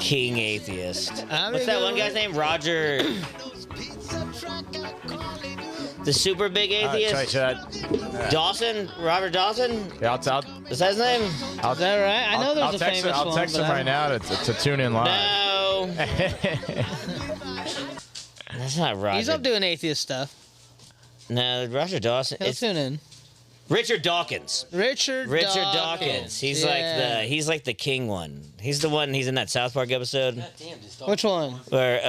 king atheist. I What's mean, that one guy's name? Roger. The super big atheist. Dawson. Robert Dawson. Yeah, Is that his name? Is that right? I know there's a famous one. I'll text him right now to tune in live. No. That's not Roger. He's up doing atheist stuff. No, Roger Dawson. He'll It's tune in. Richard Dawkins. Richard Dawkins. He's like the king one. He's the one. He's in that South Park episode Which one? where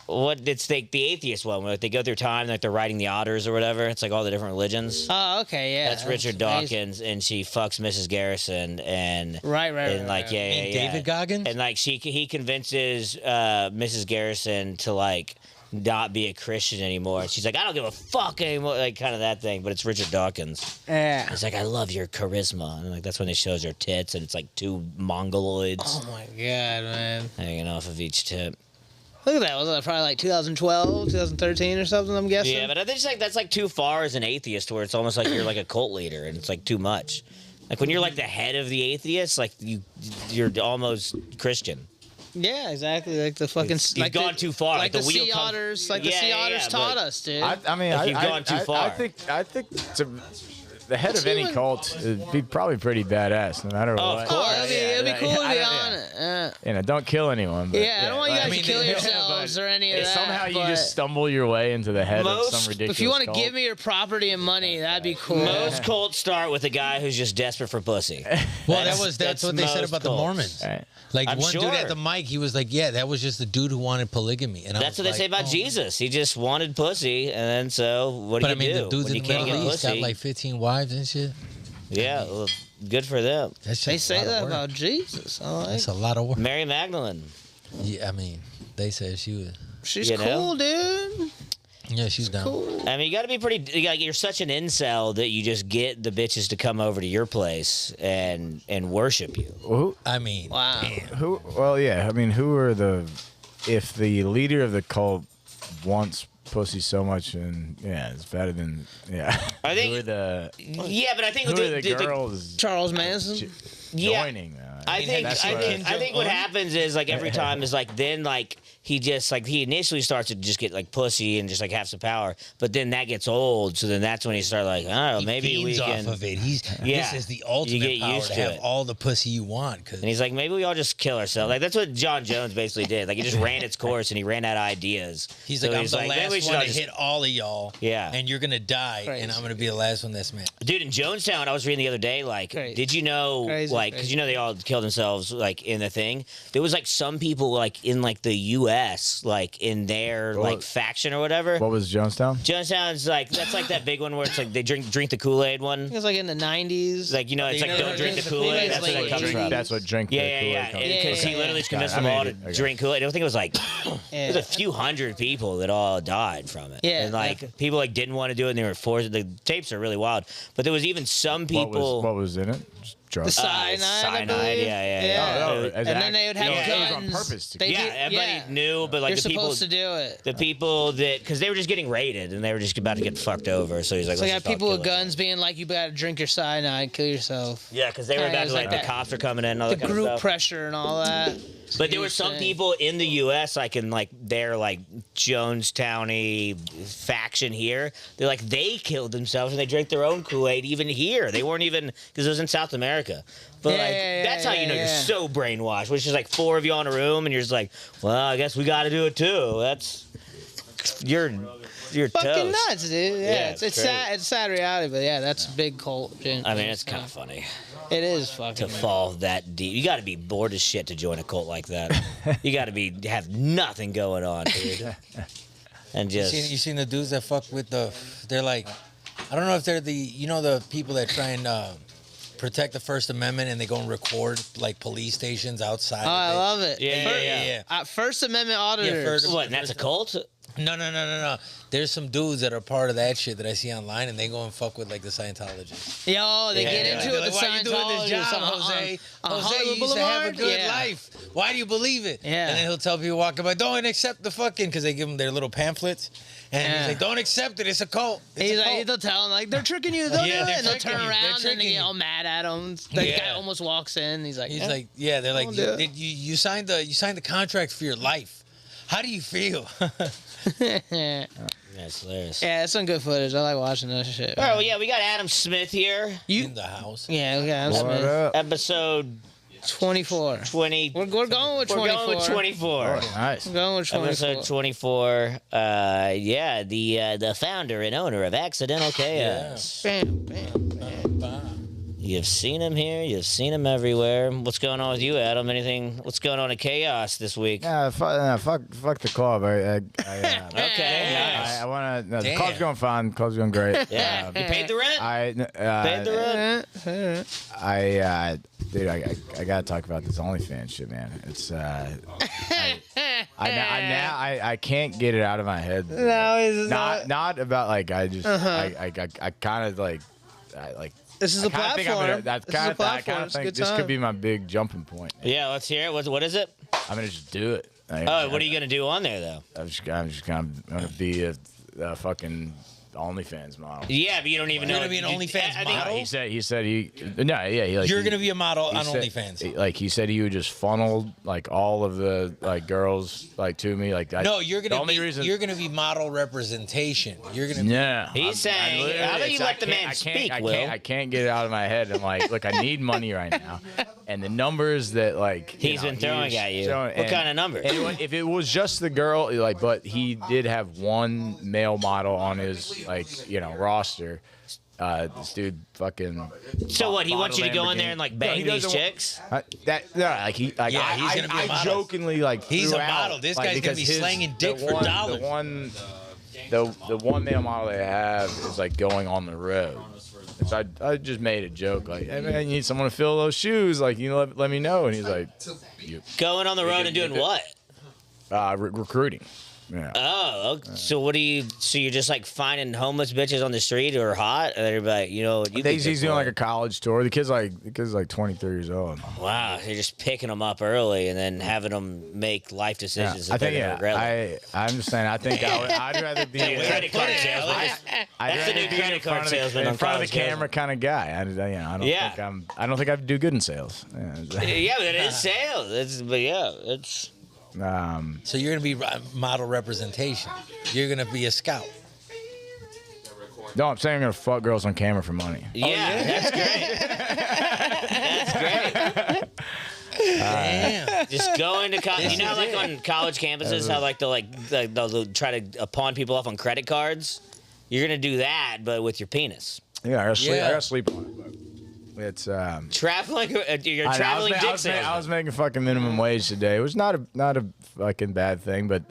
what it's like the atheist one where they go through time like they're riding the otters or whatever. It's like all the different religions. Oh, okay, yeah. That's Richard Dawkins, and she fucks Mrs. Garrison, and Right. and like yeah, And yeah, David Goggins? and like he convinces Mrs. Garrison to like not be a Christian anymore. And she's like, I don't give a fuck anymore, like kind of that thing. But it's Richard Dawkins. Yeah. It's like, I love your charisma, and like that's when it shows her tits, and it's like two mongoloids Oh my god, man. hanging off of each tip. Look at that. Was that probably like 2012, 2013 or something, I'm guessing? Yeah, but I think it's like that's like too far as an atheist, where it's almost like you're like a cult leader, and it's like too much. Like when you're like the head of the atheists, like you're almost Christian. Yeah, exactly. Like the fucking... You've gone too far. Like the the wheel sea comes- otters. Like Yeah, the sea yeah, otters yeah, taught but- us, dude. I mean, If you've gone too far. I think the head of any cult would be probably pretty badass, no matter Oh, what. of course. It'd be cool to be yeah. on it. Yeah. You know, don't kill anyone. But Yeah, I don't want you guys like- to kill Yeah, yourselves but or any of if that. somehow you but just stumble your way into the head of Most- some ridiculous if you want to cult. give me your property and money, that'd be cool. Most cults start with a guy who's just desperate for pussy. Well, That's that's what they said most about the cults. Mormons. Right. Like I'm one dude sure. at the mic, he was like, "Yeah, that was just the dude who wanted polygamy." And I That's what was they say like, about "Oh." Jesus. He just wanted pussy, and then so what do But you I mean, do the dudes when you in the can't get Middle East pussy? got like 15 wives and shit. Yeah, well, good for them. That's They just a say lot of that work. about Jesus. I like That's a lot of work. Mary Magdalene. Yeah, I mean, they said she was. She's You know? cool, dude. Yeah, she's down. Cool. I mean, you got to be pretty. Like, you're such an incel that you just get the bitches to come over to your place and worship you. Who? I mean, Wow. Who? Well, yeah. I mean, who are the? If the leader of the cult wants pussy so much, and yeah, it's better than yeah. I think- who are the? Yeah, but I think Who are the the girls Charles Manson. Yeah. joining? I think that's I what think what happens is like every time is like then like he just like he initially starts to just get like pussy and just like have some power, but then that gets old, so then that's when he starts like, oh, he maybe we feeds can. off of it. He's Yeah. This is the ultimate get power used to to have it. all the pussy you want. Cause And he's like, maybe we all just kill ourselves. Like that's what John Jones basically did. Like he just ran its course and he ran out of ideas. he's So like, I'm the maybe we last should one all to just- hit all of y'all. Yeah. And you're gonna die, Crazy. and I'm gonna be the last one that's mad. Dude, in Jonestown, I was reading the other day. Like, Crazy. did you know, Crazy, like, because you know they all killed themselves, like in the thing. There was like some people, like in like the U.S., like in their What like was- faction or whatever. What was Jonestown? Jonestown's like that's like that big one where it's like they drink the Kool-Aid one. It was like in the 90s. Like it's You like never don't heard drink of the the Kool-Aid. Kool-Aid? That's where that Like, comes from. That's what drink. Yeah, the yeah, Kool-Aid yeah. comes Because from. he literally just convinced Got them it. all I to made it. I got drink Kool-Aid. I think it was like Yeah. there's a few hundred people that all died from it. Yeah, and like people like didn't want to do it, and they were forced. The tapes are really wild. But there was even some people. What was in it? Just drugs. The cyanide, I cyanide, believe. yeah. Oh, And as and an then they would have act- guns. It was on purpose. To They yeah, did- everybody yeah. knew, but like You're the people, supposed to do it. the people that, because they were just getting raided and they were just about to get fucked over. So he's like, So you let's got just people all with kill guns being like, you gotta drink your cyanide, kill yourself. Yeah, because they were Yeah, about it to was like, like the that. cops are coming in and all The that kind of group stuff. pressure and all that. But there were Huge some thing. people in the U.S. like in like their like Jonestowny faction here. They're like they killed themselves and they drank their own Kool-Aid even here. They weren't even because it was in South America. But Yeah, like yeah, that's how you know yeah, you're yeah. so brainwashed. Which is like four of you in a room and you're just like, well, I guess we got to do it too. That's you're Fucking toast. nuts, dude. Yeah, Yeah, it's it's sad. It's sad reality, but yeah, that's a big cult. I mean, it's kind of funny It is to fucking. fall that deep. You got to be bored as shit to join a cult like that. You got to have nothing going on, dude. And You just seen the dudes that fuck with the? They're like, I don't know if they're the people that try and protect the First Amendment and they go and record like police stations outside. Oh, I love it. Yeah. First Amendment auditors. First- what? And that's a cult? No. There's some dudes that are part of that shit that I see online, and they go and fuck with like the Scientologists. Yo, they Yeah, get yeah. into They're it. like, The why you doing this Scientologists, job? What's up, on- Jose? on Jose, Hollywood you used to have a Boulevard? good Yeah. life. Why do you believe it? Yeah. And then he'll tell people walking by, don't accept the fucking, because they give them their little pamphlets. And Yeah. he's like, don't accept it. It's a cult. It's He's a like, cult. they'll tell him like they're tricking you. They'll Yeah, do they're it. And they'll tricking turn you. They're around and they tricking get you. all mad at him. The guy Yeah. almost walks in. He's like, He's yeah. like, yeah, they're like, Don't do it. you signed the contract for your life. How do you feel? yeah, That's hilarious. it's some good footage. I like watching that shit. All right, well, yeah, we got Adam Smith here. In the house. Yeah, we got Adam What Smith. up? Episode 24. 20. We're going with 24. We're going with 24. Nice. We're going with 24. Episode 24. Yeah, the founder and owner of Accidental Chaos. Bam, bam, bam. You've seen him here. You've seen him everywhere. What's going on with you, Adam? Anything? What's going on at Chaos this week? Yeah, fuck the club. Okay, Yeah. nice. I want to. No, the Damn. club's going fine. Club's going great. Yeah, you paid the rent. Paid the rent. Dude, I gotta talk about this OnlyFans shit, man. It's I can't get it out of my head. No, it's Not about like I just I kind of like I like. This is a I kinda think I'm platform. gonna- that's This is a kind of I platform. kind of It's a think good this time. could be my big jumping point. Yeah, let's hear it. What is it? I'm gonna just do it. Like, Oh, what are you gonna do on there though? I'm just gonna be a fucking OnlyFans model. Yeah, but you don't even You're know. gonna be an OnlyFans I think- model? He said he like You're he- going to be a model he on said- OnlyFans. Like he said, he would just funnel like all of the like girls like to me. Like No, you're the gonna only be reason. you're gonna be model representation. You're gonna be Yeah, He's saying- literally- how about you let the man I speak, can't, Will? I can't get it out of my head. I'm like, look, I need money right now, and the numbers that like He's been throwing at you. showing- What kind of numbers? If it was just the girl, like, but he did have one male model on his like roster. This dude fucking. So what? He bought wants a you to go in there Lamborghini. and like No, bang he these doesn't- chicks? He's gonna be a I model. jokingly like He's threw a out, model. This like, guy's gonna because be his- slanging dick the for one- dollars. The one male model they have is like going on the road. So I just made a joke like, hey man, you need someone to fill those shoes, like let me know. And he's like, Going on the road and doing what? recruiting. Yeah. Oh, so what do you? So you're just like finding homeless bitches on the street who are hot, and they're like, you know, you He's think doing like a they're college tour. The kid's like 23 years old. wow. You're just picking them up early and then having them make life Yeah, decisions. I that they're think gonna regret later. I'm just saying. I think I'd rather be. Credit card it, salesman. Alex. I'd That's the rather new be credit in front card of the- salesman in on front of the college camera kind of guy. I don't Yeah. think I don't think I do good in sales. Yeah, but it is sales. But yeah, it's. So you're gonna be model representation. You're gonna be a scout. No, I'm saying I'm gonna fuck girls on camera for money. Yeah, that's great. That's great. Damn. Just go into college. You know, is like it. on college campuses, how like they'll try to pawn people off on credit cards. You're gonna do that, but with your penis. Yeah, I gotta sleep. Yeah. I gotta sleep on it. But it's Traveling, you're I traveling dick was salesman. making fucking minimum wage today. It was not a fucking bad thing, but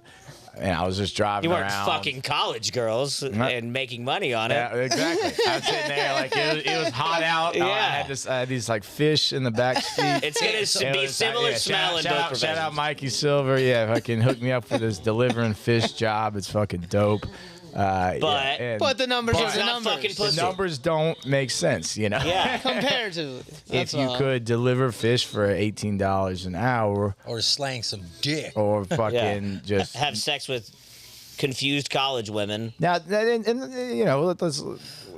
I was just driving You weren't around. fucking college girls and making money on it. Yeah, exactly. I was sitting there like it was hot out. Yeah. I had these like fish in the back seat. It's gonna It be was, similar yeah, smell in both shout out professions. Mikey Silver. Yeah, fucking hooked me up for this delivering fish job. It's fucking dope. But- But the numbers It's are the not numbers. fucking the pussy. numbers don't make sense, Yeah. Comparatively. If That's you all. could deliver fish for $18 an hour, Or slang some dick. or fucking just Have sex with confused college women. now, let's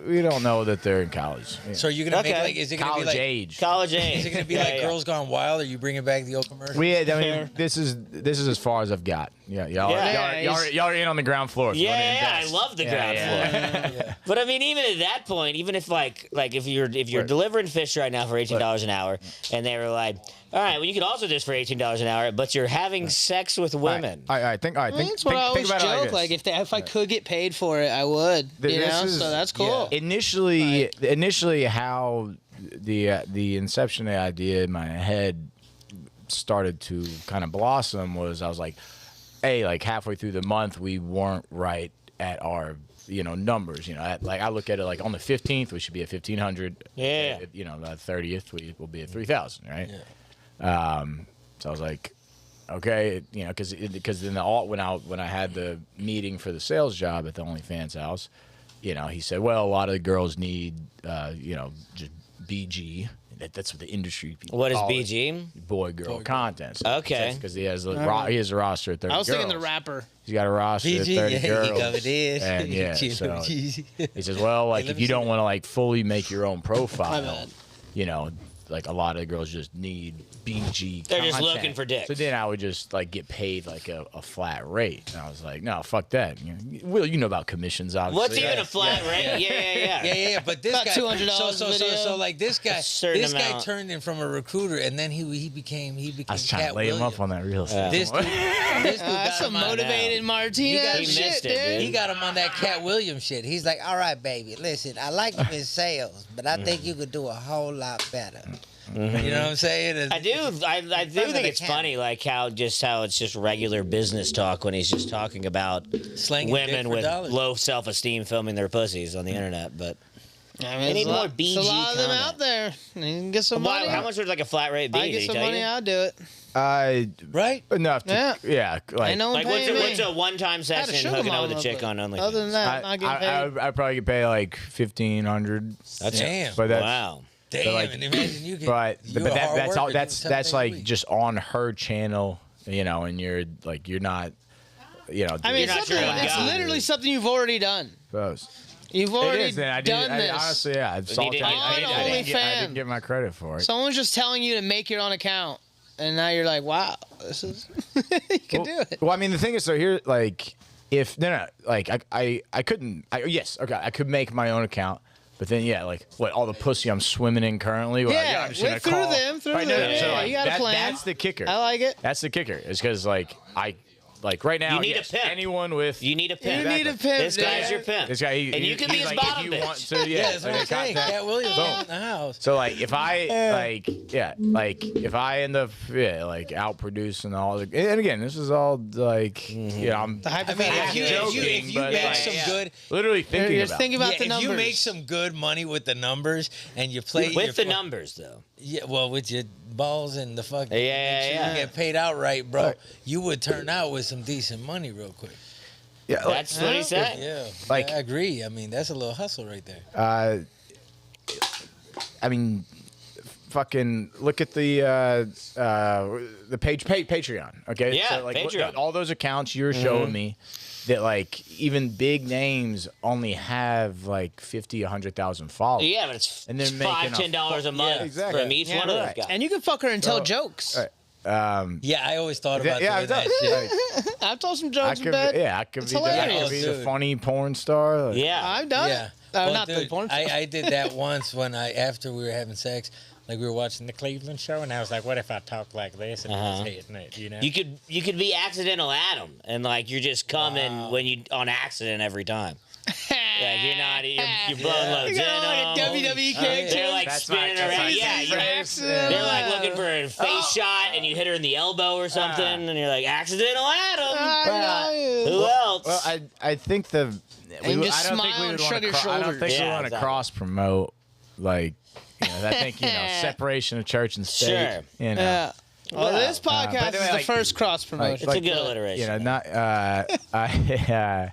we don't know that they're in college. Yeah. So you're gonna Okay. make like, is it gonna college be like, age. College age. is it gonna be Yeah, like yeah. Girls Gone Wild? Or you bringing back the old commercial? This is as far as I've got. Yeah, y'all are in on the ground floor. if you wanna Yeah, I invest. love the Yeah, ground yeah. floor. But I mean, even at that point, even if like if you're delivering fish right now for $18 an hour, and they were like, all right, well you could also do this for $18 an hour, but you're having sex with women. All right, think That's what I always about it joke. this. Like if I could get paid for it, I would. So that's cool. Initially, how the inception of the idea in my head started to kind of blossom was I was like, hey, like halfway through the month we weren't right at our numbers. I look at it like on the 15th we should be at 1,500. Yeah. The 30th we will be at 3,000. Right. So I was like, okay, because then when I had the meeting for the sales job at the OnlyFans house, he said, well, a lot of the girls need just BG, that's what the industry people What is call it. BG? Boy girl content. Okay. Because he has a roster of 30 I was girls. thinking the rapper. He's got a roster of BG, 30 yeah, girls. he covered this. And yeah, Chill, so cheesy. he says, well, like let if me you see don't that. want to like fully make your own My profile, bad. you know, like a lot of girls just need BG. They're just content. looking for dicks. So then I would just like get paid like a flat rate. And I was like, no, fuck that. Will, you know about commissions, obviously. What's even a flat rate? Yeah. Yeah, but this About guy, $200 so, a video. so like this guy, certain this guy amount. turned in from a recruiter, and then he became I was trying Cat to lay him Williams. up on that real estate. This dude, That's this dude got some him on motivated Martinez He shit, missed it, dude. dude. He got him on that Cat Williams shit. He's like, all right, baby, listen, I like you in sales, but I think you could do a whole lot better. You know what I'm saying? I do think it's cat. funny, like how it's just regular business talk when he's just talking about Slanging dick women for with dollars. low self-esteem filming their pussies on the internet. But I mean, They need there's a more lot- there's BG a lot of them content. out there. You can get some why, money. how much would like a flat rate be? I Did get he some tell money, you? I'll do it. Right? Enough to, yeah. Like, Ain't no one Like paying me. what's a one-time I had a session sugar hooking up with a mama, chick but on OnlyFans? Other than that, I'm not getting paid. I probably could pay like 1,500. That's Damn. But that's, wow. Damn, like- and imagine you get. but you're but a hard that's all worker, that's doing 10 days a like week. just on her channel, you know, and you're not, you know. I mean, You're not something, your own it's guy. literally something you've already done. Suppose. You've It already is, and done this. honestly, yeah, I'm salty. didn't- I didn't On get- I OnlyFans. didn't get my credit for it. Someone's just telling you to make your own account, and now you're like, wow, this is you can do it. Well, I mean, the thing is, so here, like, if like, I couldn't. Yes, okay, I could make my own account, but then, yeah, like, what all the pussy I'm swimming in currently? Well, Yeah, I'm just gonna through call. them, through Right, no, them. no, so, Yeah, like, you got a plan. That's the kicker. I like it. That's the kicker. Is because like like right now, You need a yes, pimp. anyone with You need a pimp. You need a pimp. This guy's dude. your pimp. this guy, And you can be he's his like, bottom if you bitch. want to, Yeah, that's what I'm like, saying. Cat Williams Boom. in the house. So like if I if I end up like out producing all the, and again this is all like you know I'm The I mean, hypothetical. if you but, make like, some good. literally thinking You're about thinking about Yeah, the if numbers. you make some good money with the numbers and you play With the your, numbers, though. yeah, well, with your balls and the fucking, Yeah, make sure yeah. you get paid out right, bro. Right. You would turn out with some decent money real quick. yeah That's what he said. Yeah, Like- I agree. I mean, that's a little hustle right there. I mean fucking look at the Patreon, okay? Yeah, so, like, look Patreon. at all those accounts you're showing me that like even big names only have like 50 100,000 followers. Yeah, but it's And they're $5, making a $10 a month yeah, exactly. from each Yeah, one of those right. guys. and you can fuck her and tell So- jokes. Right. Yeah, I always thought about yeah, doing that shit. I've told some I jokes in could, bed. yeah, I could It's be, the, I hilarious. could be the Dude. funny porn star. Like, Yeah. I've done Yeah. it. Well, Not the dude, porn star. I did that once when after we were having sex, like we were watching the Cleveland show, and I was like, what if I talk like this and I was hitting it, you know? You could be accidental Adam, and like you're just coming when you on accident every time. Like you're blowing loads You got in like a 'em. WWE They're character. like That's spinning my- that's around. my- Yeah, that's you're, my- they're like looking for a face shot, and you hit her in the elbow or something, and you're like accidental Adam. Who else? Well, I think the And just I don't think smile we and would shrug want your to. I don't shoulders. think we Yeah, want to exactly. cross promote like. You know, I think separation of church and state. Sure. You know, Yeah. Well, this by podcast the way, is the like- first cross promotion. It's a good alliteration. You know, not. I.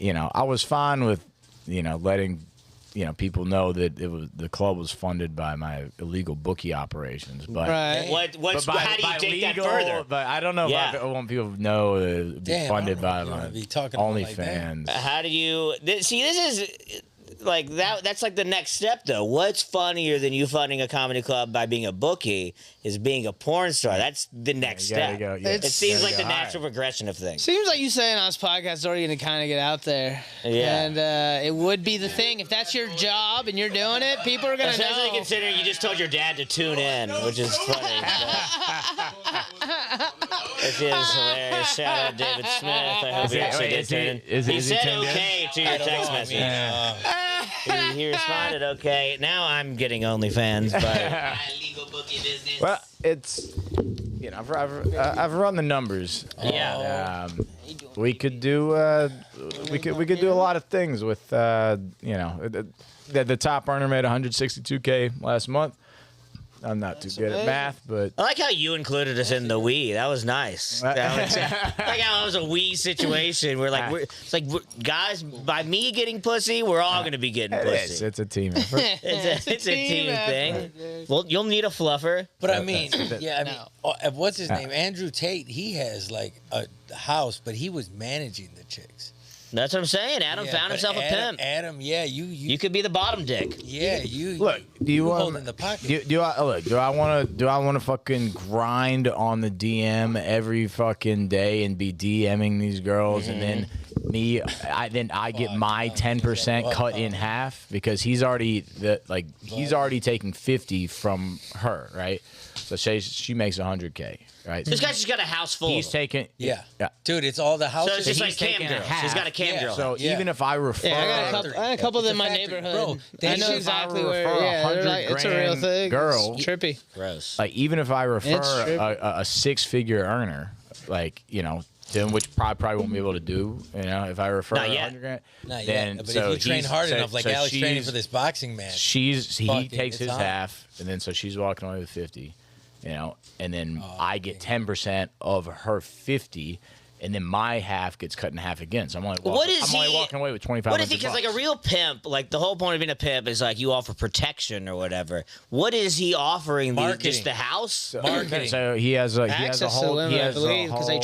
You know, I was fine with, you know, letting, you know, people know that it was the club was funded by my illegal bookie operations, but. right. What's But how do you take legal, that further? But I don't know Yeah. if I want people to know that it would be Damn, I funded don't know by if you my wanna be talking about it like that. OnlyFans. How do you see? This is like that. That's like the next step, though. What's funnier than you funding a comedy club by being a bookie is being a porn star. That's the next You gotta step. go, yeah. It seems There like you the go. natural progression of things. Seems like you saying on this podcast is already going to kind of get out there. Yeah. And it would be the thing. If that's your job and you're doing it, people are going to Especially know. considering you just told your dad to tune in, which is funny. Which is hilarious. Shout out David Smith. I hope Is he he- actually wait, did is he- tune in. is he He said tuned in? okay to your text message. He responded okay. Now I'm getting OnlyFans, but legal bookie business. Well, it's, you know, I've run the numbers. Yeah. We could do we could do a lot of things with you know the top earner made 162K last month. I'm not too good at math, but I like how you included us in the we. That was nice. That was, like how it was a we situation. We're like, guys, by me getting pussy, we're all gonna be getting pussy. it's a team effort. It's a team thing. Well, you'll need a fluffer. But I mean, yeah, I mean, No. what's his name? Andrew Tate. He has like a house, but he was managing the chicks. That's what I'm saying. Adam Yeah, found but himself a pimp. Adam, yeah, You could be the bottom dick. yeah, you Look, do you want holding the pocket? do I want to fucking grind on the DM every fucking day and be DMing these girls and then I get my 10% cut in half because he's already taking 50 from her, right? So she makes 100K, right? This guy's just got a house full. He's of them. taking Yeah. yeah. Dude, it's all the So houses. it's just like he's cam taking girl. half. She's got a cam Yeah. girl. So Yeah. even if I refer, Yeah, I got a couple of them in my It's a factory. neighborhood. Bro, they I know should exactly refer where. a Yeah, they're 100 like, it's a real grand thing. girl. It's trippy. Gross. like even if I refer It's trippy. a six-figure earner, like then which probably won't be able to do, if I refer Not yet. 100 grand. Not then, yet. But so if you train he's- hard so- enough, like so Alex training she's- for this boxing match. he fucking, takes it's his on. half, and then so she's walking away with 50, and then I get 10% of her 50, and then my half gets cut in half again. So I'm only walking away with 2,500. What is he? Because like a real pimp, like the whole point of being a pimp is like you offer protection or whatever. What is he offering? Marketing. Just the house? Marketing. So he has a Access to women, I believe, 'cause they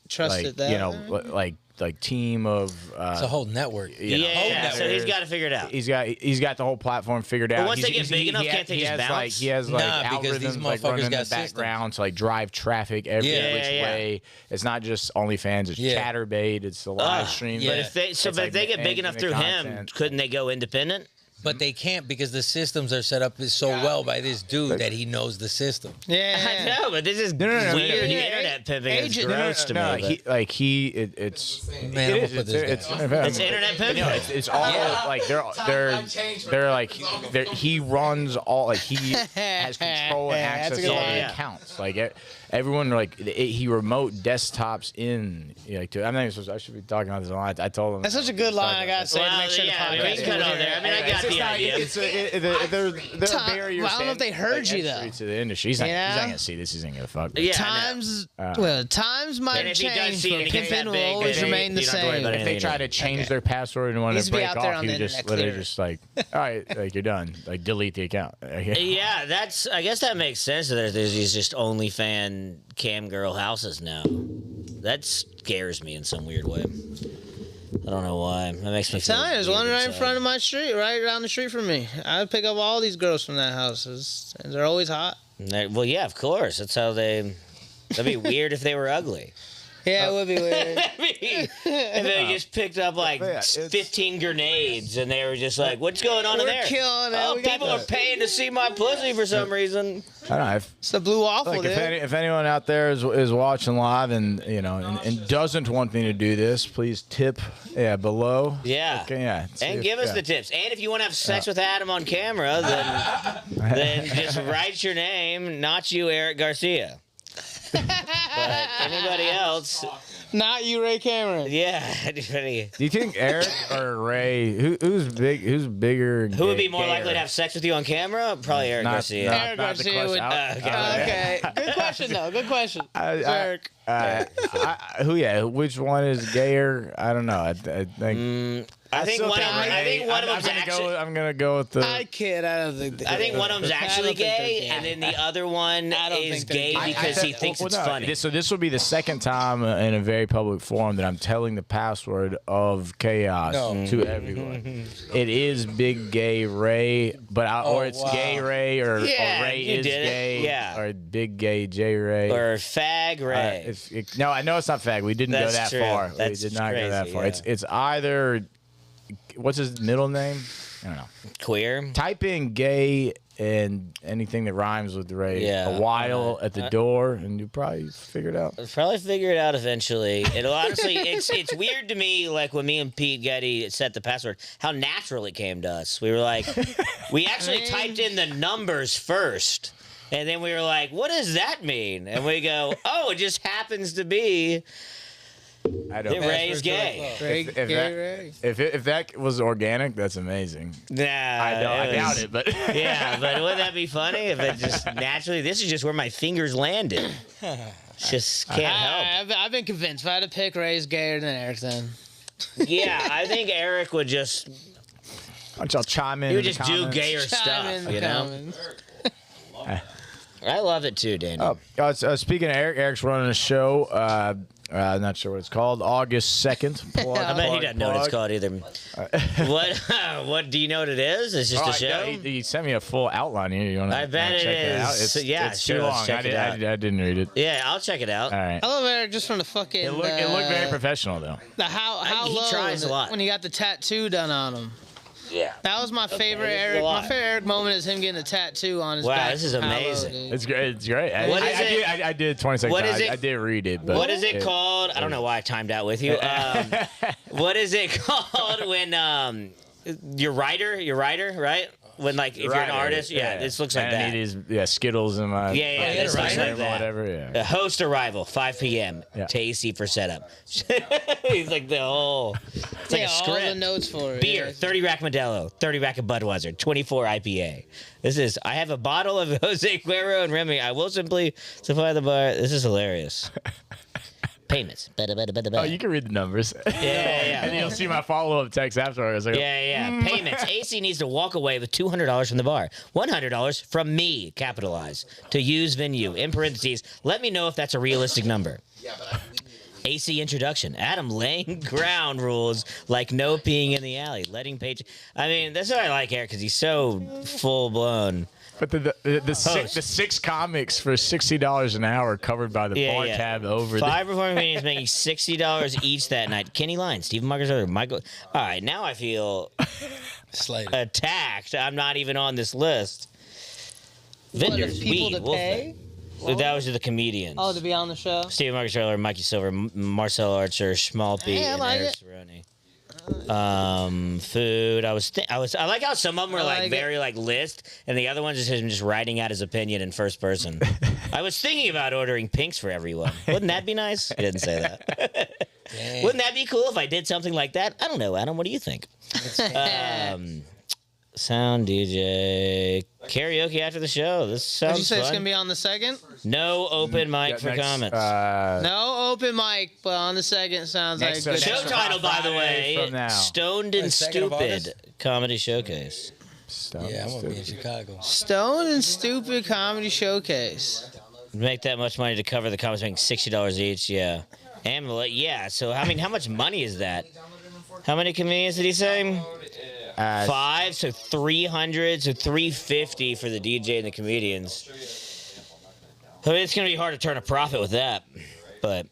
trusted that. like team of It's a whole network. Yeah, whole so he's network. got to figure it out. He's got the whole platform figured out. But once they He's- get big enough, can't they he just has bounce? he has Nah, because these algorithms like motherfuckers running in the got systems. background to like drive traffic every Yeah, which yeah. way. It's not just OnlyFans. It's Yeah. ChatterBait. It's the live Ugh, stream. But if they It's but like if they get big managing enough the through him, content. couldn't they go independent? But they can't because the systems are set up so well by this dude that he knows the system. Yeah. I know, but this is no, weird. no. Internet pimping is Agent- gross to me. but- It's Man, I'm gonna put this it's down. It's internet pimping. it's all like they're like he runs all like he has control and Yeah, that's a access good to all one. the Yeah. accounts. Like everyone like he remote desktops in like to, I'm not even supposed I should be talking about this a lot. I told him That's such a good line. I gotta say to make sure the yeah, we podcast. can cut goes on there. I mean, I got the idea. There are Tom- barriers. well, I don't know if they heard you, though. To the industry, he's not Yeah. gonna see this. He's not gonna fuck. Yeah, Times, times And might if he does change, see it but and he gets pimping that will big, always then remain the you don't have to worry same. about If they try to change their password and want Needs to to be break out there off, on you the just internet literally clear. just like, all right, like you're done. Like delete the account. Yeah, I guess that makes sense. There's these just OnlyFan cam girl houses now. That scares me in some weird way. I don't know why. That makes me feel Tell you, there's weird one right in inside. front of my street, right down the street from me. I would pick up all these girls from that house. And they're always hot. Well, yeah, of course. That's how they. That'd be weird if they were ugly. Yeah, it would be weird. If they just picked up like Yeah, it's- 15 grenades and they were just like, "What's going on in We're there?" killing it. Oh, We got people the- are paying to see my pussy for some reason. I don't know. It's the blue waffle, Like dude. if anyone out there is watching live and and doesn't want me to do this, please tip below. Yeah. Okay, yeah. And give us the tips. And if you want to have sex with Adam on camera, then just write your name, not you, Eric Garcia. But anybody else, Not you, Ray Cameron. yeah. Anybody, Do you think Eric or Ray who's bigger? who would be more likely to have sex with you on camera? Probably Eric Garcia. Eric not the Garcia would- question. Okay. Good question, though. Good question. Eric. Which one is gayer? I don't know. I think. I think still one of them. I think one of them's actually. I'm gonna go with the. I kid. I don't think. I think one of them's actually don't think they're gay, gay. and then the other one I don't is think they're gay gay. because he thinks it's funny. So this will be the second time in a very public forum that I'm telling the password of chaos to everyone. It is Big Gay Ray, but or it's wow. Gay Ray or Yeah, Ray you is did it. gay, Yeah. or Big Gay J Ray. Or Fag Ray. No, I know it's not fag. We didn't go That's that true. far. That's we did not go that crazy, far. yeah. It's either what's his middle name? I don't know. Queer. Type in gay and anything that rhymes with Ray. Yeah. A while at the door, and you probably figure it out. I'll probably figure it out eventually. It'll honestly, it's weird to me, like when me and Pete Getty set the password, how natural it came to us. We were like, we actually typed in the numbers first, and then we were like, what does that mean? And we go, oh, it just happens to be I don't. Ray's gay. Ray, If gay that- Ray. If that was organic, that's amazing. Nah, I doubt it, but Yeah, but wouldn't that be funny if it just naturally? This is just where my fingers landed. Just can't help. I've been convinced. If I had to pick, Ray's gayer than Eric. Then Yeah, I think Eric would just why don't y'all chime in? he would in the just do comments? gayer chime stuff. in the You know, comments. I love it too, Daniel. Speaking of Eric, Eric's running a show. Not sure what it's called. August 2nd. I bet he doesn't know what it's called either. What do you know what it is? It's just a show. He sent me a full outline here. You want to? I bet it check It out? is. It's, Yeah, it's sure, too let's long. check it out. I didn't read it. Yeah, I'll check it out. All right. I love Eric just from the fucking. It looked very professional though. The how He low tries a lot. when he got the tattoo done on him. Yeah. That was my favorite this is a Eric. lot. My favorite Eric moment is him getting a tattoo on his Wow, back. this is How low, amazing. dude. It's great. It's great. What is it? I did 20 seconds. What is it? I did read it. But What is it called? I don't know why I timed out with you. What is it called when you're writer, right? When like if you're an artist, this looks like and that. It is Skittles in my Yeah, this looks Instagram like or that. whatever. Yeah. Host arrival, 5 p.m. Yeah. to AC for setup. He's like the whole. It's like Yeah, a all the script. notes for it. Beer, yeah. 30 rack Modelo, 30 rack of Budweiser, 24 IPA. I have a bottle of Jose Cuervo and Remy. I will simply supply the bar. This is hilarious. Payments. Oh, you can read the numbers. Yeah. And you'll see my follow-up text afterwards. Like, Yeah. Payments. AC needs to walk away with $200 from the bar. $100 from me, capitalize, to use venue. In parentheses, let me know if that's a realistic number. AC introduction. Adam laying ground rules like no peeing in the alley. Letting page. I mean, that's why I like Eric because he's so full blown. But the six comics for $60 an hour covered by the bar tab over 5 performing comedians making $60 each that night. Kenny Lyons, Stephen Marcus, Michael. All right, now I feel Slighted. attacked. I'm not even on this list. What, Vendors, if people weed, to pay? That was the comedians. Oh, to be on the show. Stephen Marcus Trailer, Mikey Silver, Marcel Archer, Schmalpe, Hey, I and like Eric it. Cerrone. Food. I like how some of them were I like like very like list, and the other ones is him just writing out his opinion in first person. I was thinking about ordering pinks for everyone. Wouldn't that be nice? He didn't say that. Dang. Wouldn't that be cool if I did something like that? I don't know, Adam. What do you think? Sound DJ, karaoke after the show. This sounds Did you say fun. it's gonna be on the second? No open mic for comments. No open mic, but on the second sounds like a Next- good Show next- show. title, by the Friday way, from now. Stoned and The 2nd of August? Stupid Comedy Showcase. Yeah, I'm gonna be in Chicago. Stone and Stupid Comedy Showcase. Make that much money to cover the comics making $60 each, yeah. Amulet, yeah. So how much money is that? How many comedians did he say? 5, so 300, so 350 for the DJ and the comedians. I mean, it's gonna be hard to turn a profit with that, but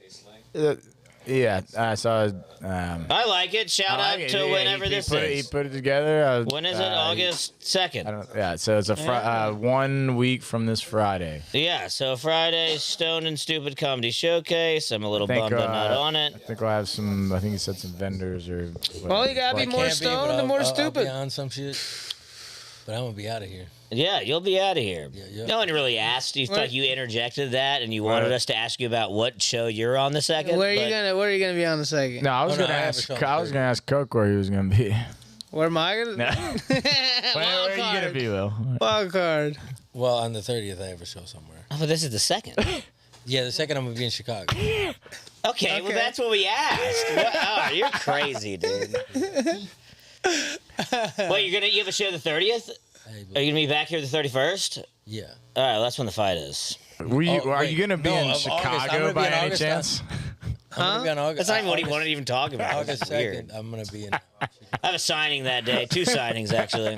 Yeah, so I like it. Shout out to whenever this He is. put it together. When is it? August 2nd. I don't. Yeah, so it's a 1 week from this Friday. Yeah, so Friday, Stoned and Stupid Comedy Showcase. I'm a little I think, bummed I'm not on I it. think we'll have some. I think he said some vendors or. Well, you gotta be more Can't be, but stoned and I'll- more I'll stupid. be on some shit, but I'm gonna be out of here. Yeah, you'll be out of here. Yeah. No one really asked. You thought you interjected that, and you wanted Right. us to ask you about what show you're on the second. Where are you but- gonna Where are you gonna be on the second? No, I was Oh, no, gonna I have a ask. show on I was Thursday. gonna ask Coke where he was gonna be. Where am I gonna? No. Where are you gonna be, Will? Wild card. Well, on the 30th, I have a show somewhere. Oh, but this is the second. Yeah, the second I'm gonna be in Chicago. Okay, well that's what we asked. Oh, you're crazy, dude. Wait, you have a show the 30th? Hey, Are but, you gonna be back here the 31st? yeah. All right, well, that's when the fight is. Are wait, you gonna be no, in of August. I'm Chicago gonna be by in any August. chance? I'm gonna be on August. That's not even what he August- wanted to even talk about. August That's weird. 2nd, I'm gonna be in. I have a signing that day. 2 signings actually.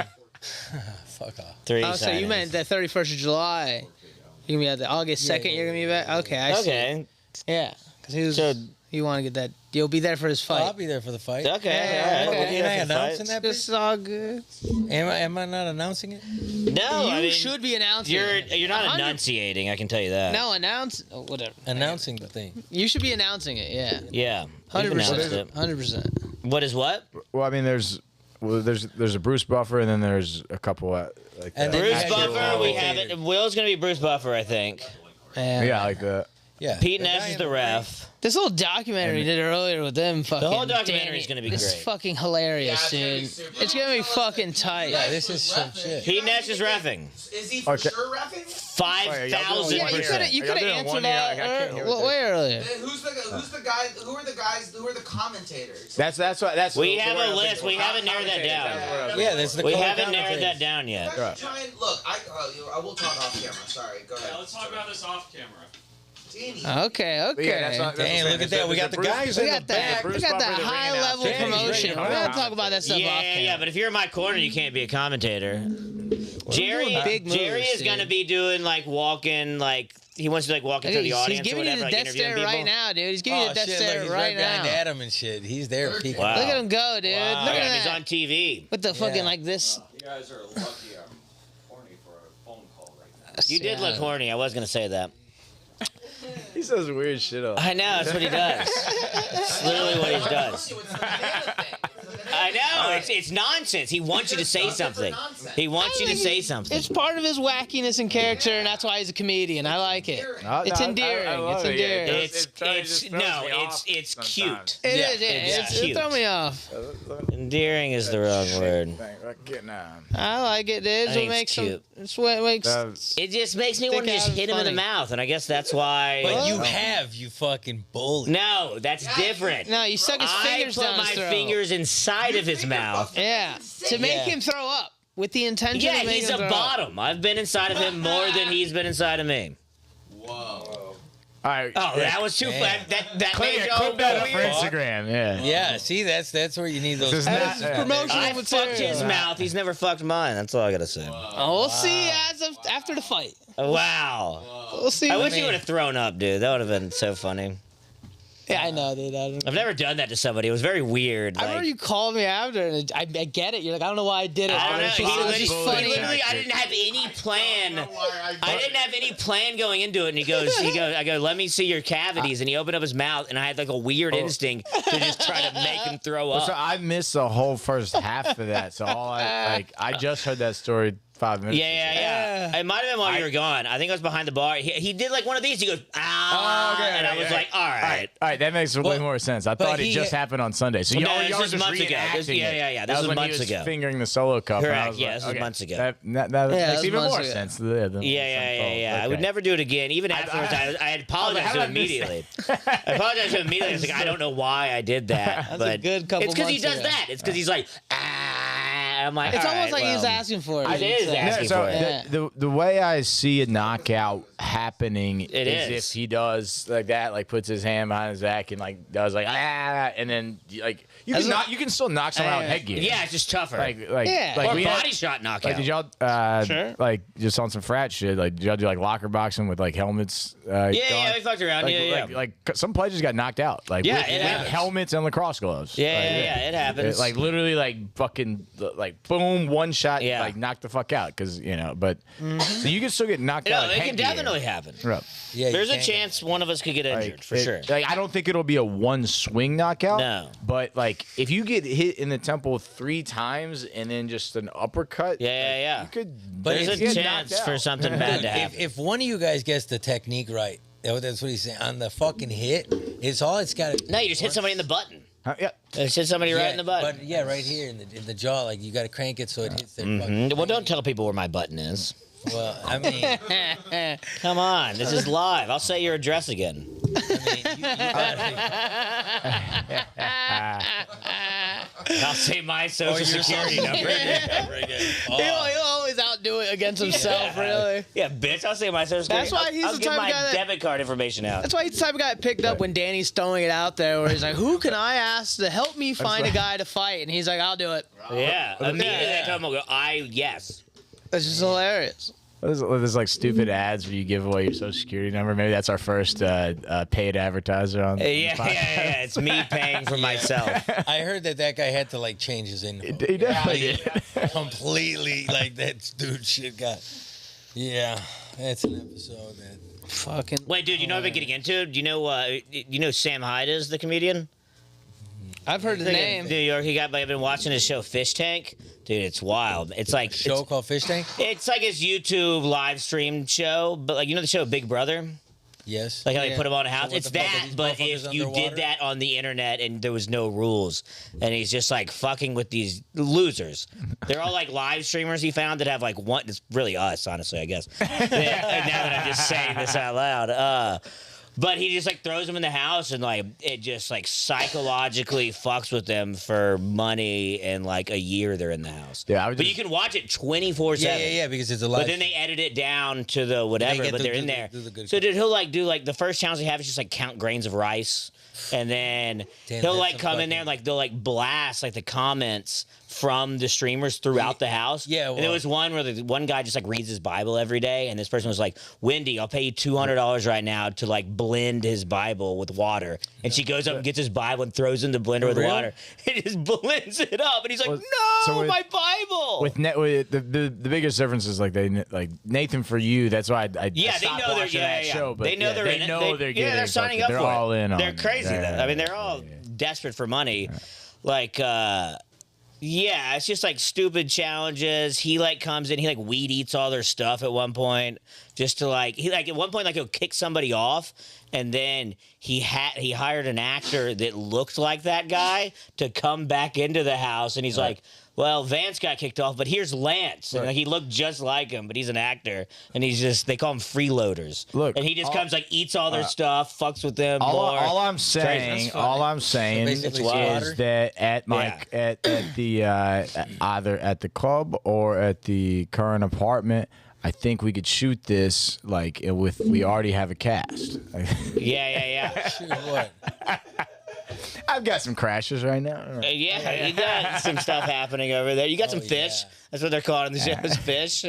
Fuck off. 3 Oh, so you signings. meant that 31st of July. You're gonna be at the August 2nd. You're gonna be back. Okay, I see. Okay. Yeah, because he was. So- You want to get that? You'll be there for his Oh, I'll fight. be there for the fight. Okay. Yeah, all right. okay. We'll be Am I there for the announcing fight. that? This is all good. Am I not announcing it? No, You I mean, should be announcing. You're not 100 enunciating. I can tell you that. No, announce. Oh, whatever. Announcing the thing. You should be announcing it. Yeah. Yeah. You've 100%. announced it. 100%. What is what? Well, I mean, there's a Bruce Buffer, and then there's a couple like And that. then Bruce actual Buffer. We commentator. have it. Will's gonna be Bruce Buffer, I think. Yeah, like the. Yeah. Pete the Nash guy is in the ring. ref. This little documentary we did earlier with them fucking. whole documentary Danny, is gonna be this great. is fucking hilarious, Yeah, dude. it's gonna be super. It's gonna be fucking tight. Yeah, this is some shit. Pete Nash is reffing. Is he for Okay. sure reffing? 5,000%. Yeah, you could have Y'all doing answered one that year? I can't hear what way earlier. Who's the guy? Who are the guys? Who are the commentators? That's We the have word a I'm list. thinking We of. haven't narrowed that down. Yeah, that's the. We color haven't narrowed commentators. that down yet. You guys try and look. I will talk off camera. Sorry, go ahead. Yeah, let's talk about this off camera. Danny. Okay. Yeah, that's not, Damn, look at that. We got the guys We in the got that. back. We got that Buffer, the high ring level announcer. Danny's promotion. ready We're to gonna come talk about that stuff off Yeah, camera. yeah, but if you're in my corner, you can't be a commentator. Jerry, doing big moves, Jerry is dude. gonna be doing like walking, like he wants to like walk into the He's audience or giving you whatever, the like death interviewing stare people. right now, dude. He's giving you Oh the death shit! stare Look, he's right behind now. Adam and shit. He's there peeking. Wow. Look at him go, dude. Wow. Look Yeah, at he's that. on TV. With the fucking Yeah. like this. You guys are lucky I'm horny for a phone call right now. You did look horny. I was gonna say that. He says weird shit. I know. That's what he does. It's literally what he does. It's the banana thing. I know. It's nonsense. He wants you to say something. He wants you to say something. It's part of his wackiness and character, and that's why he's a comedian. I like it. It's endearing. It's endearing. It's cute. It Yeah, is. Yeah, it's it cute. throw me off. Endearing is the wrong word. I like it. It's think what makes it's him. cute. It's what makes. It just makes me Stick want to just out hit him in the funny. mouth, and I guess that's why. But you have, you fucking bully. No, that's different. No, you suck his I fingers put down my his throat. fingers inside of his mouth. Yeah, to make him throw up with the intention. Yeah, of making he's him a throw up. bottom. I've been inside of him more than he's been inside of me. All right. Oh, that was too Damn. fast. That Clip, made yeah, clip that up for weird. Instagram. Yeah. Yeah, see, that's where you need those. This is That's not- promotional I material. fucked his mouth. He's never fucked mine. That's all I gotta say. Oh, we'll see after the fight. Wow. We'll see. I wish he would have thrown up, dude. That would have been so funny. Yeah, I know, dude. I've never done that to somebody. It was very weird. I remember you called me after, and I get it. You're like, I don't know why I did it. I don't know. It's He just- it's literally, just he funny. literally, I didn't have any plan. I didn't have any plan going into it. And he goes, I go, let me see your cavities. And he opened up his mouth, and I had like a weird instinct to just try to make him throw So up. I missed the whole first half of that. So I just heard that story 5 minutes. Yeah. It might have been while you were gone. I think I was behind the bar. He did like one of these. He goes, ah, and I was like, all right. All right, that makes way But- more sense. I but thought it he- just happened on Sunday. So No, y'all this were was just months ago. This- reenacting yeah, it. yeah, yeah. That This was when he months ago. fingering the solo cup. and I Correct, was yeah, like, this was okay, months ago. That Yeah, makes this even was more months ago. sense. Yeah. I would never do it again. Even afterwards, I had apologized to him immediately. I apologized to him immediately. I was like, I don't know why I did that. That's but a good couple it's because he months does ago. that. It's because he's like, ah. I'm like, It's all almost right, like he's well. asking for it. It is Yeah. asking so for it. Yeah. the way I see a knockout happening It is is. if he does like that, like puts his hand behind his back and like does like and then like you can still knock someone out with headgear. Yeah, it's just tougher. like Yeah. like or we body had, shot knockout. like did y'all Sure. like just on some frat shit, like did y'all do like locker boxing with like helmets? yeah, we fucked around. Like, like some players got knocked out, like Yeah, with, it with happens. helmets and lacrosse gloves. Yeah, Like, it happens. Like literally, like fucking, like boom, one shot, Yeah. like knock the fuck out, because but so you can still get knocked out. no, with it can headgear. definitely happen. Right. Yeah, you There's a can't- chance one of us could get injured, for sure. Like I don't think it'll be a one swing knockout. No. But like if you get hit in the temple 3 times and then just an uppercut, Yeah. you could. But There's if a you get chance knocked for out. something bad to happen. If one of you guys gets the technique right, that's what he's saying on the fucking hit. It's got to. No, you just hit somebody in the button. Yeah. Just hit somebody right in the button. But yeah, right here in the jaw, like you got to crank it so it hits their fucking. Well, don't tell people where my button is. Well, I mean, Come on, this is live. I'll say your address again. I'll say my social security number. He'll always outdo it against himself, really. Yeah, bitch, I'll say my social security. That's why he's I'll the give type of my guy that- debit card information out. That's why he's the type of guy that picked up when Danny's throwing it out there, where he's like, "Who can I ask to help me find a guy to fight?" And he's like, "I'll do it." Yeah, immediately I tell him, I'll go, yes. It's just hilarious. There's like stupid ads where you give away your social security number. Maybe that's our first paid advertiser on. Yeah. It's me paying for myself. I heard that guy had to like change his info. He definitely did. Completely, like that dude shit got. Yeah, that's an episode that. Fucking. Wait, dude, you know what I've been getting into? Do you know Sam Hyde is the comedian? I've heard the New name. York. I've been watching his show Fish Tank. Dude, it's wild. It's like Show called Fish Tank. it's like his YouTube live stream show, but like the show Big Brother. Yes. Like how they Yeah. put him on a So house. what It's the fuck, are that, these but motherfuckers if you underwater? did that on the internet and there was no rules, and he's just like fucking with these losers. They're all like live streamers he found that have like one. It's really us, honestly, I guess. Now that I'm just saying this out loud. But he just like throws them in the house and like it just like psychologically fucks with them for money and like a year they're in the house. Yeah, I was but just- you can watch it 24/7. Yeah, because it's a live. But then they edit it down to the whatever, get but to they're do in the- there. do the good So dude, he'll like do like the first challenge they have is just like count grains of rice, and then Damn, he'll that's like some come in fucking- there and like they'll like blast like the comments from the streamers throughout the house. Yeah, and there well- was one where the one guy just like reads his Bible every day, and this person was like, "Wendy, I'll pay you $200 right now to like blend his Bible with water," and she goes up and gets his Bible and throws it in the blender with real? water, and just blends it up, and he's like, Well, "No, so with- my Bible." with the biggest difference is like like Nathan for you. That's why I Yeah, I they stopped know they're watching yeah, that yeah. show. But they know they're in they it. know they're getting. yeah, they're signing fucking- up they're for all it. in on They're it. crazy Yeah, though. I mean, they're yeah, all yeah. desperate for money. Like, yeah, it's just like stupid challenges. He like comes in, he like weed eats all their stuff at one point, just to like he like at one point like he'll kick somebody off, and then he hired an actor that looked like that guy to come back into the house, and he's like, well, Vance got kicked off, but here's Lance. And Right. like, he looked just like him, but he's an actor, and he's just, they call him freeloaders. Look, and he just all- comes, like, eats all their stuff, fucks with them more. All I'm crazy. saying, That's all I'm saying basically is slaughter? that at my at the either at the club or at the current apartment, I think we could shoot this like with we already have a cast. Yeah. Shoot, what? I've got some crashes right now. Yeah, you got some stuff happening over there. You got some fish. yeah. That's what they're calling the show, is fish.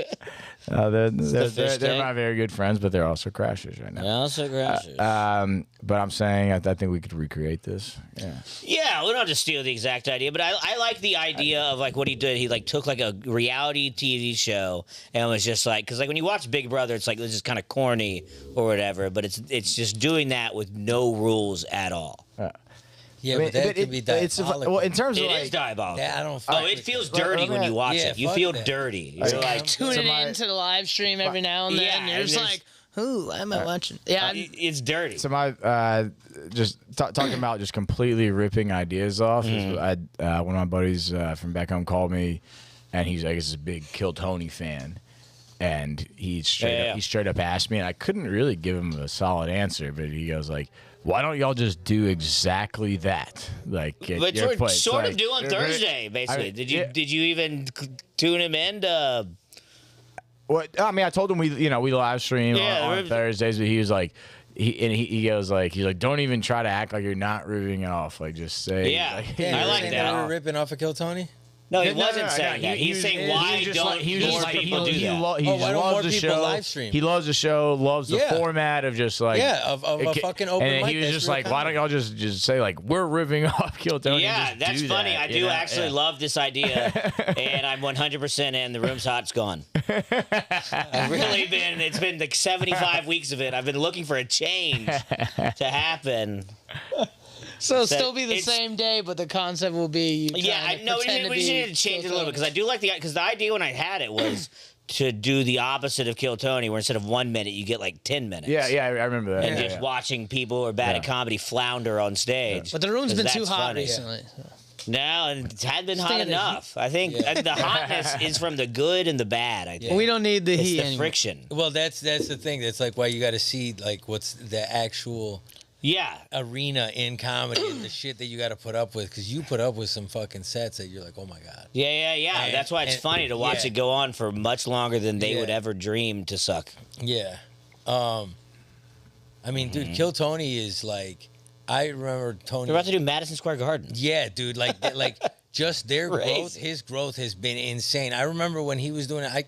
They're fish tank. my very good friends, but they're also crashers right now. Also crashes. But I'm saying I think we could recreate this. Yeah. Yeah, we don't have to steal the exact idea, but I like the idea of like what he did. He like took like a reality TV show and was just like, because like when you watch Big Brother, it's like this is kind of corny or whatever, but it's just doing that with no rules at all. Yeah, I mean, but that but could be it's diabolical. well in terms of It like is diabolical. Yeah, I don't Oh, fuck it with feels that. dirty when you watch Yeah, it. You fuck feel that. dirty. You're like, Tuning my- into the live stream every now and then. Yeah, and you're and just there's- like, who am I watching? Yeah, it's dirty. So my just talking about just completely ripping ideas off. Mm-hmm. One of my buddies from back home called me, and he's like, "He's a big Kill Tony fan," and he straight up asked me, and I couldn't really give him a solid answer, but he goes like, "Why don't y'all just do exactly that? Like, at But your sort, place?" sort of Like, do on Thursday, basically. yeah. Did you even tune him in to? What I mean, I told him we live stream Yeah, on we're- Thursdays, but he was like, he goes like, he's like, don't even try to act like you're not ripping it off. Like, just say, Yeah. like, Damn, I you were like saying that. We were ripping off of Kill Tony. No, he No, wasn't saying that. He's saying why don't more people do that? He Oh, just why don't loves more the people show. live stream? He loves the show. Loves the Yeah. format of just like Of a fucking open and mic. he was that's just real like, why don't comedy. y'all just say like we're ripping off Kill Tony? and Yeah, just that's do funny. that, I you do know? actually Yeah. love this idea, and I'm 100% in. The room's hot. It's gone. I've really been. It's been like 75 weeks of it. I've been looking for a change to happen. so it'll So still be the it's- same day, but the concept will be. You Yeah, I know. We just need to change it a little bit because I do like the idea when I had it was to do the opposite of Kill Tony, where instead of 1 minute, you get like 10 minutes. Yeah, I remember that. And yeah, just yeah. watching people who are bad at Yeah. comedy flounder on stage. But the room's 'Cause been too that's hot funny. recently. No, and it hadn't been Just hot thinking that enough. I think the hotness is from the good and the bad. I think We don't need the it's heat the anymore. friction. Well, that's the thing. That's like why you got to see like what's the actual Yeah, arena in comedy and the shit that you got to put up with because you put up with some fucking sets that you're like, oh my god. yeah. And- That's why it's and- funny to watch yeah. it go on for much longer than they Yeah. would ever dream to suck. Yeah. I mean, dude, Kill Tony is like, I remember Tony. They're about to do Madison Square Garden. Yeah, dude, like just their growth, Crazy. his growth has been insane. I remember when he was doing it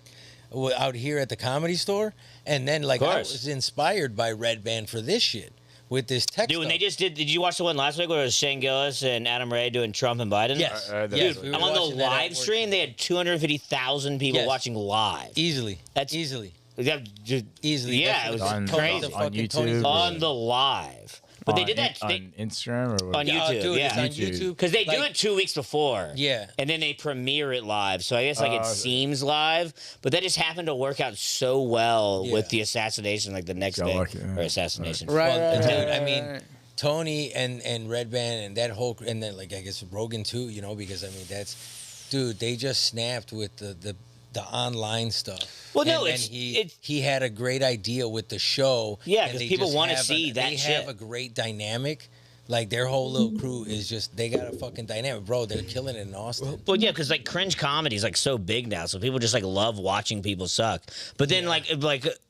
out here at the Comedy Store, and then like I course. was inspired by Red Band for this shit with this tech Dude, when stuff. they just did you watch the one last week where it was Shane Gillis and Adam Ray doing Trump and Biden? Yes, that's- yes, Dude, we were I'm on the watching that at live work. stream. They had 250,000 people Yes. watching live. Easily. That's- easily. Yeah, just- Easily. Yeah, it That's was what on- Tony- crazy. the fucking on Tony's YouTube. On the live. But they did that on Instagram or what? on YouTube. dude, Yeah, it's on YouTube. YouTube. because they do Like, it 2 weeks before. Yeah. and then they premiere it live. So I guess like it seems live, but that just happened to work out so well Yeah. with the assassination, like the next So day lucky, yeah. or assassination. Right, Well, right, dude, right, I mean, right. Tony and Red Band and that whole and then like I guess Rogan too, you know, because I mean that's, dude, they just snapped with the online stuff. Well, no, and he had a great idea with the show. Yeah, and 'cause they people just wanna have see that They shit. have a great dynamic. Like their whole little crew is just they got a fucking dynamic, bro. They're killing it in Austin. Well, yeah, because like cringe comedy is like so big now, so people just like love watching people suck. But then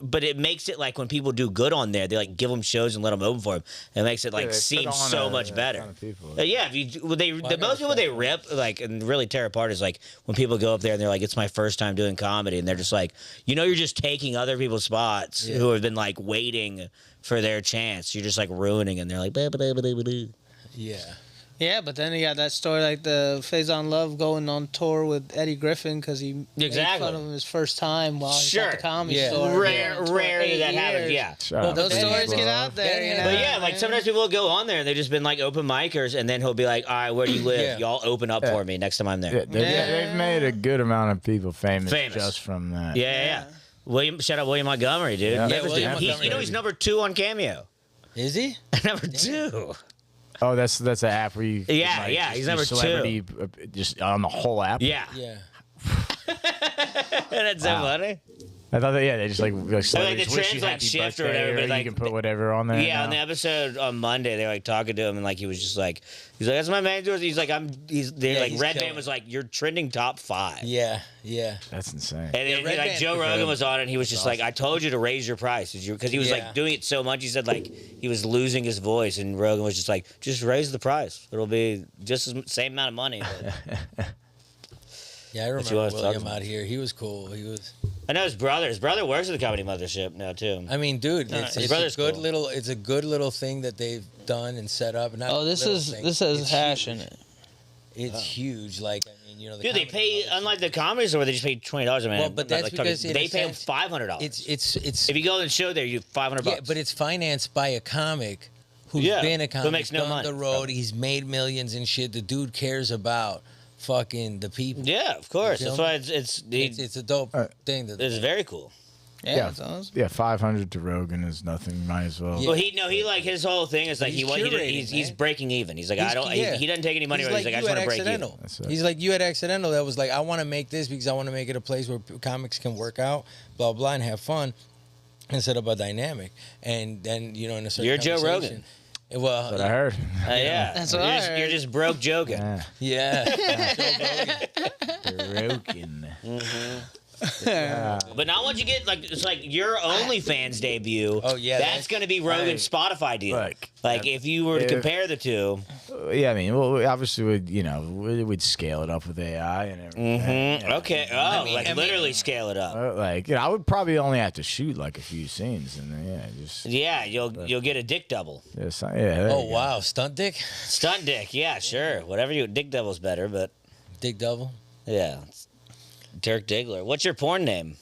but it makes it like when people do good on there, they like give them shows and let them open for them. It makes it like they put seem on so a much better. ton of people. Yeah, if you well, the I most people they rip like and really tear apart is like when people go up there and they're like, it's my first time doing comedy, and they're just like, you're just taking other people's spots Yeah. who have been like waiting for their chance. You're just like ruining, and they're like, "Bah, bah, bah, bah, bah, bah." Yeah. Yeah, but then you got that story like the Faison Love going on tour with Eddie Griffin because he Exactly. made fun of him his first time while he's Sure. at the comedy Yeah. store. Rare for that 8 happens. years. Yeah. Shut up. Those Then stories he get has- out there, you know. But yeah, like sometimes people will go on there and they've just been like open micers, and then he'll be like, "All right, where do you live? Yeah. Y'all open up Yeah. for me next time I'm there." Yeah, they've made a good amount of people famous, Famous. just from that. Yeah. shout out William Montgomery, dude. Yeah. Never William did- Montgomery. he's number 2 on Cameo. Is he? Number 2. Oh, that's an app where you. Yeah, like, yeah, just he's do number 2. celebrity, just on the whole app. Yeah. Yeah. That's so funny. I thought that they just like celebrities the wish you trends, like, happy shift or birthday, whatever, but, you like, can put whatever on there. Yeah, now. on the episode on Monday, they were like talking to him, and like he was just like, "That's my manager." He's like, Yeah, Red he's Band killing was like, "You're trending top 5." Yeah. Yeah. That's insane. And then, Red like Band- Joe Rogan was on it, and he was just like, "I told you to raise your price," because he was Yeah. like doing it so much. He said like he was losing his voice, and Rogan was just like, "Just raise the price. It'll be just the same amount of money." But Yeah, I you remember always talk William about. out here. He was cool. He was. I know his brother. His brother works at the Comedy Mothership now too. I mean, dude, No, it's, his it's a brother's good cool. little. It's a good little thing that they've done and set up. Not Oh, this little is thing. this has It's hash huge. in it. It's huge. Like I mean, you know, the Dude, they Comedy pay Mothership- unlike the comedy store, they just pay $20 a man. Well, but that's like, because in they a pay him sense, $500. It's If you go to the show there, you $500. yeah, but it's financed by a comic who's Yeah, been a who comic, makes no done money. the road. He's made millions and shit. The dude cares about fucking the people. Yeah, of course. You That's feel why me? it's a dope thing. That it's very cool. Yeah, Yeah. it's awesome. Yeah, 500 to Rogan is nothing. Might as well. Yeah. Well, he like his whole thing is like He's he's curating, man. breaking even. He's like He's- I don't yeah. he doesn't take any money. He's Or like he's like I you just at want to break even. Accidental. That's it. He's like you at Accidental. That was like I want to make this because I want to make it a place where comics can work out, blah blah, and have fun, and set up a dynamic. And then you know in a certain You're Joe conversation- Well, But I heard. Yeah, That's you're what I just, heard. you're just broke joking. Yeah. yeah. Rogan. But now once you get like it's like your OnlyFans debut. Oh, yeah, that's going to be Rogan's Spotify deal. Look, like if you were to if- compare the two, Yeah, I mean, well, we obviously we'd scale it up with AI and everything. you know. okay, literally scale it up. Like, I would probably only have to shoot like a few scenes, and then just Yeah, you'll get a dick double, there Oh you go. wow, stunt dick, stunt dick. Yeah, sure, whatever you dick double's better, but dick double. yeah, Dirk Diggler. What's your porn name?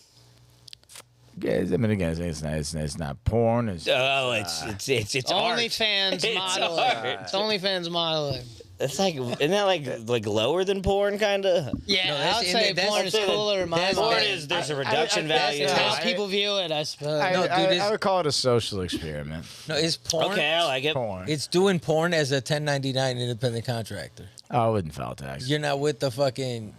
Yeah, I mean, again, it's not porn. It's Oh, it's art. OnlyFans It's modeling. art. It's OnlyFans modeling. It's like isn't that like lower than porn kind of? Yeah, No, I that's- would say that's- porn is that's- cooler. in my that's- Porn mind. is there's a reduction value. It's yeah, how I- people view it, I suppose. I, No, dude, I, it's- I would call it a social experiment. No, it's porn. Okay, I like it. Porn. It's doing porn as a 1099 independent contractor. I wouldn't file tax. You're not with the fucking.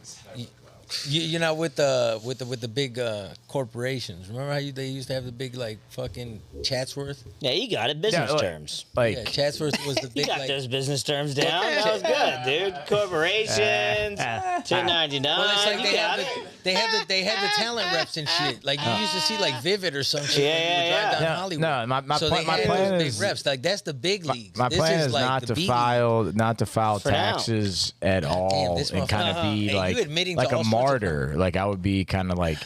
You're not with the big corporations. Remember how they used to have the big like fucking Chatsworth? Yeah, you got it. Business Yeah, like- terms. Like, Yeah, Chatsworth was the You big got like. those business terms down. That was good, dude. Corporations, 1099. Well, it's like you got it. they had the talent reps and shit. Like you used to see like Vivid or some shit. Yeah, when you would yeah, drive yeah. down No, Hollywood. no, my so plan- they my had plan those is- big reps. Like that's the big leagues. my This plan is is like not the to B league. not to file For now. taxes at all, this and kind of motherfucker- be Hey, you like admitting to like all a sorts of martyr. Like I would be kind of like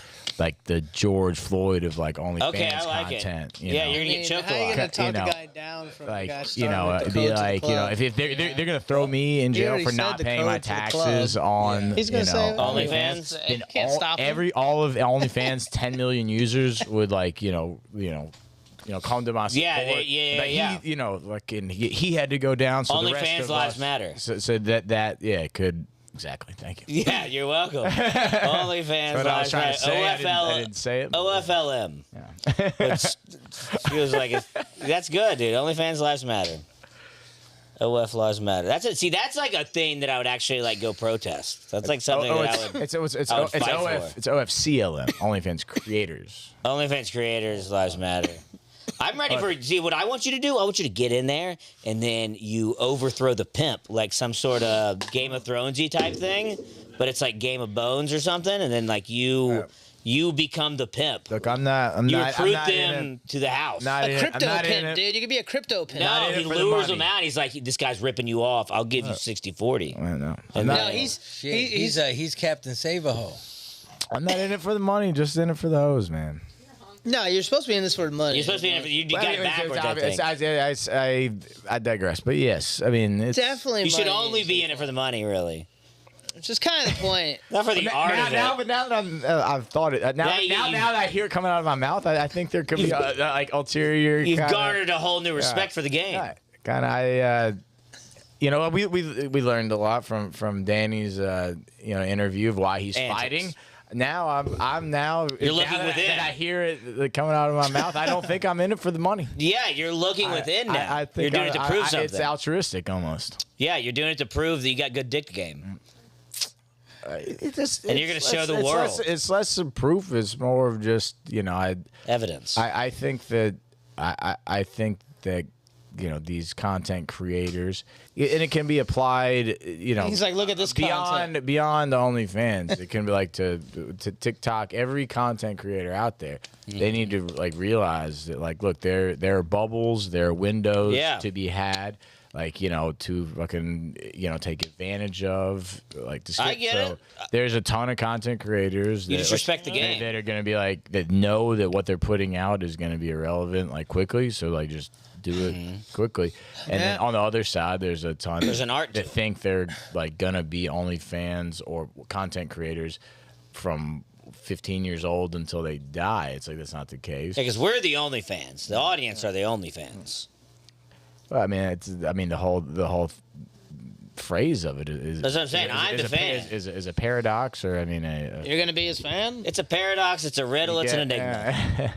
the George Floyd of like OnlyFans Okay, I like content. it. You Yeah, know? you're gonna get choked how a are you lot. gonna talk You the know, guy down from the guy like you know, starting with it'd the be code to the like you know, club? if they're gonna throw me in He jail already for said not the paying my code to the taxes club. on He's gonna you say know, OnlyFans. You then can't stop him. all of OnlyFans 10 million users would like you know come to my support. Yeah, But yeah. He, like, and he had to go down. So the rest OnlyFans of lives us- matter. So it could exactly. Thank you. Yeah, you're welcome. OnlyFans What I was lives trying matter. to say, I didn't say it. OFLM. Yeah. Which feels like that's good, dude. OnlyFans lives matter. OF lives matter. That's it. See, that's like a thing that I would actually like go protest. That's like something that I would. It's I would fight OF. for. It's OFCLM. OnlyFans creators. OnlyFans creators lives matter. I'm ready for. See, what I want you to do, I want you to get in there and then you overthrow the pimp, like some sort of Game of Thronesy type thing, but it's like Game of Bones or something, and then like you become the pimp. Look, I'm not. You I'm recruit not in them to the house. Not A in it. crypto I'm not in pimp, it. dude. You could be a crypto pimp. No, in he it for the lures money. them out. He's like, this guy's ripping you off. I'll give you 60-40. I know. And No, then- he's He's Captain Save-A-Ho. I'm not in it for the money. Just in it for the hoes, man. no. You're supposed to be in this for the money. You're supposed to be. You got it backwards. I think. I digress, but yes, I mean, it's Definitely. You should money. only be in it for the money, really. Which is kind of the point. Not for the art of it. but now that I've thought it, now that I hear it coming out of my mouth, I think there could be like ulterior. You've kinda, garnered a whole new respect for the game. Kind of, we learned a lot from Danny's interview of why he's Antics. fighting. Now I'm now. You're looking now within. that I hear it coming out of my mouth. I don't think I'm in it for the money. Yeah, you're looking within now. I think you're doing it to prove something. It's altruistic almost. Yeah, you're doing it to prove that you got good dick game. And you're gonna show the world. It's less of proof. It's more of just Evidence. I think that I think that these content creators, and it can be applied. He's like, look at this content. beyond the OnlyFans. It can be like to TikTok. Every content creator out there, they need to like realize that look, there are bubbles, there are windows to be had. To fucking, take advantage of, to skip. I get it. There's a ton of content creators You that, just respect the game. that are going to be that know that what they're putting out is going to be irrelevant, quickly. So, just do it quickly. And then on the other side, there's a ton. There's an art that to it. think they're going to be OnlyFans or content creators from 15 years old until they die. It's that's not the case. Because we're the only fans. The audience are the only fans. Well, I mean, the whole phrase of it is. That's what I'm saying. I'm the fan. Is a paradox, or You're gonna be his fan. It's a paradox. It's a riddle. It's an enigma.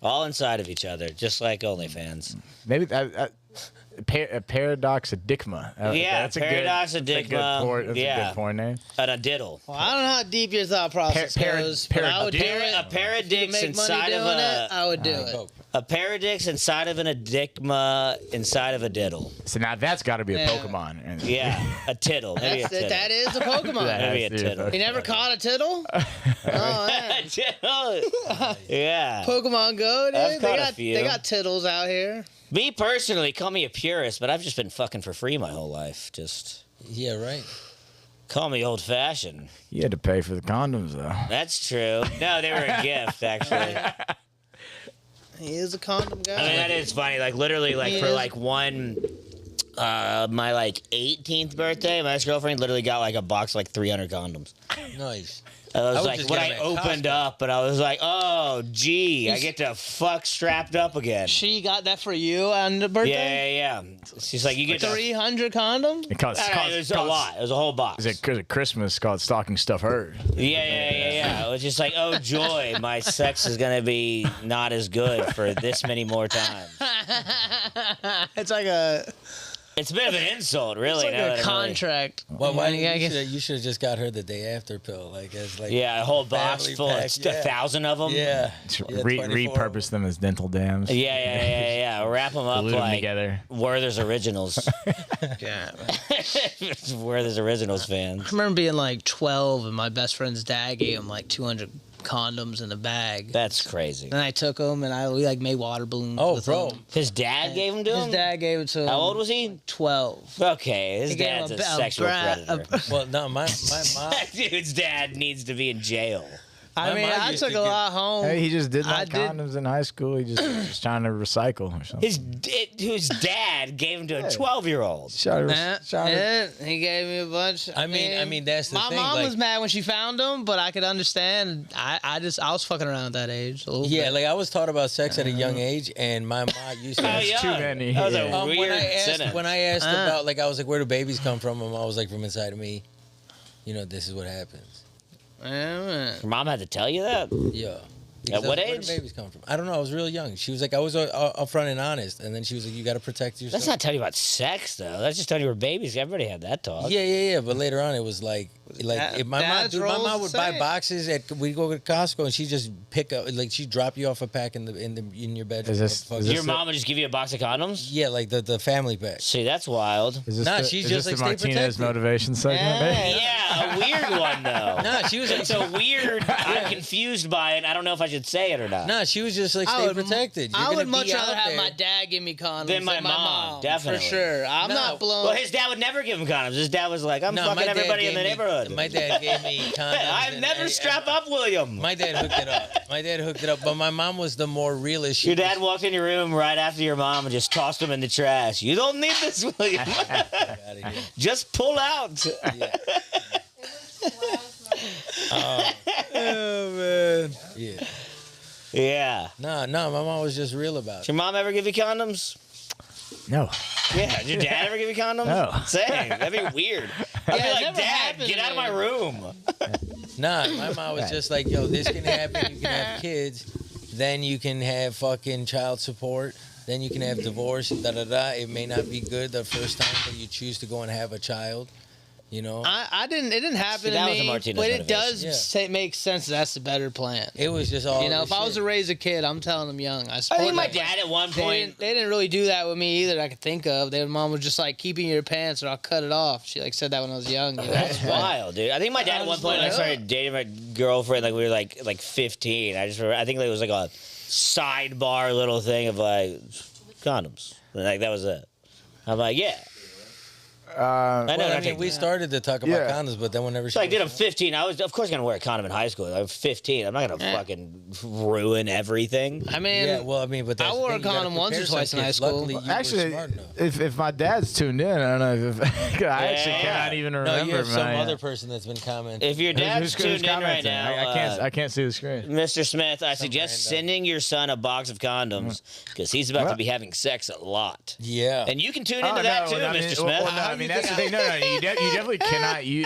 All inside of each other, just like OnlyFans. Maybe a paradox enigma. Yeah, that's paradox a good enigma. porn. That's a Yeah. good porn name. And a diddle. Well, I don't know how deep your thought process goes, but I would do it. A paradix Make money inside of doing it, I a would do it. a paradix inside of an enigma inside of a diddle. So now that's got to be a Yeah. Pokemon. And- Yeah, a tittle. Maybe a That's, tittle. that is a Pokemon. That Maybe has a to be tittle. You never caught a tittle? Oh, man. Tittle. Yeah. Pokemon Go, dude. I've caught a got few. they got tittles out here. Me personally, call me a purist, but I've just been fucking for free my whole life. Just Yeah, right. call me old fashioned. You had to pay for the condoms, though. That's true. No, they were a gift, actually. He is a condom guy. I mean, that is funny. Literally, He for is. my 18th birthday, my ex-girlfriend literally got a box 300 condoms. Nice. I was would like, just when get I them at opened Costco. up, and I was like, oh, gee, I get to fuck strapped up again. She got that for you on the Yeah, birthday? yeah, yeah. She's like, you get to. 300 condoms? It costs, It was a lot. It was a whole box. Is it Christmas called Stocking Stuff Herd? Yeah. It was just like, oh joy, my sex is gonna be not as good for this many more times. It's like a, It's a bit of an insult, really. it's like now a that I really- contract. Well, why Yeah, I guess- you should have just got her the day after pill, Yeah, a whole box Family full of pack, yeah. 1,000 of them. Yeah. Repurpose them as dental dams. Yeah. Wrap them up Glue them like together. Werther's Originals. Yeah. Werther's Originals fans. I remember being 12 and my best friend's dad gave him 200 condoms in a bag. That's crazy. And I took them and we made water balloons Oh, with bro. them. His dad gave them to His him? dad gave it to him. How old was he? 12. Okay, his He gave dad's him a sexual brat- predator. Well, no, my mom. That dude's dad needs to be in jail. I mean, mom I used took to a get- lot home. Hey, he just didn't I like did- condoms in high school. He just was trying to recycle or something. His dad gave him to a 12-year-old. He gave me a bunch. I mean, that's the my thing, mom like- was mad when she found him, but I could understand. I was fucking around at that age. A little Yeah, bit. like I was taught about sex at a young age, and my mom used to. Oh, That's yeah. too many. That was Yeah. a weird sentence. When I asked about, like, I was like, where do babies come from? And I was like, from inside of me. You know, this is what happens. Yeah. Your mom had to tell you that? Yeah. At what Where do age? babies come from? I don't know. I was real young. She was like, I was upfront and honest, and then she was like, you got to protect yourself. That's not telling you about sex, though. That's just telling you we're babies. Everybody had that talk. Yeah. But later on, it was like if my mom, Dad's dude, my role's mom the would buy same. boxes at. We go to Costco, and she just pick up, like, she drop you off a pack in your bedroom. Is this- Fuck is it. Your mom would just give you a box of condoms? Yeah, like the family pack. See, that's wild. Is this Nah, the, she's is just this like, the stay Martinez protected. motivation segment? baby? Yeah, a weird one, though. Nah, she was like, It's a weird. I'm confused by it. I don't know if I should say it or not. nah, she was just like, I stay would- protected. You're I gonna would be much rather out have there. my dad give me condoms Than my my mom, definitely. for sure. I'm No. not blown. Well, his dad would never give him condoms. His dad was like, I'm No, fucking my dad everybody in the gave me- neighborhood. My dad gave me condoms. I've and never I- strap up William. My dad hooked it up. But my mom was the more realist. She Your dad was- walked in your room right after your mom and just tossed him in the trash. You don't need this, William. Outta here. Just pull out. Yeah. Yeah. Yeah. No, my mom was just real about Did it. your mom ever give you condoms? No. Yeah. Did your dad ever give you condoms? No. Same. That'd be weird. I'd Yeah, be it like, never Dad, happened get to out of me. my room. Nah, my mom was just like, yo, this can happen. You can have kids. Then you can have fucking child support. Then you can have divorce. Da da da. It may not be good the first time that you choose to go and have a child. You know. I didn't. It didn't happen See, to that was a me, Martinez but it motivation. does Yeah. make sense. That's the better plan. It was just all. You know, this if I was to shit. raise a kid, I'm telling them young. I support think my them. dad at one point. They didn't really do that with me either. I could think of. Their mom was just like, keep it in your pants or I'll cut it off. She like said that when I was young. You know? That's wild, dude. I think my dad at one point, when I started dating my girlfriend, like we were like 15. I just remember, I think it was like a sidebar little thing of like condoms. Like that was it. I'm like, yeah. I know. Well, I not mean, to- we started to talk about Yeah. condoms, but then whenever So I did. I'm 15. I was, of course, gonna wear a condom in high school. I'm 15. I'm not gonna fucking ruin everything. I mean, Yeah, well, I mean, but that's I the wore thing, a you gotta condom once or prepare twice some in high kids. school. Luckily, you were Actually, smart enough. if my dad's tuned in, I don't know if I actually Yeah. cannot even No, remember. you have some my, other person that's been commenting. If your dad's who's tuned in right commenting? now, I can't see the screen. Mr. Smith, I suggest random. sending your son a box of condoms because he's about to What? be having sex a lot. Yeah. And you can tune into that too, I mean, Mr. Smith. well, no, I mean that's the thing. No, you definitely cannot use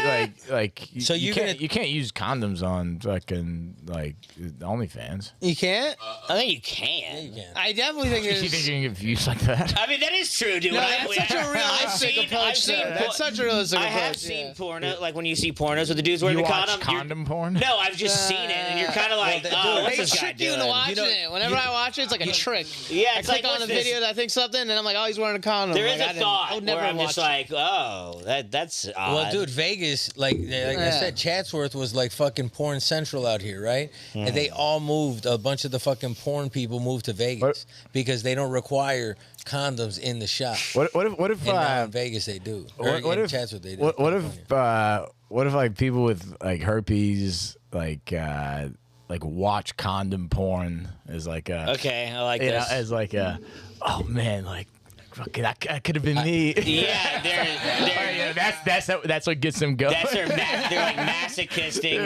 So you you're can't gonna- you can't use condoms on fucking like OnlyFans. you can't. I think you Yeah, you can. can. I definitely think You think it's. you can get views like that? I mean, that is true, dude. No, When that's such a I've realistic seen- approach. I've seen though. por- That's such a realistic I approach. have seen yeah. porno, like when you see pornos with the dudes wearing You the watch condom. condom porn? No, I've just seen it, and you're kind of like, Well, oh, dude, what's They this guy trick you doing? into watching know, it. Whenever I watch it, it's like a trick. Yeah, I it's click like on a what's this? video that I think something, and I'm like, oh, he's wearing a condom. There like, is I a didn't- thought I would where never I'm just watch like, it. oh, that's odd. Well, dude, Vegas, like I Yeah. said, Chatsworth was like fucking porn central out here, right? And they all moved. A bunch of the fucking porn people moved to Vegas What- because they don't require condoms in the shop. What if And now in Vegas they do. Or what in if Chatsworth they do. what if like people with like herpes like watch condom porn as like a Okay, I like you know, this. as like a oh man like fucking that could have been me. Yeah, Yeah, that's what gets them going. they're like masochisting,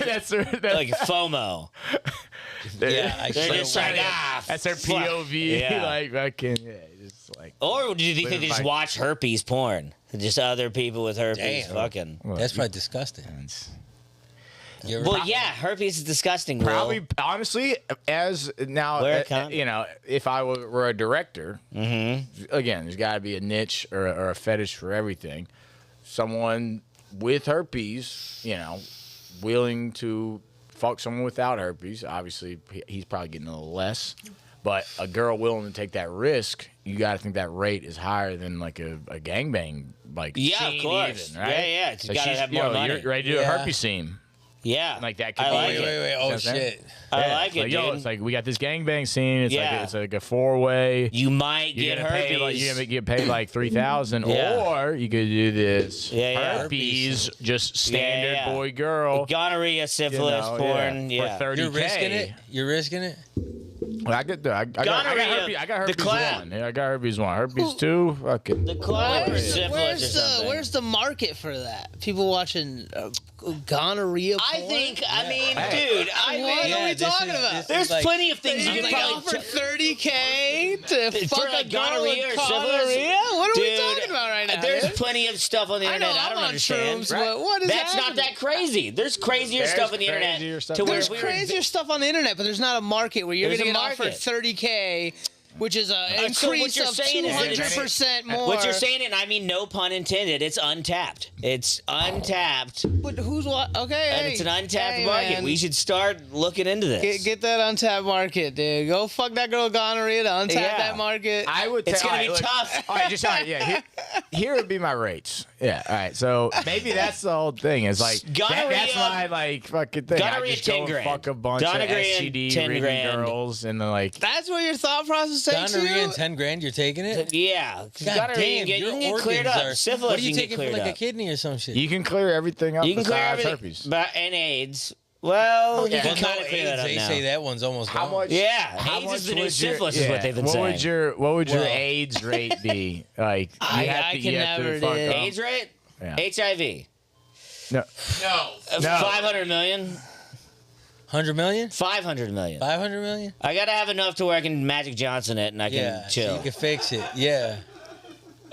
that's like FOMO. Yeah, I They're should've just like, went. that's their fuck. POV. Yeah. Like fucking just like Or do you think they Living just by- watch herpes porn? Just other people with herpes Damn. fucking. That's probably disgusting. You ever- Well, yeah, herpes is disgusting, Will. Probably, honestly, as now, Wear a condom. you know, if I were a director, again, there's got to be a niche or a fetish for everything. Someone with herpes, you know, willing to fuck someone without herpes. Obviously, he's probably getting a little less. But a girl willing to take that risk, you got to think that rate is higher than like a gangbang like Yeah, of scene course. even, right? Yeah, yeah. It's gotta she's- have more yo, money. You're ready to do a Yeah. herpes scene. Yeah. Like that could I be. like Wait, it. wait, wait. Oh, You know what I'm saying? shit. I Yeah, like it, yo, dude. it's like we got this gangbang scene. It's Yeah. like a 4-way. You might You're get gonna pay herpes. like you're gonna get paid like 3,000, Yeah. or you could do this Yeah. herpes, just standard Yeah. boy girl. Gonorrhea, syphilis, porn. Yeah. for 30K. You're risking it. You're risking it. Well, I got Gonorrhea, herpes. I got herpes the clap. 1. Yeah, I got herpes 1. Herpes 2. Fucking. The clap or syphilis or something. Where's the market for that? People watching gonorrhea I porn? think, I mean, Hey. dude, I What mean, are we this talking is- about? this is there's like- plenty of things you You can think probably offer 30K to For, fuck like, a girl gonorrhea with or syphilis? gonorrhea? What are we Dude, talking about right now? There's dude? plenty of stuff on the I know internet I I'm don't on understand. shrooms, but what is That's not happening? that crazy. There's crazier There's stuff on the crazier internet. stuff. To where There's if we were- crazier stuff on the internet, but there's not a market where you're There's going to a get offered market. 30K, which is an so what increase you're of saying is that 200% more. What you're saying, and I mean no pun intended, it's untapped. It's untapped, But who's what? Okay, and hey, it's an untapped hey, market. man. We should start looking into this. Get that untapped market, dude. Go fuck that girl gonorrhea to untap Yeah. that market. I would. It's tell- gonna be all right, look, tough. All right, just all right, yeah. Here would be my rates. Yeah. All right. So maybe that's the whole thing. It's like that's Gonorrhea- my like fucking thing. Gonorrhea, I just go 10 and grand. fuck a bunch Gonorrhea, of STD 10 ridden grand. girls and then like. That's where your thought process takes Gonorrhea you. and 10 grand. You're taking it. Yeah, God gonorrhea, damn, you your can get organs cleared up. are. Syphilis, What are you can get taking for cleared like a up. kidney or some shit? You can clear everything up You can clear besides everything, herpes. but and AIDS. Well, you yeah. can Well, kind no of clear that AIDS. up They now. say that one's almost How gone. much? Yeah, How AIDS much is the new would your- syphilis, is what they've been what saying. Would your Well- AIDS rate be? Like you I have to, can you have to never fuck do. up. AIDS rate? Yeah. HIV. No. No. No. 500 million. 100 million? 500 million. 500 million? I gotta have enough to where I can Magic Johnson it and I can Yeah, so chill. you can fix it. Yeah.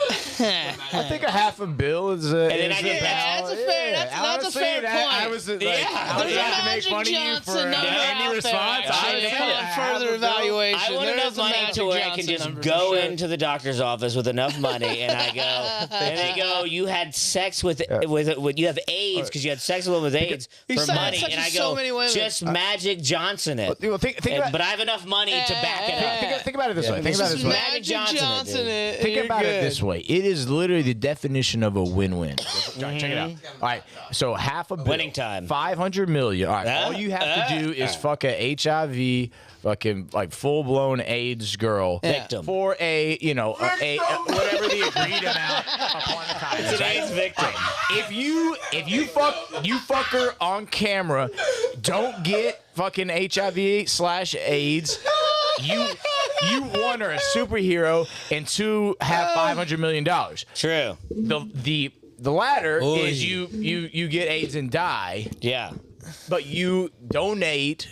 I think $500 million is a. And then is I get- about, that's a fair- that's a honestly, fair that- point. I was like, Yeah. I was There's a about to make Magic fun of you Johnson for number any out response. there. I Should would have say further $500 million. evaluation. I want There enough is a money Magic to where I can Johnson just number go for sure. into the doctor's office with enough money, and I go, and they go, you had sex with you have AIDS because you had sex with a woman with AIDS He for said money, such and as I so go, many women. just Magic Johnson it. Well, think about, But I have enough money to back it up. think about it this way. Think about it this way. Magic Johnson it, dude. Think about it this way. It is literally the definition of a win-win. Check it out. All right. So $500 million. Winning time. 500 million. All right. All you have to do is fuck a HIV fucking like full-blown AIDS girl Victim. for a whatever the agreed amount upon the time. It's an AIDS victim. If you fuck her on camera, don't get fucking HIV/AIDS. You one are a superhero, and two have $500 million. True. The latter Oy. is you get AIDS and die, Yeah. but you donate,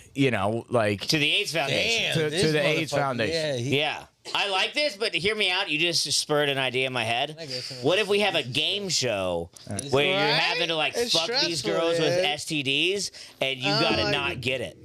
like To the AIDS Foundation. Damn. To this the AIDS motherfucker, Foundation. Yeah. Yeah. I like this, but hear me out. You just spurred an idea in my head. I guess I'm- What if we have a game show where you're Right? having to like It's fuck these stressful, girls with dude. STDs and you gotta like not it. get it?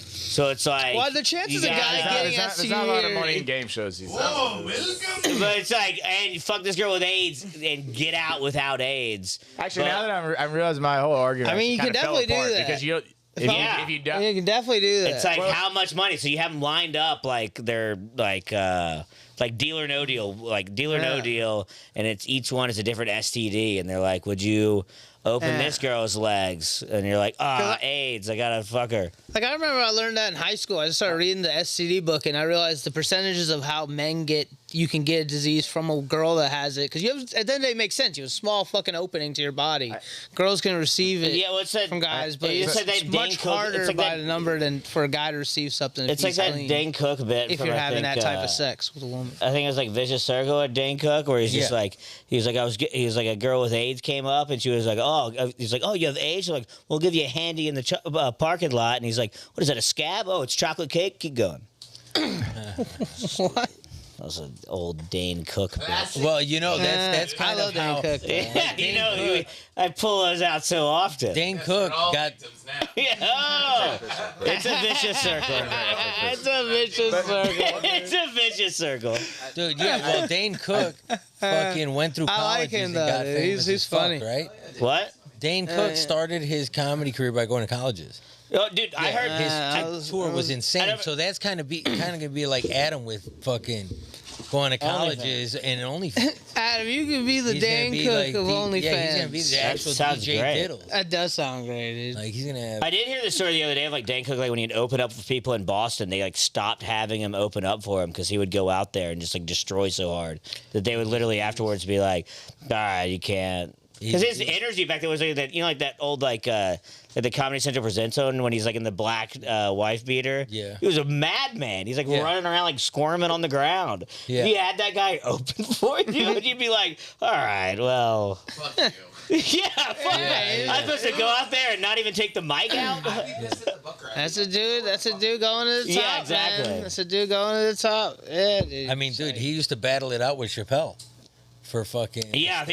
So it's like Well, the chances you of gotta- guys getting there's not a lot of STD money in game shows these days. Whoa, welcome. But it's like, and you fuck this girl with AIDS and get out without AIDS. Actually, But- now that I'm realizing my whole argument, I mean, you kinda can fell definitely do apart that. because you. If Yeah. you You die, can definitely do that. It's like Well- how much money? So you have them lined up like they're like deal or no deal, no deal, and it's each one is a different STD, and they're like, would you open Yeah. this girl's legs? And you're like, AIDS, I gotta fuck her. Like I remember I learned that in high school. I just started reading the STD book and I realized the percentages of how you can get a disease from a girl that has it. Because at the end of the day, it makes sense. You have a small fucking opening to your body. Girls can receive it Yeah, well, it's that from guys, but it's it's, like that it's Dane much Cook- harder it's like by that- the number than for a guy to receive something. if It's like he's that clean, Dane Cook bit. if from, you're I having think, that type of sex with a woman. I think it was like Vicious Circle at Dane Cook, where he's just Yeah. like, he was like a girl with AIDS came up and she was like, he's like, oh, you have AIDS? She's like, we'll give you a handy in the parking lot. And he's like, what is that, a scab? Oh, it's chocolate cake? Keep going. What? That was an old Dane Cook bit. Well, that's I kind love of Dane how Cook. Yeah, I pull those out so often. Dane Cook All got. victims now. Yeah, oh, it's a vicious circle. It's a vicious circle. It's a vicious circle. Dude, yeah, well, Dane Cook fucking went through I college like him, and though, got dude. famous He's as fuck, funny. right? What? Dane Cook started his comedy career by going to colleges. Oh, dude, I heard His I was- tour was I insane. never- So that's kind of gonna be like Adam with fucking going to colleges and OnlyFans. Adam, you could be the He's gonna Dan be Cook like of the- OnlyFans. Yeah, he's gonna be the That actual sounds DJ great. Diddles. That does sound great, dude. Like he's gonna have. I did hear the story the other day of like Dan Cook, like when he'd open up for people in Boston, they like stopped having him open up for him because he would go out there and just like destroy so hard that they would literally afterwards be like, "All right, you can't." Because his energy back there was like that, like that old like the Comedy Central presents on when he's like in the black wife beater. Yeah. he was a madman. He's like Yeah. running around like squirming on the ground. Yeah. If you had that guy open for you, and you'd be like, "All right, well." Fuck you. Yeah, fuck that. I'm supposed to go out there and not even take the mic out? I'd be pissed at the Booker. That's a dude. That's a dude going to the top, Yeah, exactly. man. That's a dude going to the top. Yeah, dude. I mean, dude, he used to battle it out with Chappelle for fucking. Yeah,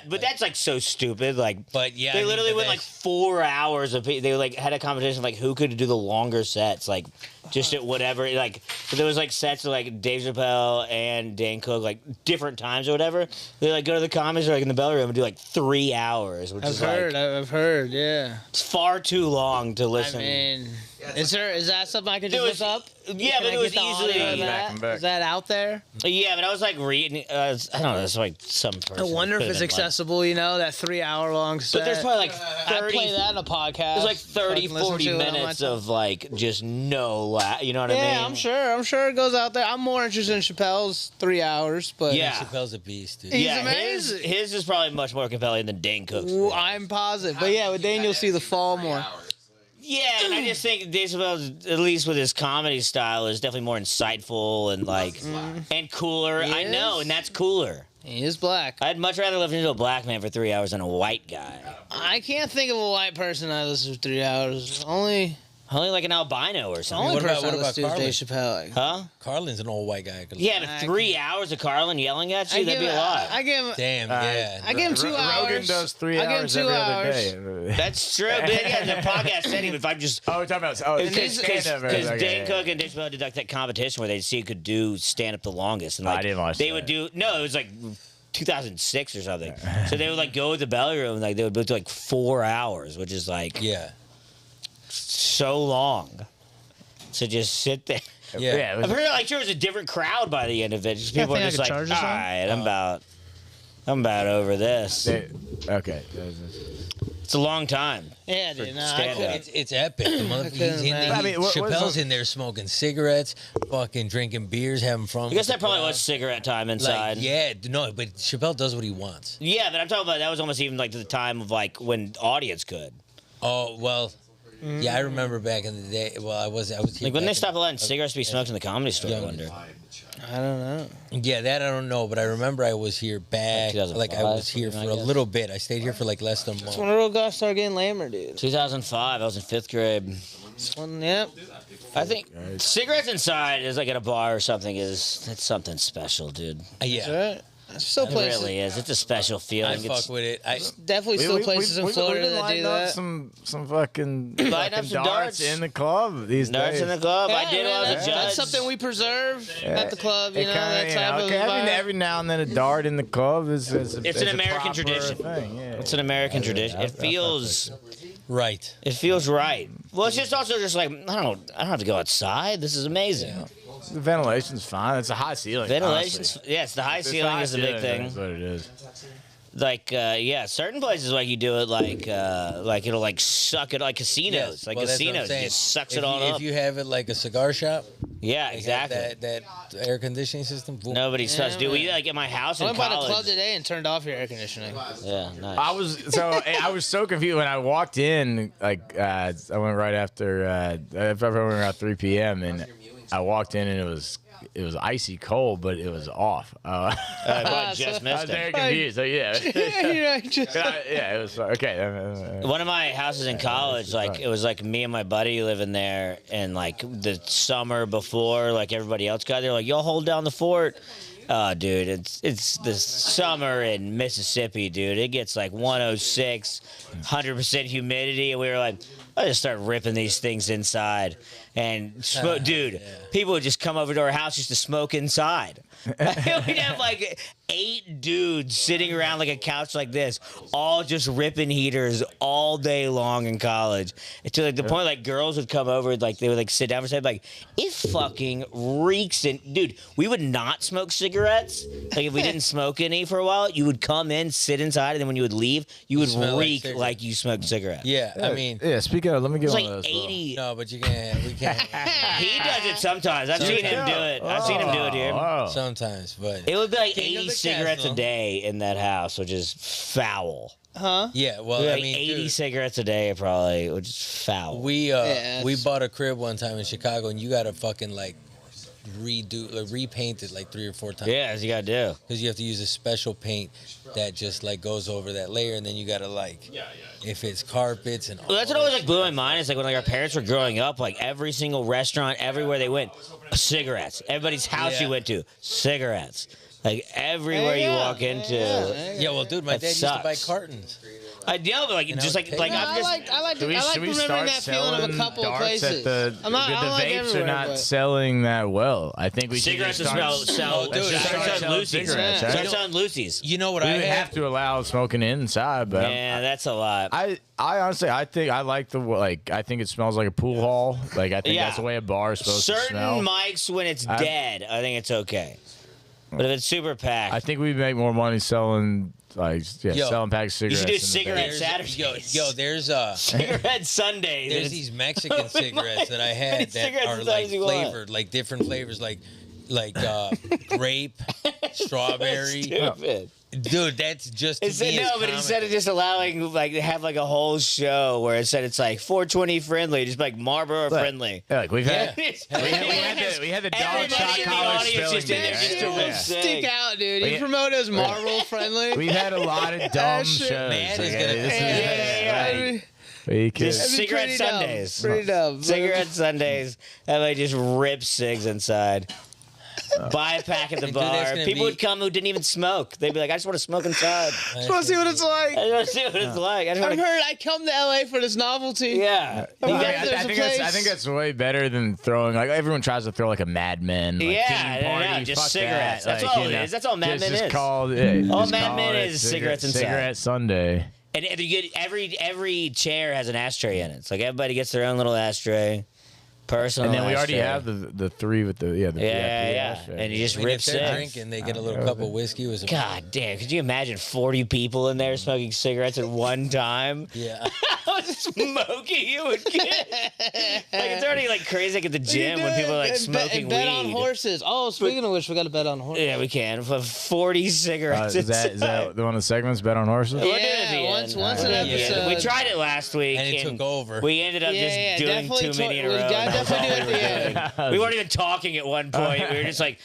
but that's like so stupid. Like, But yeah, they I mean, literally but went like that's- 4 hours of. They like had a competition like who could do the longer sets, like just at whatever. Like so there was like sets of like Dave Chappelle and Dan Cook, like different times or whatever. They like go to the comedies or like in the Bell Room and do like 3 hours, which I've is heard. like I've heard. Yeah. it's far too long to I listen. mean, it's is that something I could Dude, just look up? yeah, Can but I it was get the audio easily. of Back that? and back. Is that out there? Yeah, but I was like reading. I don't know. It's like some person. I wonder if put it it's in, like- accessible. You know, that 3 hour long set. But there's probably like I'd 30. play that in a podcast. There's like so I 30, can listen 40 to it on my minutes time. of like just no you know what I mean? Yeah, I'm sure. I'm sure it goes out there. I'm more interested in Chappelle's 3 hours, but Yeah. Chappelle's a beast, dude. He's Yeah, amazing. His is probably much more compelling than Dane Cook's. I'm positive. But yeah, with Dane, you'll see the fall more. Yeah, and I just think Dave Chappelle, at least with his comedy style, is definitely more insightful and like and cooler. He I know, is? and that's cooler. He is black. I'd much rather listen to a black man for 3 hours than a white guy. I can't think of a white person I listen to 3 hours. Only Like an albino or the something. only What about- person I what listen to about is Dave Chappelle. Huh? Carlin's an old white guy. I could Yeah, I but 3 hours of Carlin yelling at you, that'd be a lot. I give him. Damn, yeah. I give him 2 hours. Rogan does 3 I give him hours 2 every hours. other day. That's true. But yeah, the podcast said if I'm just Oh, we're talking about because stand-up. Dane Okay. Cook and Dave Chappelle did like that competition where they'd see who could do stand up the longest, and like I didn't watch they that. would do it was like 2006 or something. So they would like go to the belly room, like they would do like 4 hours, which is like Yeah. so long to just sit there. Yeah. Yeah, it was- I'm pretty like sure it was a different crowd by the end of it. Just people think are I just could like, all charge this one? right, I'm about over this. okay. It's a long time. Yeah, dude. No, I stand could. up. It's epic. The mother- couldn't he's in there, imagine. I mean, what- Chappelle's what's- in there smoking cigarettes, fucking drinking beers, having fun. I guess that probably was cigarette time inside. Like, yeah, no, but Chappelle does what he wants. Yeah, but I'm talking about that was almost even like the time of like when audience could. Oh well, yeah, I remember back in the day. Well, I was here. Like when back they in- stopped letting cigarettes be smoked in the comedy store, I Young. wonder. I don't know. Yeah, that I don't know, but I remember I was here back. Like I was here for something a like that. little bit. I stayed here for like less than a It's month. when the real guys started getting lamer, dude. 2005, I was in 5th grade. Yep. I think cigarettes inside is like at a bar or something it's something special, dude. Yeah, That's right. There's still It places. really is. It's a special I feeling. fuck with it. Definitely still places in Florida that do that. Some fucking Lighting up fucking some darts darts. in the club these Darts days. in the club. I Yeah, did man, while I was a that's, judge. that's something we preserve at the club, you It know, kinda, that type of okay, environment. every now and then a dart in the club is It's an is a American proper tradition. Thing, yeah. It's an American tradition. I It fuck feels right. it feels right. Well, it's just also just like I don't have to go outside. This is amazing. The ventilation's fine. It's a high ceiling. Ventilation's honestly. yes, the high It's ceiling high is a big ceiling, thing. That's what it is. Like yeah, certain places like you do it like it'll like suck it like casinos. Yes. Like Well, that's what I'm casinos, it saying. just sucks If it all you, up. If you have it like a cigar shop, Yeah, like have exactly. that air conditioning system. boom. Nobody starts do we man. like at my house I in went by the college. club today and turned off your air conditioning. Yeah, nice. I was so confused when I walked in. Like I went right after I went around 3 p.m. and I walked in and it was icy cold, but it was off. I just I missed was it. very confused. So yeah, yeah, just, yeah, it was okay. One of my houses in college, like it was like me and my buddy living there, and like the summer before, like everybody else got there, like y'all hold down the fort. Oh, dude, it's the summer in Mississippi, dude. It gets like 106, 100% humidity, and we were like, I just start ripping these things inside, and smoke, dude. People would just come over to our house just to smoke inside. We'd have like 8 dudes sitting around like a couch like this, all just ripping heaters all day long in college. And to like the point like girls would come over, like they would like sit down for a second, like it fucking reeks. And dude, we would not smoke cigarettes. Like if we didn't smoke any for a while, you would come in, sit inside, and then when you would leave, you would smell like reek cigarettes. like you smoked cigarettes. Yeah, I mean, yeah. Speaking of, let me get It's one like of those. bro. 80. no, but you can't. We can't. He does it sometimes. I've seen him do it. I've seen him do it here. Oh. Sometimes, but It would be like King of 80 the cigarettes a Castle. day in that house, which is foul. Huh? yeah. Well, Like I mean, 80 dude, cigarettes a day, probably, which is foul. we it's- bought a crib one time in Chicago, and you got to fucking like repaint it like 3 or 4 times. Yeah, as you gotta do. Because you have to use a special paint that just like goes over that layer, and then you gotta like, if it's carpets and. Well, that's what always like blew my mind. Is like when like our parents were growing up, like every single restaurant, everywhere they went, cigarettes. Everybody's house Yeah. you went to, cigarettes. Like everywhere you walk into. Yeah, well, dude, my That dad used to buy sucks. cartons. I know, but like You know, just like take- like No, I'm I just. like Should we remembering start that feeling of a selling couple of darts places. at the? I'm not, the I don't like vapes are everywhere, not but- selling that well. I think we should Cigarettes just smell. start. Sell. Oh, dude, Start start selling selling Lucy's. cigarettes, Start right? selling Lucy's. You know what We I would had? have to allow smoking inside, but Yeah, that's a lot. I honestly I think I like the like I think it smells like a pool hall. Like I think Yeah. that's the way a bar is supposed to Certain smell. mics, when it's I- dead, I think it's okay. But if it's super packed, I think we make more money selling Yo, selling packed you cigarettes. should do than the cigarette vapes. Saturdays. Yo, there's cigarette Sundays. there's and these it's- Mexican cigarettes that I many had that cigarettes are as like you want. flavored, like different flavors, like grape, strawberry. Stupid. Dude, that's just to It said, me is no, but common. instead of just allowing like to have like a whole show where it said it's like 420 friendly, just like Marlboro friendly. Yeah, like we've had Yeah. we had the dog Everybody shot in the collar audience spelling just did bee, it just right? to Yeah. rip Stick out, dude. You Yeah. promote as Marvel friendly. We've had a lot of dumb shit. shows. Man is okay? gonna- This is- Yeah. We could- Just That'd be cigarette pretty dumb. Sundays. Pretty dumb. Cigarette Sundays. Everybody just rips cigs inside. Buy a pack at the Dude, that's bar. gonna People be- would come who didn't even smoke. They'd be like, I just want to smoke inside. Just want to see what it's like. I just want to see what it's like. I just I've want to. heard I come to LA for this novelty. Yeah. I You mean, got- there's a I think place- that's way better than throwing like everyone tries to throw like a Mad Men like, Yeah, team no, no, party. just Fuck cigarettes. That. That's Like, all you it know, is. That's all Mad Men just is. Called, yeah, All just Mad call Men it is cigarettes inside. Cigarette Sunday. And if you get every chair has an ashtray in it. It's like everybody gets their own little ashtray. Personal. And then we already ashtray. have the three with the Yeah, three yeah. ashtray. And you just I mean, rip if they're cigs. drinking, they get a little cup of whiskey. Was God damn! Could you imagine 40 people in there smoking cigarettes at one time? yeah. How smoky you would get! Like it's already like crazy like at the gym when people are like smoking bet weed. on horses. Oh, speaking of which, we got to bet on horses. Yeah, we can. For 40 cigarettes. Is that inside. one of the segments? Bet on horses. We'll do it at Yeah, the once- end. once We'll an do it at the end. episode. We tried it last week And it took over. We ended up just doing definitely too many in a we row. gotta That's definitely all do it we at the were end. doing. We weren't even talking at one point. We were just like,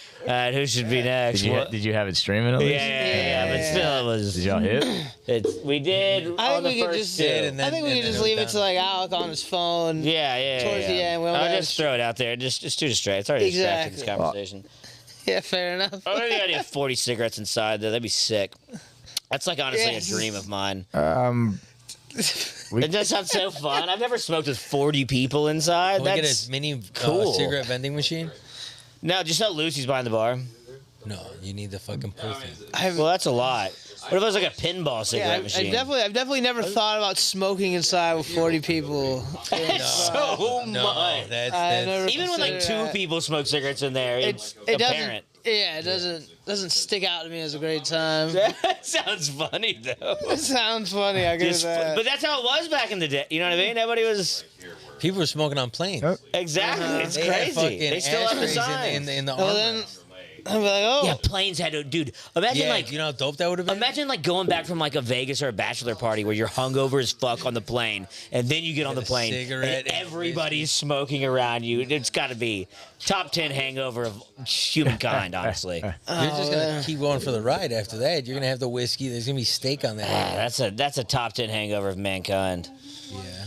who should be next? What- Did you have it streaming at yeah, least? yeah, but still, it was. Did y'all hit? We did. I on think the we could first just. two. and then- I think we and could then just it was leave it done. to like Alec on his phone. Yeah. Towards the end, we'll I'll have- just throw it out there. Just too distracted. It's already distracting this Exactly. conversation. Yeah, fair enough. I think the idea of 40 cigarettes inside though. That'd be sick. That's like honestly Yes. a dream of mine. We- It does sound so fun. I've never smoked with 40 people inside. Can we get That's a mini cool. cigarette vending machine? no, just not Lucy's behind the bar. No, you need the fucking pull thing. Well, that's a lot. What if it was like a pinball Yeah, cigarette I've machine? definitely never thought about smoking inside with 40 people. so No, much. I never Even when like considered two that. people smoke cigarettes in there, it's It apparent. Yeah, it doesn't stick out to me as a great time. That sounds funny though. It sounds funny. I agree with Just, that. but that's how it was back in the day. You know what I mean? Everybody was People were smoking on planes. Oh. exactly. It's They had crazy. fucking They still have the ashtrays signs. in the Well, armrest. then I'd be like, oh, Yeah, planes had to. Dude, imagine Yeah, like you know how dope that would have been? Imagine like going back from like a Vegas or a bachelor party where you're hungover as fuck on the plane, and then you get on the a plane, cigarette and and everybody's smoking around you. It's got to be top 10 hangover of humankind, honestly. You're just going to keep going for the ride after that. You're going to have the whiskey. There's going to be steak on that. That's a top 10 hangover of mankind. Yeah.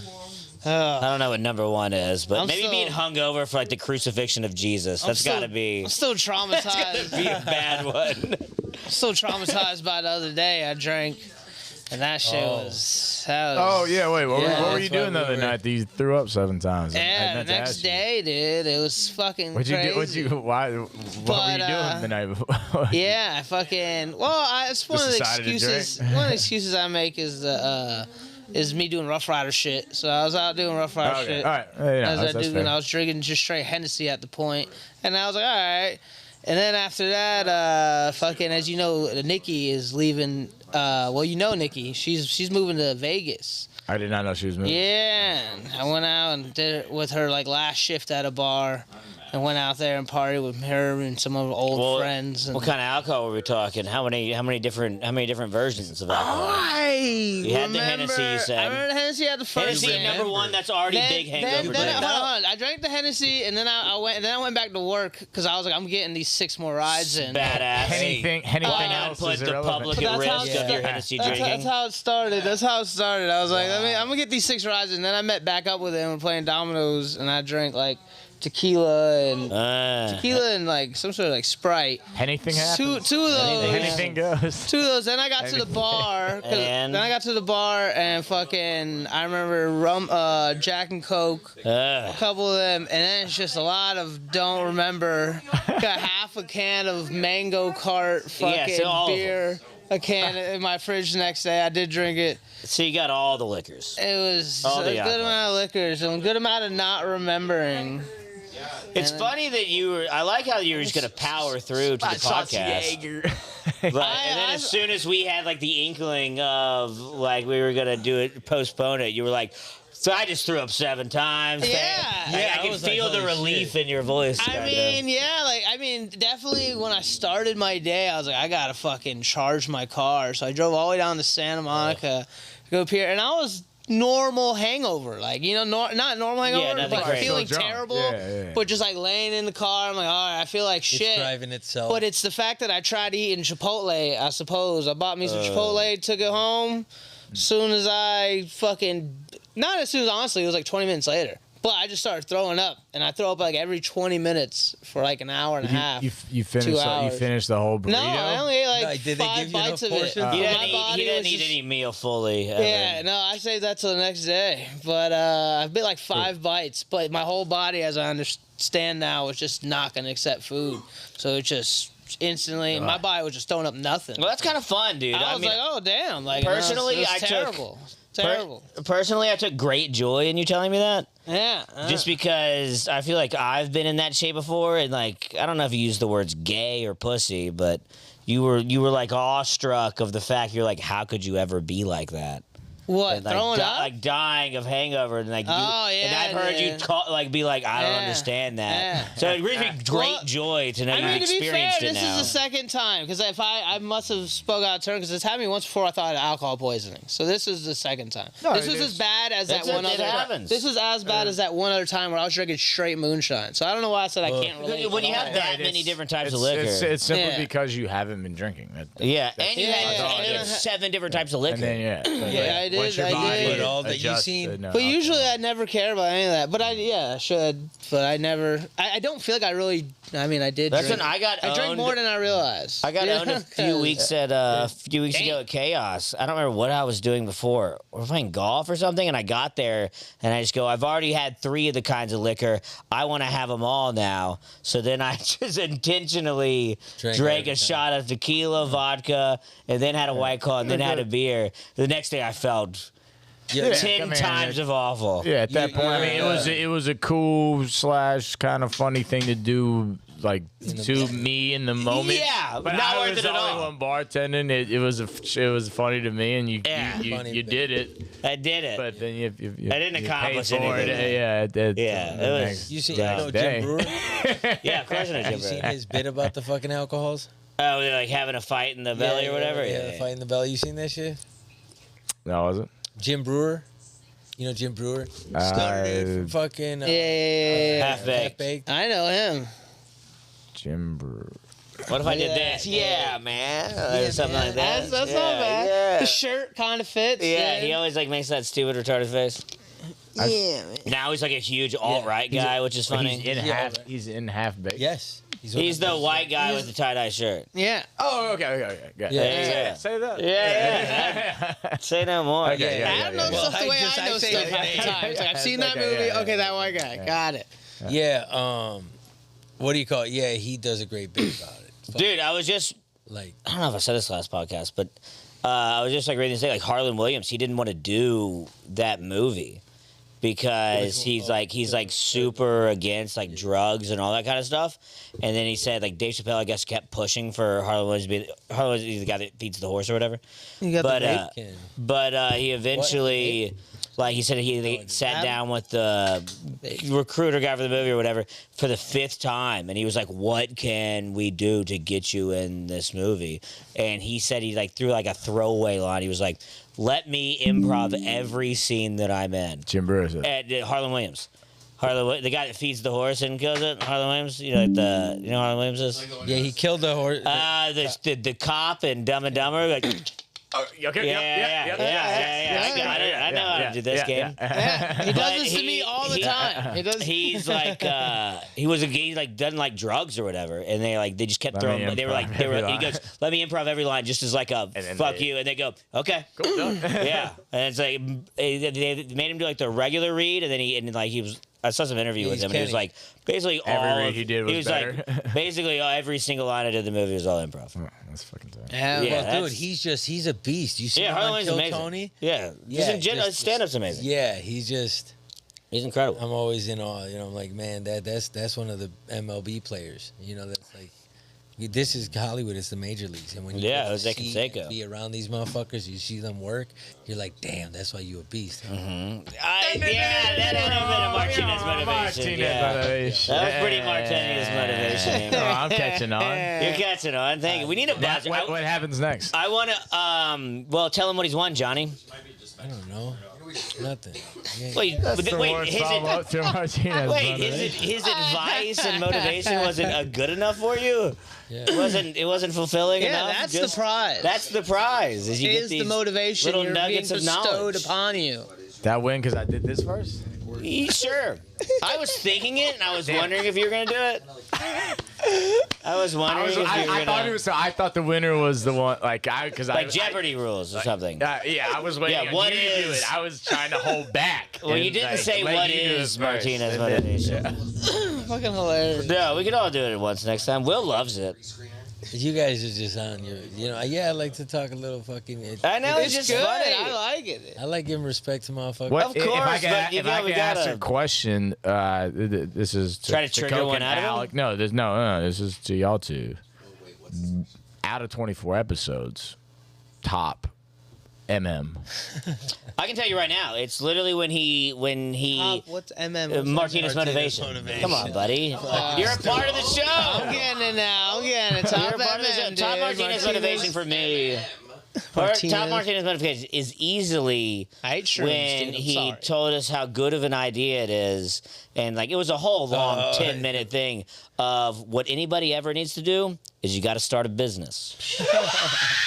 I don't know what number one is, but I'm maybe still- being hungover for like the crucifixion of Jesus. That's got to be I'm still traumatized. be a bad one. Still traumatized by the other day. I drank And that shit Oh. was. Oh yeah, wait. What, Yeah, what were you that's why doing the we other were- night? That you threw up 7 times. I Yeah, the meant to next ask you. day, dude, it was fucking What'd you crazy. do? What'd you? Why? What But, were you doing the night before? Yeah, I fucking. Well, it's one Just of the decided to excuses. drink? One of the excuses I make is me doing Rough Rider shit. So I was out doing Rough Rider Okay, shit. all right. Yeah, As that's I do, fair. and I was drinking just straight Hennessy at the point, and I was like, all right. And then after that, fucking, as you know, Nikki is leaving. Well, you know Nikki, she's moving to Vegas. I did not know she was moving. Yeah, and I went out and did it with her like last shift at a bar, and went out there and partied with her and some of her old friends. And What kind of alcohol were we talking? How many different versions of alcohol? You had the Hennessy, you said. I remember the Hennessy at the first. Hennessy one. number one. That's already big hangover. Then, drink. hold on. I drank the Hennessy, and then I went back to work because I was like, I'm getting these 6 more rides in. Badass. Anything Why not else put is the irrelevant. public But at that's how risk it of your started. Hennessy That's drinking? how it started. That's how it started. I was like, I'm gonna get these 6 rides, and then I met back up with him. We're playing dominoes, and I drank like tequila and like some sort of like Sprite. Anything happens. Two of those. Anything goes. 2 of those. Then I got to the bar. And? Then I got to the bar and fucking. I remember Jack and Coke. A couple of them, and then it's just a lot of don't remember. Got half a can of Mango Cart fucking so all of beer. A can in my fridge the next day. I did drink it. So you got all the liquors. It was All a the good alcohol. amount of liquors and a good amount of not remembering. It's funny that you were. I like how you were just gonna power through to the podcast. But, and then as soon as we had like the inkling of like we were gonna do it, postpone it, you were like, "So I just threw up 7 times." Yeah. I I can was like, feel the holy relief shit. in your voice. I kind mean, of. yeah, definitely when I started my day, I was like, I gotta fucking charge my car. So I drove all the way down to Santa Monica to go up here, and I was normal hangover, like, you know, not normal hangover, nothing but crazy. feeling Still drunk. terrible, Yeah. but just like laying in the car, I'm like, all right, I feel like It's shit. driving itself. But it's the fact that I tried eating Chipotle, I suppose. I bought me some Chipotle, took it home. Soon as I fucking, not as soon as, honestly, it was like 20 minutes later. But I just started throwing up, and I throw up like every 20 minutes for like an hour and a half. You finished. 2 You hours. finished the whole burrito. No, I only ate like No, did they 5 give you bites of enough it. portions? He My doesn't, eat, body he doesn't was eat just- any meal fully. ever. Yeah, no, I saved that till the next day. But I bit like 5 bites, but my whole body, as I understand now, was just not gonna accept food. So it just instantly, my body was just throwing up nothing. Well, that's kind of fun, dude. I was like, oh damn! Like personally, it was I took- terrible, terrible. Personally, I took great joy in you telling me that. Yeah, Just because I feel like I've been in that shape before, and like I don't know if you use the words gay or pussy, but you were like awestruck of the fact you're like, how could you ever be like that? what And, like, throwing up? like dying of hangover, and like, Oh, and yeah, I've heard yeah. you like be like, I don't Yeah. understand that. Yeah. So it brings me great Well, joy to know I you've mean, to be fair, experienced this it now. is the second time because if I must have spoke out of turn because it's happened to me once before. I thought I had alcohol poisoning, so this is the second time. No, this it was is- as bad as that That's one it, it other. happens. This was as bad as that one other time where I was drinking straight moonshine. So I don't know why I said I can't relate. when you at have all. that Right, many it's- different types of It's, liquor. it's simply Yeah. because you haven't been drinking. Yeah, and you Yeah, had, yeah, and you yeah. had 7 different types of liquor. And then Yeah, I did, once your I body did. But all that you've adjusts seen- to no But usually alcohol. I never care about any of that. But I should. But I never. I don't feel like I really. I mean, I did. That's drink. when I got I drank owned- more than I realized. I got You owned know? a few weeks at ago Damn. at Chaos. I don't remember what I was doing before. We were playing golf or something, and I got there and I just go, I've already had 3 of the kinds of liquor. I want to have them all now. So then I just intentionally Drank drank every a time. shot of tequila, vodka, and then had a White Claw, and then had a beer. The next day I felt Yeah, 10 I mean, times of awful. Yeah, at that You- point, I mean, it was a cool / kind of funny thing to do, like to me in the moment. Yeah, but not I worth was it the at only all. one bartending. It was funny to me, and you Yeah. Funny, you but- did it. I did it. But then you I didn't you accomplish paid for anything. It, yeah, Yeah, the it was- next- You seen Yeah. you know day. Jim Brewer? Yeah, of course I know You Jim seen Brewer. his bit about the fucking alcohols? Oh, they're like having a fight in the belly or whatever? Yeah, the fight in the belly. You seen that shit? No, was it? Jim Brewer. You know Jim Brewer? I- Started it from fucking Yeah. Half-baked. I know him. Jim Brewer. What if I did Yeah. this? Yeah, man. Or something like that. That's yeah, not bad. Yeah. The shirt kind of fits. Yeah, he always like makes that stupid retarded face. Yeah. Now he's like a huge alt right guy, which is funny. He's in Yeah, half. right. He's in half baked. Yes. He's the white guy with the tie-dye shirt. Yeah. Oh, okay. Yeah. Say that. Yeah. Say no more. Okay, yeah. Adam knows Well, stuff the way I I know say stuff his half the name. time. It's like, I've seen Okay, that movie. yeah. Okay, that white guy. Got it. Yeah. What do you call it? Yeah, he does a great bit about it. Fuck, Dude, I was just like, I don't know if I said this last podcast, but I was just like reading this thing, like Harlan Williams, he didn't want to do that movie because he's like super against like drugs and all that kind of stuff. And then he said like Dave Chappelle, I guess, kept pushing for Harlan Williams to be the guy that feeds the horse or whatever. You got But the can- but he eventually. Like he said, he sat down with the recruiter guy for the movie or whatever for the 5th time, and he was like, "What can we do to get you in this movie?" And he said he like threw like a throwaway line. He was like, "Let me improv every scene that I'm in." Jim Brewis. Harlan Williams, the guy that feeds the horse and kills it. Harlan Williams, you know, like who Harlan Williams is? yeah, he killed the horse. The cop in Dumb and Dumber, like. Okay. Yeah. I got it. I know how to do this game. Yeah, he does But this to me all the time. He does. He's like he was a he like doesn't like drugs or whatever, and they just kept Let throwing. me They were like improv he every goes, "Let me improv every line," just as like a then fuck they- you, and they go, "Okay." Cool. Done. Yeah, and it's like they made him do like the regular read, and then he was. I saw some interview with He's him, and he was Kenny. like basically Every all read of, he did was better. like basically every single line I did in the movie was all improv. Oh, that's fucking sad. Yeah. Yeah. well, that's- dude, he's a beast. You see Yeah, him Harlan on Williams Kill is amazing. Tony? Yeah, Yeah, his stand-up's amazing. Yeah, he's just. He's incredible. I'm always in awe. You know, I'm like, man, that's one of the MLB players. You know, that's like, this is Hollywood. It's the major leagues, and when you Yeah, get to Jose see Canseco. and be around these motherfuckers, you see them work. You're like, damn, that's why you a beast. Huh? That would have been a Martinez motivation. Yeah. That was pretty Martinez motivation. Oh, I'm catching on. You're catching on. Thank you. We need a Now, buzzer. what happens next? I want to. Well, tell him what he's won, Johnny. I don't know. Nothing. Yeah. Wait, his advice and motivation wasn't good enough for you. Yeah. It wasn't fulfilling Yeah, enough. that's Just- the prize. That's the prize. Is you Is get the these motivation little you're being nuggets of bestowed knowledge. upon you. That win because I did this first? Sure. I was thinking it, and I was wondering if you were gonna do it. I was wondering if you were I thought gonna. it was. I thought the winner was the one. Like Jeopardy rules or something. Yeah, I was waiting. Yeah, on what you to do is- it. I was trying to hold back. Well, you and, didn't like, say let what you do it is first. Martinez And then- motivation. Fucking hilarious. No, we could all do it once next time. Will loves it. You guys are just on your, yeah, I like to talk a little fucking. I know it's, It's just good. funny. I like it. I like giving respect to motherfuckers. What, Of if I course, can, but if yeah, I we can ask gotta- a question, this is to, Try to trigger Coke one and out of him? Alec. No, this is to y'all two. Out of 24 episodes, top I can tell you right now, it's literally when he What's MM? Martinez motivation. Come on, buddy. You're a part of the show. I'm getting it now. I'm getting it. You're Top a part of the show. MM, Top dude. Martinez motivation for me. Martinez. Top Martinez motivation is easily I ate shrooms, when dude. I'm he sorry. told us how good of an idea it is, and like it was a whole long 10-minute thing of what anybody ever needs to do is you got to start a business.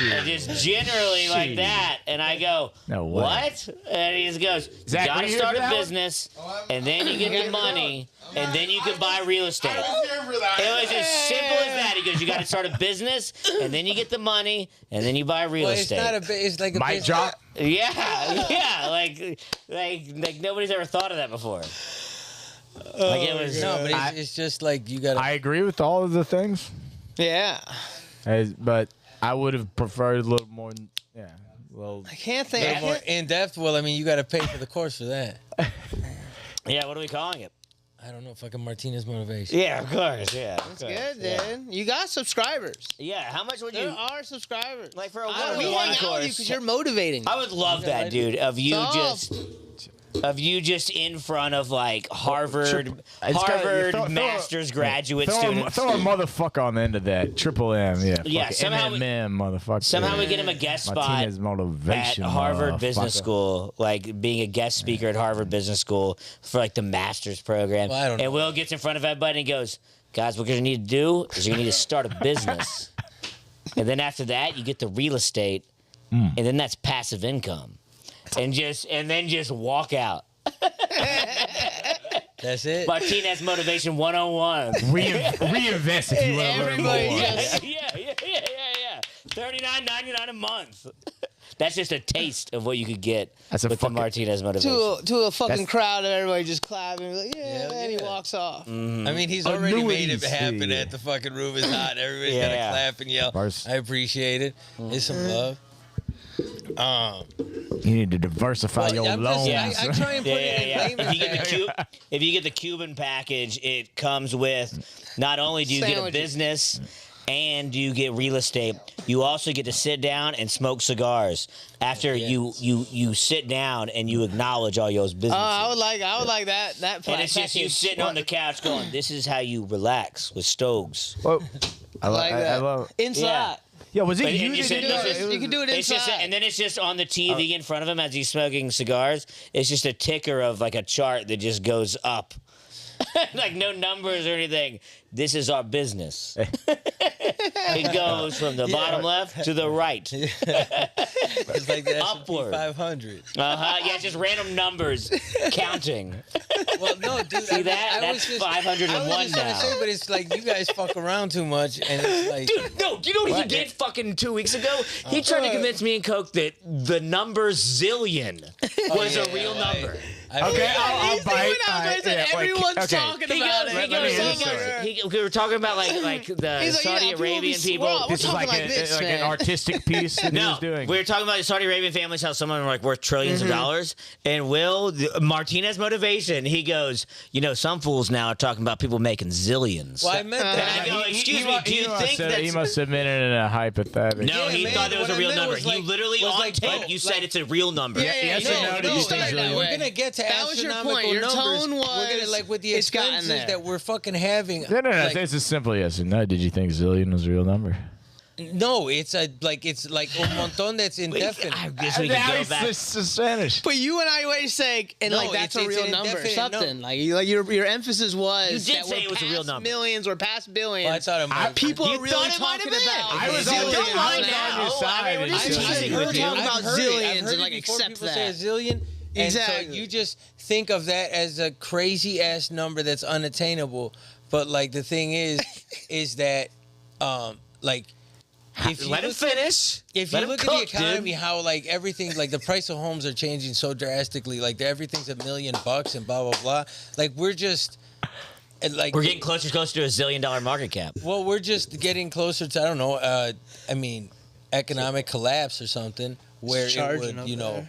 And just generally like that, and I go, No way. what? And he just goes, Zach, you got were to you here start for a that one? business, and then you get the money, and then you can buy real estate. It was as simple as that. He goes, you got to start a business, and then you get the money, and then you buy real Well, it's estate. not a. It's like a Mic business. drop. Yeah, like nobody's ever thought of that before. Like it was No, but it's just like you got. I agree with all of the things, Yeah. but I would have preferred a little more. Yeah, well, I can't think. I more can't- in depth. Well, I mean, you got to pay for the course for that. yeah. What are we calling it? I don't know, fucking Martinez motivation. Yeah, of course. Yeah, It's good, dude. You got subscribers. Yeah, how much would There you are subscribers. like for a We one-on-one hang out with you course? because you're motivating. I would love that, dude. Of you Stop. just in front of like Harvard gotta- throw- master's graduate throw students. a motherfucker on the end of that. Triple M, yeah. Yeah, fucking somehow we- MMM, motherfucker. Somehow we get him a guest spot Martinez at motivation. Harvard Business motherfucker. School, like being a guest speaker at Harvard Business School for like the master's program. Well, I don't and know. Will gets in front of everybody and he goes, guys, what you're gonna need to do is you're gonna need to start a business. And then after that, you get the real estate, and then that's passive income. And then just walk out. That's it. Martinez Motivation 101. Reinvest if you want to learn Everybody more. just- Yeah. $39.99 a month. That's just a taste of what you could get That's a with the fucking- Martinez Motivation. to a fucking That's- crowd of everybody just clapping, like, yeah, Hell and he yeah. walks off. I mean, he's already made it Annuities, happen yeah. at the fucking room is hot. Everybody's Yeah. gonna clap and yell. Bars. I appreciate it. It's some love. You need to diversify your I'm loans. just, I try and put it in layman's If you, get terms. if you get the Cuban package, it comes with not only do you get a Sandwiches. business and you get real estate, you also get to sit down and smoke cigars after you sit down and you acknowledge all your businesses. I would like that. and it's just you sitting on the couch going, "This is how you relax with Stokes." Well, I like I that. love. Inside. Yeah, was it But you you that said did it's that? just- It was- You can do it It's just, inside. and then it's just on the TV in front of him as he's smoking cigars. It's just a ticker of like a chart that just goes up, like no numbers or anything. This is our business. It goes from the bottom left to the right. It's like the Upward. S&P 500. Yeah, just random numbers counting. Well, no, dude. See that? I That's was just, 501 I was just gonna now. say, but it's like you guys fuck around too much, and it's like. Dude, no, do you know what he did fucking 2 weeks ago? He tried to convince me and Coke that the number zillion was a real number. Okay, I'll He's bite. doing that, Alright, and yeah, like, everyone's okay. talking He about goes, it. he Let me hear goes, the he goes, we were talking about like the He's like, Saudi yeah, people Arabian be- people. we're This is talking like, like a, this, like man. an artistic piece that he No, was doing. we were talking about the Saudi Arabian families, how some of them are like worth trillions Mm-hmm. of dollars. And Martinez Motivation, he goes, some fools now are talking about people making zillions. Well, I meant And that. I go, excuse me, do you think he that's... must have meant it in a hypothetical? No, Yeah, he man, thought it was what a I real meant number. was You like- literally was on like, tape, bro, you like- said it's a real number. Yeah, yes or no, do you think like so? that We're way. gonna get to That was your astronomical point. Your numbers. tone We're gonna was, like with the it's gotten expenses there. that we're fucking having. No, like, it's as simple yes or no. Did you think zillion was a real number? no, it's like un montón that's indefinite. I guess we can go back. It's Spanish. But you and I always say, and No, like that's it's a real an number, indefinite something like your emphasis was You did that say we're it was a real past number. Millions or past billions. Well, I thought it might. People You are really thought it might talking have been. about. I was Zillion. on Don't lie your now. side. I mean, we're just It's teasing just- with you. talking about I've heard it. zillions I've heard and, like, it before accept people that. say a zillion. And Exactly. so you just think of that as a crazy ass number that's unattainable. But like the thing is that like if you Let him look- finish. If Let you him look cook, at the economy, dude. how like everything, like the price of homes are changing so drastically, like everything's $1 million and blah blah blah. Like we're just, and, like We're getting closer and closer to $1 zillion market cap. well, we're just getting closer to I don't know. I mean, economic collapse or something where it Charging would up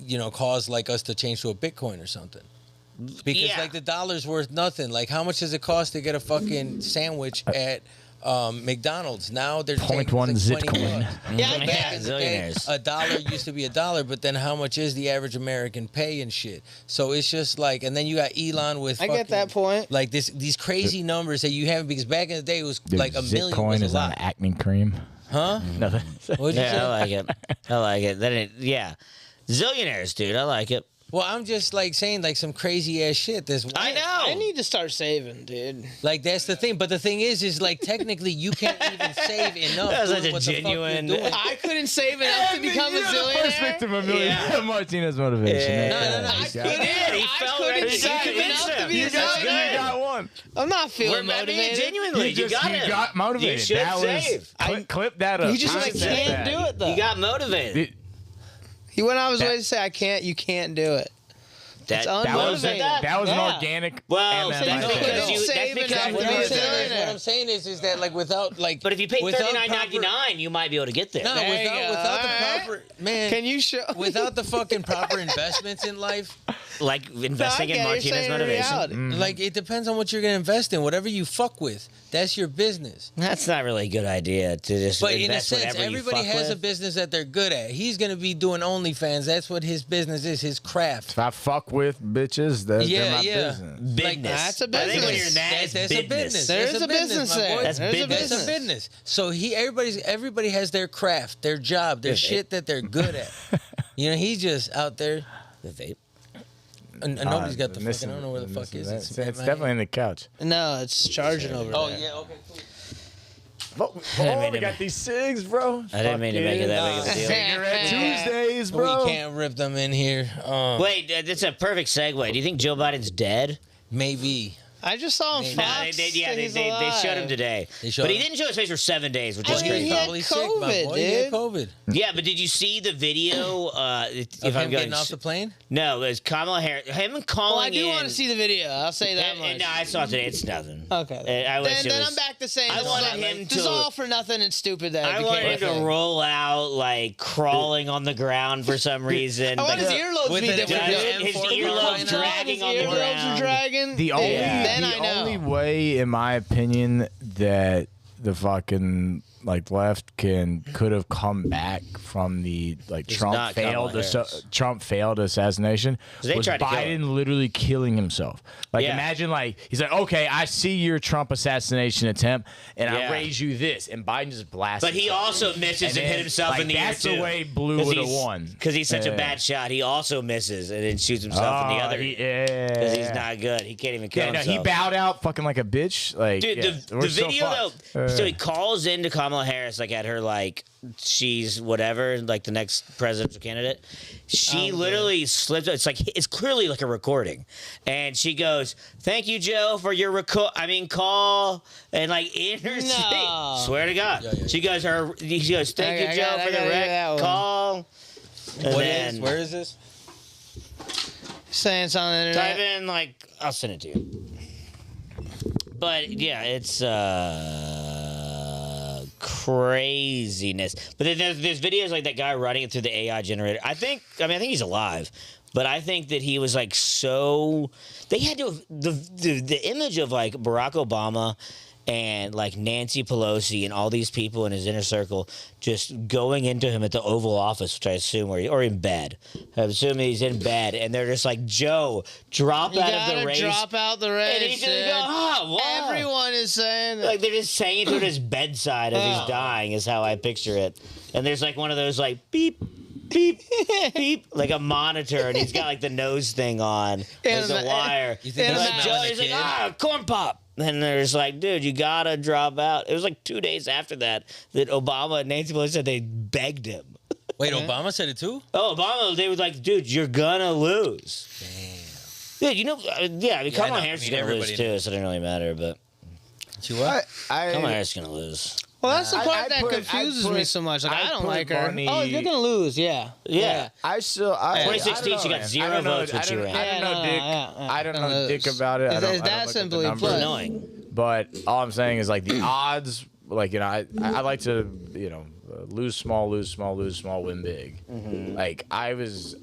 you know cause like us to change to a Bitcoin or something. Because Yeah. like the dollar's worth nothing. Like how much does it cost to get a fucking sandwich at McDonald's? Now they're taking 0.1 like Zitcoin. $20. Yeah, I Back get in the day, Zillionaires. a dollar used to be a dollar, but then how much is the average American pay and shit? So it's just like, and then you got Elon with I get fucking, that point. like these crazy numbers that you have because back in the day it was Dude, like $1 million Zitcoin was is a not lot. acne cream. Huh? Nothing. What'd you Yeah, I say? like it. I like it. Then it, yeah, zillionaires, dude. I like it. Well, I'm just like saying like some crazy ass shit. That's I know. I need to start saving, dude. Like that's the thing. But the thing is like technically you can't even save enough. That was doing such a what the fuck you're genuine- doing. I couldn't save enough to become a First zillionaire. victim of million Yeah. Martinez motivation. Yeah. That No, guy. I He's got couldn't. it. He I fell couldn't right save into enough it. to be You a got zillionaire. good. You got one. I'm not feeling I mean, motivated. genuinely, you got him. got motivated. You should that save. was clip that up. You just I like said can't that. do it though. You got motivated. Dude, He went out of his That- way to say, "I can't." You can't do it. That, that was Unmotivated. that was an Yeah. organic. Well, MMI. that's because Don't you. That's save because enough you to be a were zillionaire. there. What I'm saying is that like without like. But if you pay without $39.99, you might be able to get there. No, There you go. without the All right. proper man. Can you show? Without the fucking proper investments in life, Like No, I investing get in it. You're Martinez saying motivation. reality. like it depends on what you're gonna invest in. Whatever you fuck with, that's your business. That's not really a good idea to just But in a invest sense, whatever you everybody fuck has a with. business that they're good at. He's gonna be doing OnlyFans. That's what his business is, his craft. If I fuck with bitches, they're Yeah, my yeah. business. Business. That's a I think when business. you're that, it's That's a business. There That's is a business my there. boy. That's There's a business. That's a business. So everybody has their craft, their job, their Yeah, shit that they're good at. You know, he's just out there. The vape. And nobody's got the Missing- fucking. I don't know where the fuck missing is that. it. It's definitely in the couch. No, it's charging over Oh there. yeah. Okay. Cool. mean we to got ma- these cigs, bro. I didn't mean to make it that big of a deal. Cigarette Tuesdays, bro. We can't rip them in here. Wait, that's a perfect segue. Do you think Joe Biden's dead? Maybe. I just saw him. No, Fox. they showed him alive. today. They showed But he him? didn't show his face for 7 days, which I is mean, crazy. he had Probably sick, my COVID, boy. He had dude. COVID. Yeah, but did you see the video? If Of I'm him going, getting off the plane? no, it was Kamala Harris. Him calling Well, I do in. want to see the video. I'll say that and, much. no, I saw it today. It's nothing. Okay. I wish Then, it then was, I'm back to saying I this wanted is- him this is to- all for nothing and stupid that I it wanted became him a to thing. roll out like crawling on the ground for some reason. I want like, his earlobes With be the- different. with dude. the his M40 earlobes his dragging on the earlobes ground. are dragging. The only, then I the know. only way, in my opinion, that the fucking left could have come back from the It's not Kamala Harris. Trump failed assassination They was tried to kill Biden literally killing himself. Like Yeah. imagine he's like, okay, I see your Trump assassination attempt, and Yeah. I raise you this, and Biden just blasts. But he himself. also misses and, then, hit himself in the ear that's too. the way Blue would have won Because he's such a Yeah. bad shot. He also misses and then shoots himself in the other. Yeah, Because he's not good. He can't even kill Yeah, no, himself. he bowed out fucking like a bitch. Like, Dude, yeah, the we're so video though. fucked. So he calls into Kamala Harris like at her like she's whatever like the next presidential candidate. She literally slipped. It's like it's clearly like a recording, and she goes, "Thank you, Joe, for your call." And like in her No. speech, swear to God, Yeah, yeah, she goes, "Thank Okay, you, I Joe, gotta for the hear that rec one. call." And What then is? Where is this? saying something on the type internet. in like I'll send it to you. But yeah, it's craziness. But then there's videos like that guy running it through the AI generator. I think he's alive, but I think that he was like so. They had to the image of like Barack Obama and like Nancy Pelosi and all these people in his inner circle just going into him at the Oval Office, which I assume, or in bed. I assume he's in bed, and they're just like, Joe, drop You out of gotta the race. drop out the race. And he's just dude. go, what? Everyone is saying that. Like they're just saying it to his bedside as he's dying is how I picture it. And there's like one of those like beep, beep, beep, like a monitor, and he's got like the nose thing on, And like the the- wire. You think And he's like smelling Joe, a he's like, kid? corn pop. And there's like, dude, you gotta drop out. It was like 2 days after that Obama and Nancy Pelosi said they begged him. Wait, Obama said it too? Oh, Obama, they was like, dude, you're gonna lose. Damn. Dude, you know, Kamala know. Harris is I mean, gonna lose everybody too, so it didn't really matter. But She what? Kamala Harris is gonna lose. Well, that's the I- part I that put- confuses I put- me so much. Like, I I don't put like her. money- Oh, you're gonna lose. Yeah. Yeah. I still. I, 2016, she got 0 votes when she ran. I don't know, Yeah, Dick. yeah. I don't know Dick about it. Is I don't, that I don't look at simply the put? numbers. Annoying. But all I'm saying is like the odds. Like I like to lose small, win big. Mm-hmm. Like I was.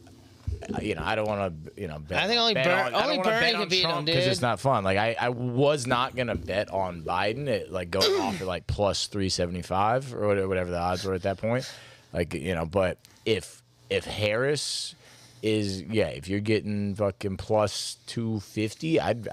I don't want to, bet. I think only only Bernie could beat him, because dude. it's not fun. Like I was not gonna bet on Biden at like going off at like plus 375 or whatever the odds were at that point. Like but if Harris is if you're getting fucking plus 250, I'd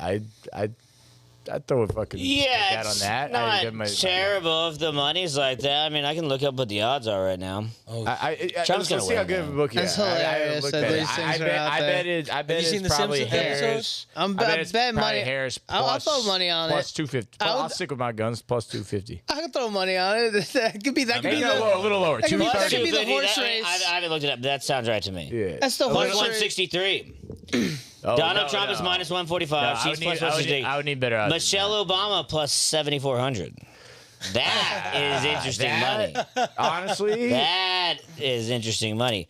throw a fucking Yeah, bet on it's that. not I'd give my- terrible if the money's like that. I mean, I can look up what the odds are right now. Trump's gonna let's see how win, good of a though. book he That's had. I hilarious looked that at it. these things are out I there. bet it. I bet you seen it's the probably Simpsons Harris. episodes? I'm I bet bet it's probably money. Harris. I'll plus- throw money on plus it. 250. I would- I'll stick with my guns. Plus 250. I could throw money on it. That could be. That could Maybe be a little lower. that could be- that could be the 230. horse That- race. I haven't looked it up. But that sounds right to me. Yeah. That's the Plus horse race. 163. Oh, Donald no, Trump no. is minus 145. No, I She's would plus need- I would 163. need- I would need better odds. Michelle Obama plus 7,400. That is interesting money. Honestly, That is interesting money.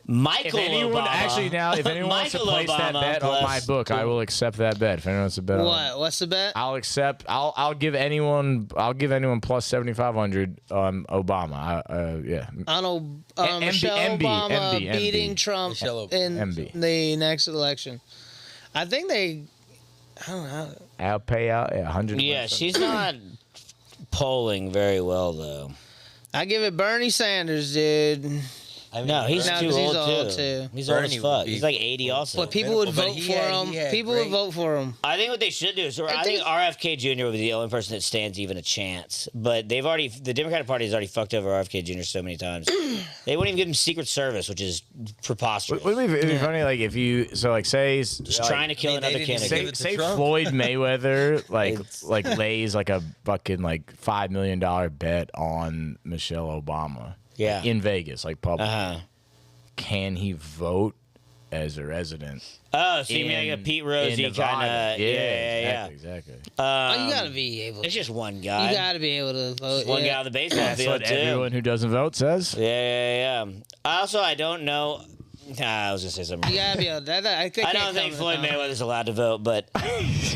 Michael if anyone Obama. actually now, if anyone wants to Michael place that Obama bet on my plus- book, I will accept that bet. If anyone wants to bet on it. What? What's the bet? I'll accept. I'll give anyone. I'll give anyone plus 7,500 on Obama. Yeah. On MB, Michelle Obama MB. beating Trump Michelle in MB. the next election. I think they. I don't know. I'll pay out 100. Yeah, she's not polling very well, though. I give it Bernie Sanders, dude. I mean, No, he's No, too 'cause he's old, old, too. too. He's old as Bernie would fuck. be- He's like 80 also. But people would But vote he for had- him. he had People would great- vote for him. I think what they should do is, I think RFK Jr. would be the only person that stands even a chance. But the Democratic Party has already fucked over RFK Jr. so many times. They wouldn't even give him Secret Service, which is preposterous. Would it be funny, like, if you, so, like, say, Just trying to kill I mean, they another didn't even candidate. give it to say Trump. Floyd Mayweather, It's- like lays, like, a fucking, like, $5 million bet on Michelle Obama. Yeah. In Vegas, like, public. Uh-huh. Can he vote as a resident? Oh, so you mean like a Pete Rossi in kind Nevada? of... Yeah. Exactly. You gotta be able. It's just one guy. You gotta be able to vote. One yeah. guy on the baseball That's field, what too. everyone who doesn't vote says. Yeah. Also, I don't know... Nah, I was going to say something. You gotta be able. I I don't think Floyd Mayweather's allowed to vote, but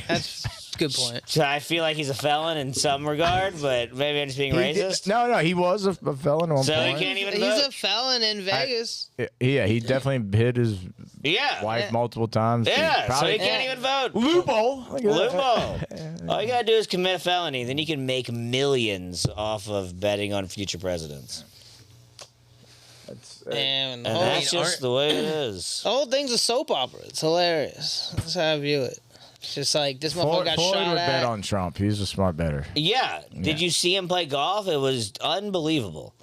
That's a good point. so I feel like he's a felon in some regard, but maybe I'm just being He did- racist. no, he was a felon at one So he point. can't even He's vote. a felon in Vegas. Yeah, he definitely hit his Yeah. wife multiple times. Yeah, so Probably he can't even vote. loophole. Look at that. Loophole. All you gotta do is commit a felony, then you can make millions off of betting on future presidents. And And that's just the way it is. the whole thing's a soap opera. It's hilarious. That's how I view it. It's just like this motherfucker got Floyd shot would bet at. on Trump. He's a smart better. Yeah. Did you see him play golf? It was unbelievable.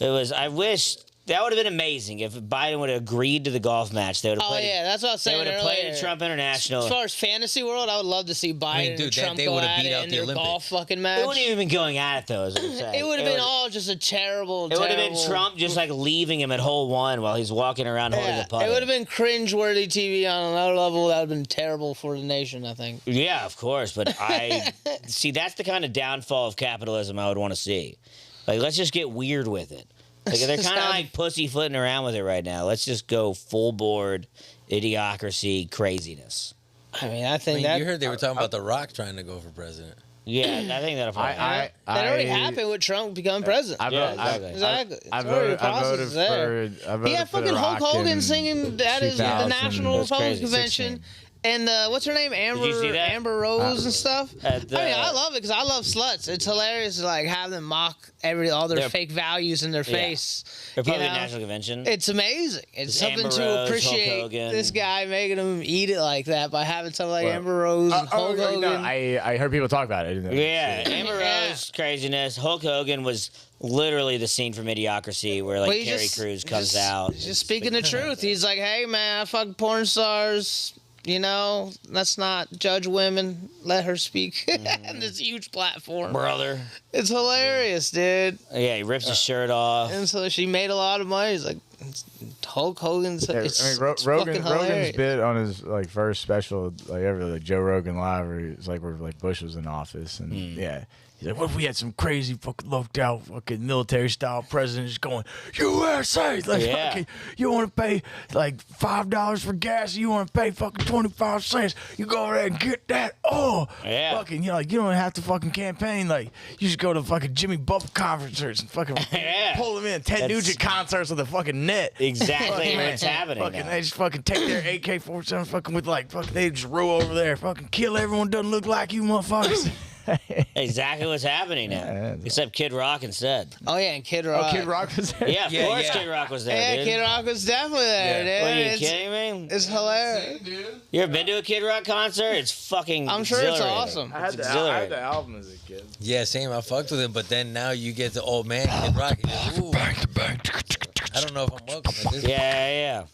I wish that would have been amazing if Biden would have agreed to the golf match. They would have Oh played. yeah, that's what I was They saying would have earlier. played at Trump International. As far as fantasy world, I would love to see Biden dude, and that Trump they go would've at beat it out in the their Olympics. golf fucking It match. wouldn't even been going at it though. Is what I'm saying. It would have been all just a terrible. It would have been terrible- Trump just like leaving him at hole one while he's walking around holding Yeah, a putt. it would have been cringe-worthy TV on another level. That would have been terrible for the nation, I think. Yeah, of course, but I see that's the kind of downfall of capitalism I would want to see. Like, let's just get weird with it. Like, they're kind of like pussyfooting around with it right now. Let's just go full board idiocracy craziness. I mean, I I think mean, that you heard they were talking about The Rock trying to go for president. Yeah, I think that'll probably happen. that already happened with Trump becoming president. Yeah, exactly. Exactly. I It's already voted, the process is there. He had fucking Hulk Hogan singing at the 2000. National That's Republican crazy. Convention. And what's her name? Did you see that? Amber Rose and stuff. At the- I mean, I love it because I love sluts. It's hilarious to like have them mock all their They're- fake values in their face. Republican you know? National Convention. It's amazing. It's something Amber to Rose, Hulk appreciate Hogan. this guy making him eat it like that by having something like Well, Amber Rose and Hulk Hogan. No, I heard people talk about it. I didn't know. Yeah, Amber Yeah. Rose craziness. Hulk Hogan was literally the scene from Idiocracy where like Well, he Terry just- Crews he's comes just- out. He's just speaking the truth. He's like, hey, man, I fuck porn stars. You know, let's not judge women. Let her speak on this huge platform. Brother. It's hilarious, dude. Yeah, he rips his shirt off. And so she made a lot of money. He's like, Hulk Hogan's. Yeah, It's, I mean, it's fucking Rogan's hilarious. bit on his like first special like ever, like Joe Rogan Live, where it's like where like Bush was in office, and yeah, he's like, what if we had some crazy fucking looked out fucking military style president just going USA, like Yeah. fucking, you want to pay like $5 for gas, you want to pay fucking 25 cents, you go over there and get that, Yeah. fucking, you know, like you don't have to fucking campaign, like you just go to fucking Jimmy Buffett concerts and fucking Yeah. pull them in, Ted That's- Nugent concerts with a fucking net. Exactly what's happening Fucking, now. they just fucking take their AK-47 fucking with like fucking they just roll over there, fucking kill everyone doesn't look like you motherfuckers. Exactly what's happening now. Yeah. Except Kid Rock instead. Oh, yeah, and Kid Rock. Kid Rock was there. Yeah, of Yeah, course yeah. Kid Rock was there, Yeah, dude. Kid Rock was definitely there, dude. What, are you It's- kidding me? It's hilarious. You ever been to a Kid Rock concert? It's fucking I'm sure it's exhilarating. awesome. I had It's the exhilarating. album as a kid. Yeah, same. I fucked with him, but then now you get the old man Kid Rock. And you're, ooh, I don't know if I'm welcome at this. Yeah.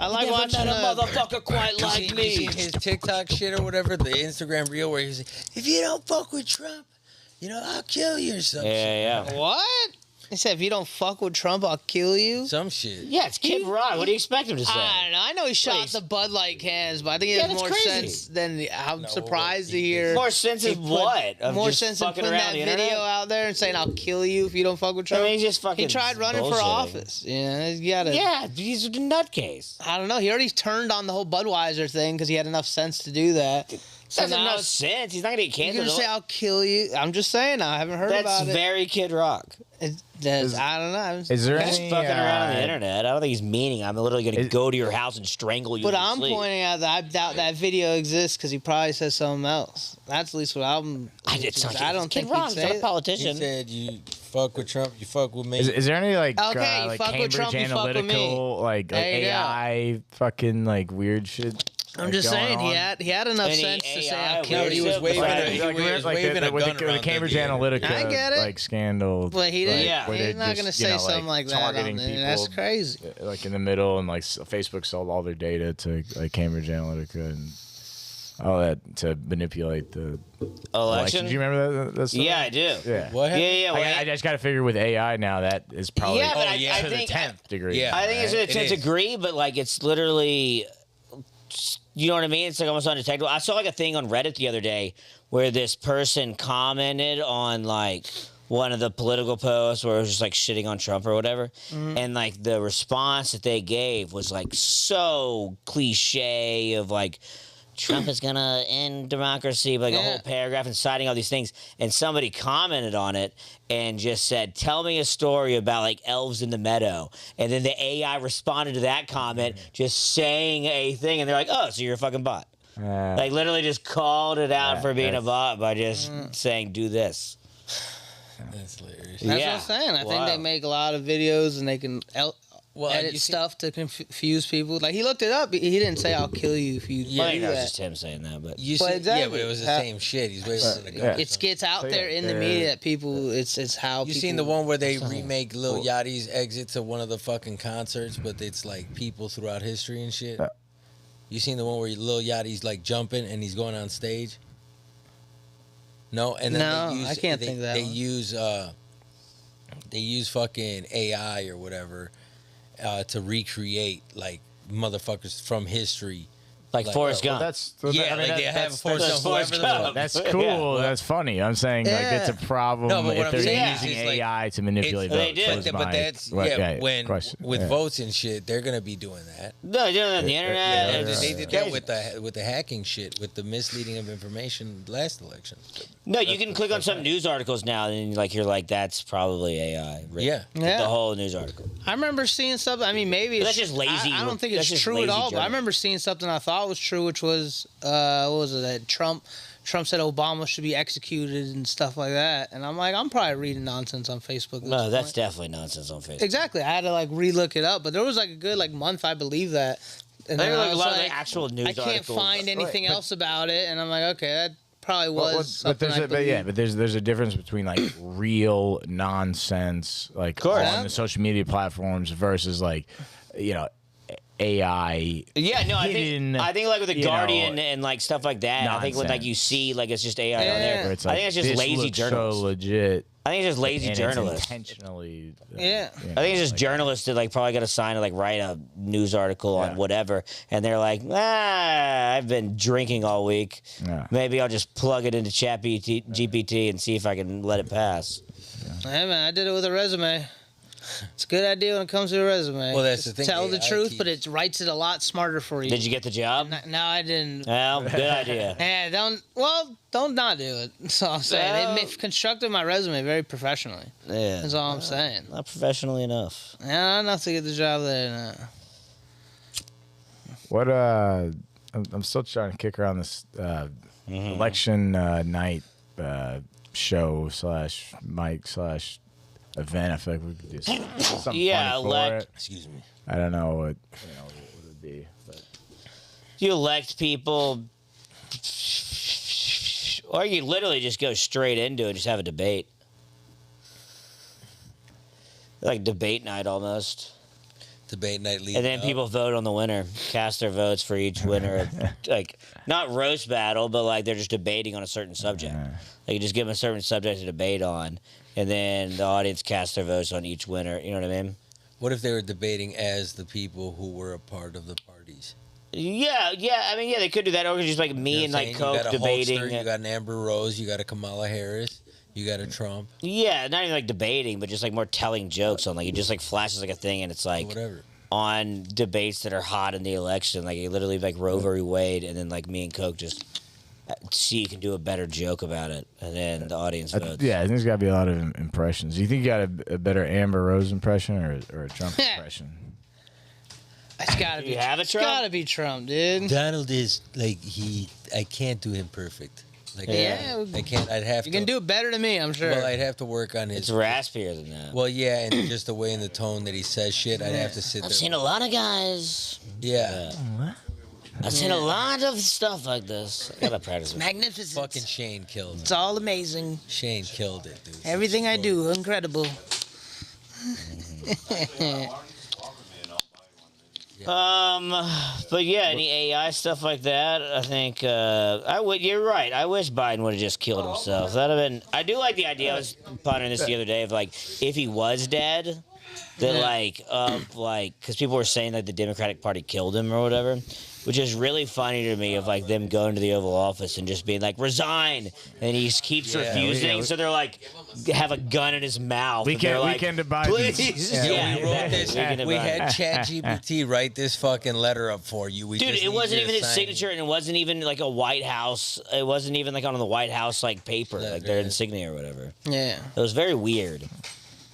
I like Never watching met a motherfucker quite You like see, me. you see his TikTok shit or whatever, the Instagram reel where he's like, if you don't fuck with Trump, you know, I'll kill you or some shit. Yeah. What? He said, if you don't fuck with Trump, I'll kill you. Some shit. Yeah, it's Kid Rock. What do you expect him to say? I don't know. I know he shot Wait. the Bud Light cans, but I think it Yeah, has that's more crazy. sense than I'm No, surprised to he hear. More sense he of put- what? Of more just sense of fucking putting around that the video internet? out there and saying, I'll kill you if you don't fuck with I Trump. mean, he's just fucking. He tried running for bullshitting. office. Yeah, you gotta. Yeah, he's a nutcase. I don't know. He already turned on the whole Budweiser thing because he had enough sense to do that. So That's now no it's- sense. He's not gonna get You're canceled. gonna say I'll kill you. I'm just saying. I haven't heard That's about it. very Kid Rock. I don't know. Is there He's any? fucking around on the internet. I don't think he's meaning. I'm literally gonna Is- go to your house and strangle you. But in your I'm sleep. pointing out that I doubt that video exists because he probably says something else. That's at least what I'm. It's not, I don't Kid think Rock. he'd He's say not a it. He politician. said you fuck with Trump, you fuck with me. Is there any like Okay, you like fuck with Cambridge Trump, you fuck with me. Analytical like There you go. AI fucking like weird shit? I'm like, just going saying on? he had enough Any sense to say AI I'll kill weird he you. was shit? waving Right. a, he Like, was like waving a with gun the around Cambridge the air. Analytica I get it. like scandal. But he like, didn't. Yeah. where He's they're not just, gonna say something like that on targeting there. That's people, crazy. like in the middle, and like Facebook sold all their data to like Cambridge Analytica and all that to manipulate the Election. Do you remember that stuff? Yeah, I do. Yeah. What Yeah, happened? yeah. well, I just got to figure with AI now that is probably Yeah, but Oh, I, yeah. I to the think 10th degree. Yeah. I think it's It to a is. degree, but like it's literally, you know what I mean? It's like almost undetectable. I saw like a thing on Reddit the other day where this person commented on like one of the political posts where it was just like shitting on Trump or whatever, and like the response that they gave was like so cliche of like. Trump is gonna end democracy, but like a Yeah. whole paragraph and citing all these things. And somebody commented on it and just said, "Tell me a story about like elves in the meadow." And then the AI responded to that comment, just saying a thing, and they're like, "Oh, so you're a fucking bot." Like literally just called it out Yeah, for being a that's- bot by just saying, "Do this." That's hilarious. That's Yeah. what I'm saying. I think they Wow. make a lot of videos and they can Well, edit you see- stuff to confuse people. Like he looked it up. He didn't say I'll kill you if you Yeah, I do think that was that. just him saying that, but You But see, exactly. yeah, but it was the same shit. He's waving a gun. Yeah. It gets out So, yeah, there in the they're- media that people. It's how You people, seen the one where they remake Lil Yachty's exit to one of the fucking concerts, but it's like people throughout history and shit? Yeah. You seen the one where Lil Yachty's like jumping and he's going on stage? No, and then No, they use, I can't think of that They one. use fucking AI or whatever to recreate like motherfuckers from history. like Like, Forrest Well, Gump. that's Yeah, like they have Forrest Gump, whoever the fuck. That's Yeah. cool. That's funny. I'm saying like it's a Yeah. problem No, but what if I'm they're saying is using it's like- AI to manipulate They votes. do. was But my- that's when question. with Yeah. votes and shit, they're gonna be doing that. No, they're doing it on the internet. Yeah, it's They did crazy. that with the hacking shit, with the misleading of information last election. No, you can click on some news articles now, and like you're like, that's probably AI. written. Yeah. Yeah. The whole news article. I remember seeing something. I mean, maybe But it's that's just lazy- I don't think that's it's just true at lazy all. But I journalism. remember seeing something I thought was true, which was what was it? That Trump said Obama should be executed and stuff like that. And I'm like, I'm probably reading nonsense on Facebook. at No, this that's point. definitely nonsense on Facebook. Exactly. I had to like relook it up, but there was like a good like month I believe that. And I think then like I a was lot of like, the actual news I can't articles. find anything Right, but- else about it, and I'm like, okay, that probably was But something there's I believe. but there's a difference between like real nonsense like course. on the social media platforms versus like AI. Yeah, no, hidden, I think like with the you know, Guardian and like stuff like that. I think when like you nonsense. see like it's just AI on Yeah. there. Where it's I like, think it's just this lazy looks journalists. So legit. I think it's just lazy and journalists. It's intentionally. Yeah. I think it's just journalists that like probably got assigned to like write a news article on Yeah. whatever, and they're like, I've been drinking all week. Yeah. Maybe I'll just plug it into GPT and see if I can let it pass. Hey man, I did it with a resume. It's a good idea when it comes to a resume. Well, that's Just the thing, Tell the AI truth, keeps- but it writes it a lot smarter for you. Did you get the job? No, I didn't. Well, good idea. Yeah, don't not do it. That's all I'm saying. Well- They constructed my resume very professionally. Yeah, That's all I'm saying. not professionally enough. Yeah, not enough to get the job there. No. What I'm still trying to kick around this election night show / mic / event. I feel like we could do something Yeah, funny for elect- it. Excuse me. I don't know what it would be, but You elect people, or you literally just go straight into it and just have a debate. Like debate night almost. Debate night leading And then up. people vote on the winner, cast their votes for each winner. Like, not roast battle, but like they're just debating on a certain subject. Like, you just give them a certain subject to debate on, and then the audience casts their votes on each winner. You know what I mean? What if they were debating as the people who were a part of the parties? Yeah. I mean, yeah, they could do that. Or just like me You and know what like I'm saying? Coke You got a debating. Hulkster, you got an Amber Rose, you got a Kamala Harris, you got a Trump, Yeah, not even like debating, but just like more telling jokes on like it just like flashes like a thing, and it's like whatever. on debates that are hot in the election. Like it literally like Roe v. Wade, and then like me and Coke just see you can do a better joke about it, and then the audience votes. Yeah, I think there's got to be a lot of impressions. Do you think you got a better Amber Rose impression or a Trump impression? It's gotta be. You have a It's Trump? gotta be Trump, dude. Donald is like I can't do him perfect. Like Yeah. I can't. I'd have You to. can do it better than me, I'm sure. Well, I'd have to work on It's his. raspier than that. Well, yeah, and just the way in the tone that he says shit, I'd have to sit I've there. seen a lot of guys. Yeah, I've seen a lot of stuff like this. I gotta practice. Magnificent. fucking Shane killed It's it. all amazing. Shane killed it, dude. Everything I do, incredible. But yeah, any AI stuff like that, I think I would. You're right. I wish Biden would have just killed himself. That'd have been. I do like the idea. I was pondering this the other day of like if he was dead, that like because people were saying that the Democratic Party killed him or whatever, which is really funny to me of like them going to the Oval Office and just being like resign, and he keeps refusing. So they're like have a gun in his mouth. and they're like, Weekend of Biden. please. Yeah, we wrote this. Weekend of We Biden. had ChatGPT write this fucking letter up for you. We Dude, just it need wasn't you to even his sign signature, and it wasn't even like a White House. It wasn't even like on the White House like paper, like their yeah. insignia or whatever. Yeah. It was very weird.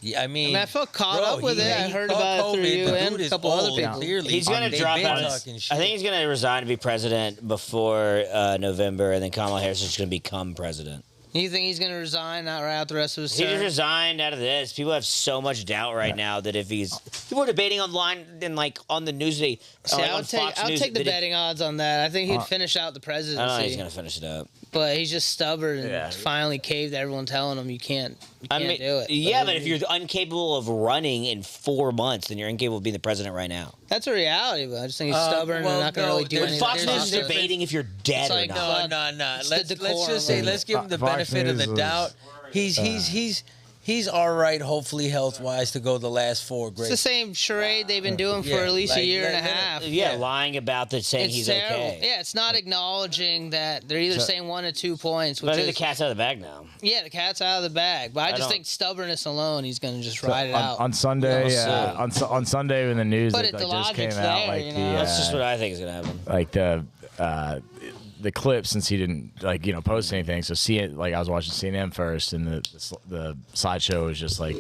Yeah, I mean, I felt caught bro, up with it. I he heard caught about it through COVID. you The and dude a is couple other old, people. Clearly, He's gonna they've drop been out. talking shit. I think he's gonna resign to be president before November, and then Kamala Harris is gonna become president. You think he's gonna resign, not ride out the rest of his He just term? resigned out of this. People have so much doubt right now that if he's people are debating online and like on the news today. See, like I on would take Fox I would News, take the that it- betting odds on that. I think he'd finish out the I don't know he's presidency, gonna finish it up. but he's just stubborn and Yeah. finally caved to everyone telling him you can't I mean, do it. yeah, but if you're incapable of running in 4 months, then you're incapable of being the president right now. That's a reality, but I just think he's stubborn well, and not gonna no, really do there's- anything. Fox there's News is different- debating if you're dead It's or like, not. No. It's the Let's decorum just say of let's give him the Fox benefit of the News was- doubt. He's all right, hopefully health wise, to go the last 4 It's the great. same charade they've been doing for Yeah, at least a like, year and a let it- half. Yeah, lying about that, saying It's he's terrible. okay. Yeah, it's not acknowledging that they're either saying 1 or 2 points. But I Which think is, the cat's out of the bag now. yeah, the cat's out of the bag. But I just don't- think stubbornness alone, he's gonna just ride it out. On Sunday, Yeah, on Sunday in the news, But that the like, just came logic's out there, like you the know? That's just what I think is gonna happen. like the clip, since he didn't post anything. So see it, like I was watching CNN first, and the slideshow was just like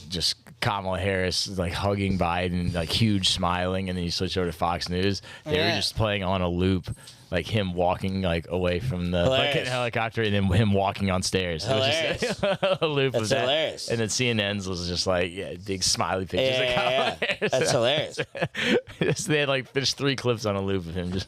just Kamala Harris like hugging Biden, like huge smiling, and then you switch over to Fox News. They were Yeah. just playing on a loop, like him walking like away from the Hilarious. fucking helicopter, and then him walking on stairs. So it was just a loop That's of that. hilarious. And then CNN's was just like big smiley pictures of Kamala Yeah. Harris. That's hilarious. Just- they had like there's 3 clips on a loop of him just.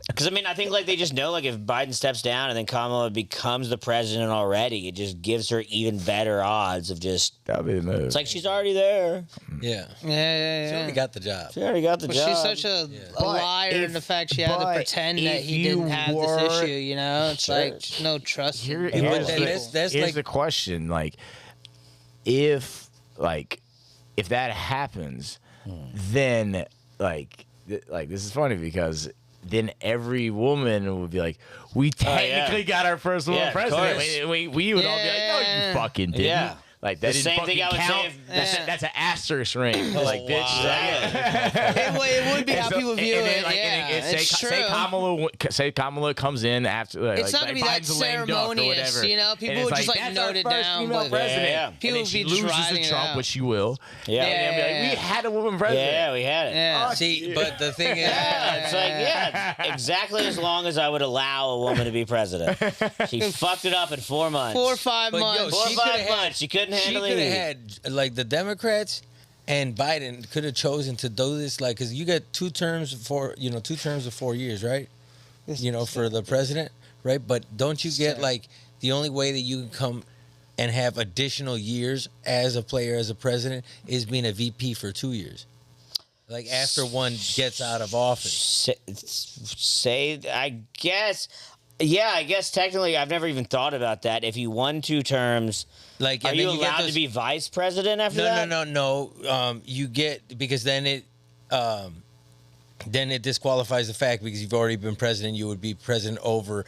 Because I mean, I think like they just know like if Biden steps down and then Kamala becomes the president already, it just gives her even better odds of just. That would be the move. It's like she's already there. Yeah, yeah. she already got the job. She already got the But job. she's such a liar in the fact she had to pretend that he didn't have this issue. You know, it's like no trust. Here- in here's people. the- that's Here's like the question: if that happens, then this is funny because then every woman would be like, "We technically got our first woman Yeah, of president." course. We would all be like, "No, Yeah. you fucking didn't." Yeah. Like that The didn't same fucking thing I would say count. if- That's an asterisk ring. Like, bitch. It would be how So- people view and then, it. like, Yeah, and say, it's true. say Kamala comes in after. It's not gonna be that Biden's a lame duck or ceremonious, whatever. you know? And People it's would just, like, that's note our it first down, female but- president. Yeah. And People then would she be loses driving to it Trump, out. which she will. Yeah. And then be like, we had a woman president. Yeah, we had it. Yeah. see, but the thing is, Yeah, it's like, it's exactly as long as I would allow a woman to be president. She fucked it up in 4 months. 4 or 5 But, yo, months. 4 or she 5 coulda had- months. She couldn't she handle could it. have had like the Democrats and Biden could have chosen to do this, like, because you get 2 terms of 4 years, right? For the president, right? But don't you get like the only way that you can come and have additional years as a player, as a president, is being a VP for 2 years, like after one gets out of office. Say, I guess. Yeah, I guess technically, I've never even thought about that. If you won 2 terms, Like, are and you then get allowed those- to be vice president after that? No. You get, because then it disqualifies the fact, because you've already been president. You would be president over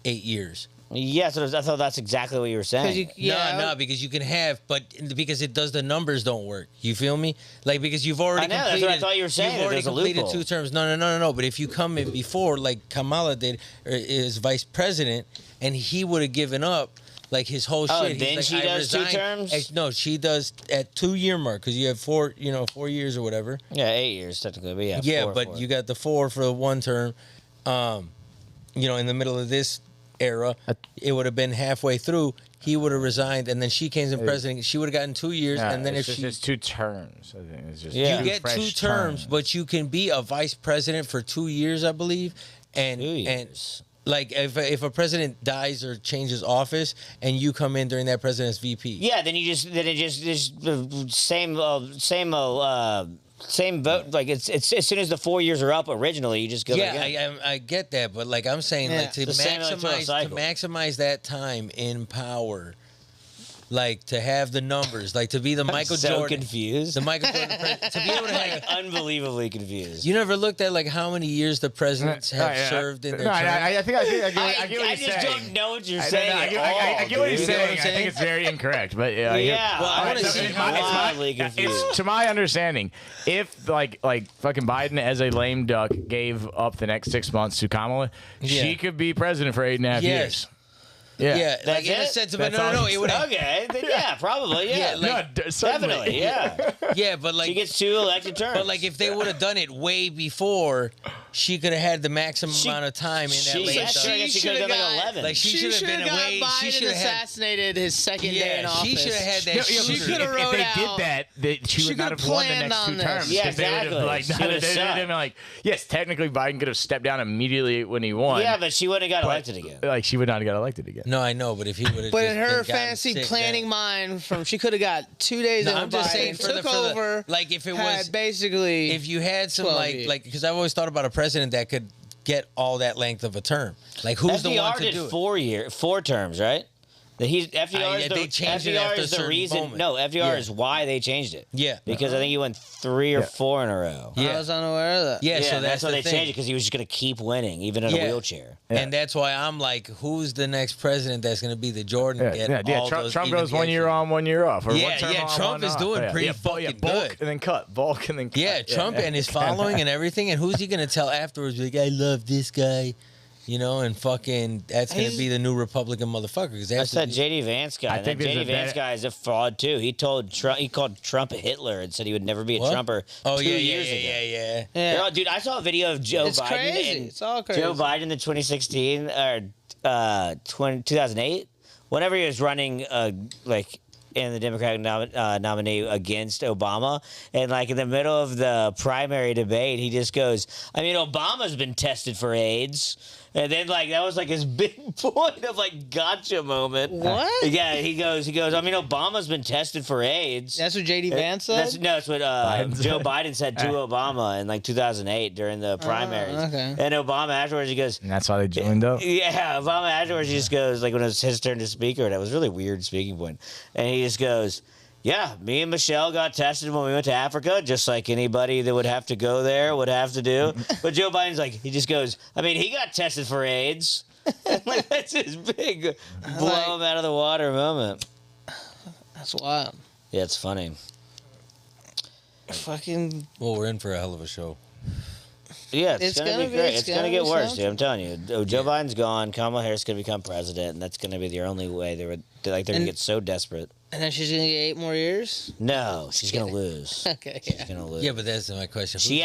8 years. Yeah, so I thought that's exactly what you were saying. No, because you can have, but because it does, the numbers don't work. You feel me? Like, because you've already I know, that's completed. what I thought you were saying, You've that already there's a completed loophole. 2 terms. No. But if you come in before, like Kamala did, or is vice president, and he would have given up like his whole Oh, shit. then He's she like, I does 2 resigned. terms? No, she does at 2-year mark because you have 4 years or whatever. Yeah, 8 years technically, but yeah. Yeah, 4, but 4. you got the 4 for the 1 term. In the middle of this era, it would have been halfway through. He would have resigned, and then she came in president. She would have gotten 2 years, Yeah, and then it's if just, she it's 2 terms. I think it's just Yeah. you two get fresh 2 terms, but you can be a vice president for 2 years, I believe. And 2 years. and like if a president dies or changes office, and you come in during that president's VP. Yeah, then it just same vote. Like it's as soon as the 4 years are up originally, you just go back in. Yeah, I get that, but like I'm saying, Yeah. like to The same electoral cycle. maximize that time in power, like to have the numbers, like to be the Michael so Jordan, confused. the Michael Jordan, to be able to have. Unbelievably confused. You never looked at like how many years the presidents have served in their term? I get what I he's just saying. don't know what you're I saying. get at all, what he's dude. saying. what I'm I saying? think it's very incorrect, but yeah. Yeah, Well, I wanna so see it's how wildly confused. It's to my understanding, if like fucking Biden as a lame duck gave up the next 6 months to Kamala, Yeah. she could be president for 8.5 years. Yeah, That's like in a it? sense of That's no, all it would have. Okay, then yeah, probably, yeah. Yeah, like- certainly. definitely, yeah. Yeah, but She like, gets 2 elected terms. but like if they would have done it way before, she could have had the maximum amount of time in that she, late. yeah, sure, I guess she could have done like 11. Like, she She should've should have been got away. She Biden should've had- assassinated his second day in Yeah, office. she should have had that. Yeah, She but coulda if wrote they out- did that, she She would not could've have won the planned next 2 on this. terms. Yeah, 'cause they would've, exactly. Like, She would've they would sucked. have been like, yes, technically Biden could have stepped down immediately when he won. yeah, but she wouldn't have got but, elected again. Like she would not have got elected again. No, I know, but if he would have. But in her fancy planning mind, she could have got 2 days No, in I'm just Biden, saying for took the over, like if it had was basically if you had some 12 like years. because I've always thought about a president that could get all that length of a term. Like who's the one FDR to did do it? 4 terms, right? That he's FDR is they the changed it FDR after a is the certain reason. moment. No, FDR Yeah. is why they changed it. Yeah. because I think he won 3 or 4 in a row. Yeah. I was unaware of that. Yeah, Yeah, so that's why the they thing. changed it because he was just gonna keep winning even in a Yeah. wheelchair. And that's why I'm like, who's the next president that's going to be the Jordan? Get all those Trump even goes 1 year extra- on, 1 year off. Or Yeah, one term yeah, on, Trump one is off. doing Yeah, pretty yeah, fucking bulk good. and then cut, bulk and then cut. Yeah, Trump and his following and everything. And who's he going to tell afterwards? Like, I love this guy, and fucking that's going to He's- be the new Republican motherfucker. Because That's that JD Vance guy. I That think there's JD a Vance better- guy is a fraud too. He called Trump Hitler and said he would never be a What? Trumper. Oh 2 yeah, years ago. yeah. Yeah. No, dude, I saw a video of Joe It's Biden. crazy. And It's all crazy. Joe Biden in 2016 or 2008, whenever he was running, in the Democratic nominee against Obama, and like in the middle of the primary debate, he just goes, "I mean, Obama's been tested for AIDS." And then that was like his big point of gotcha moment. What? Yeah, he goes, I mean, Obama's been tested for AIDS. That's what JD Vance said. That's what Biden Joe said. Biden said to Obama in 2008 during the primaries. okay. And Obama afterwards he goes, And that's why they joined up. yeah. Obama afterwards he just goes when it was his turn to speak, or that was a really weird speaking point, and he just goes, "Yeah, me and Michelle got tested when we went to Africa, just like anybody that would have to go there would have to do." But Joe Biden's he just goes, "I mean, he got tested for AIDS." That's his big blow him out of the water moment. That's wild. Yeah, it's funny. Fucking Well, we're in for a hell of a show. Yeah, It's gonna gonna be be- great. it's It's gonna gonna get be worse, something. dude. I'm telling you. Joe Biden's gone. Kamala Harris is gonna become president, and that's gonna be the only way they're gonna And- get so desperate. And then she's gonna get 8 more years. No, she's gonna lose. Okay, She's yeah. gonna lose. Yeah, but that's my question. She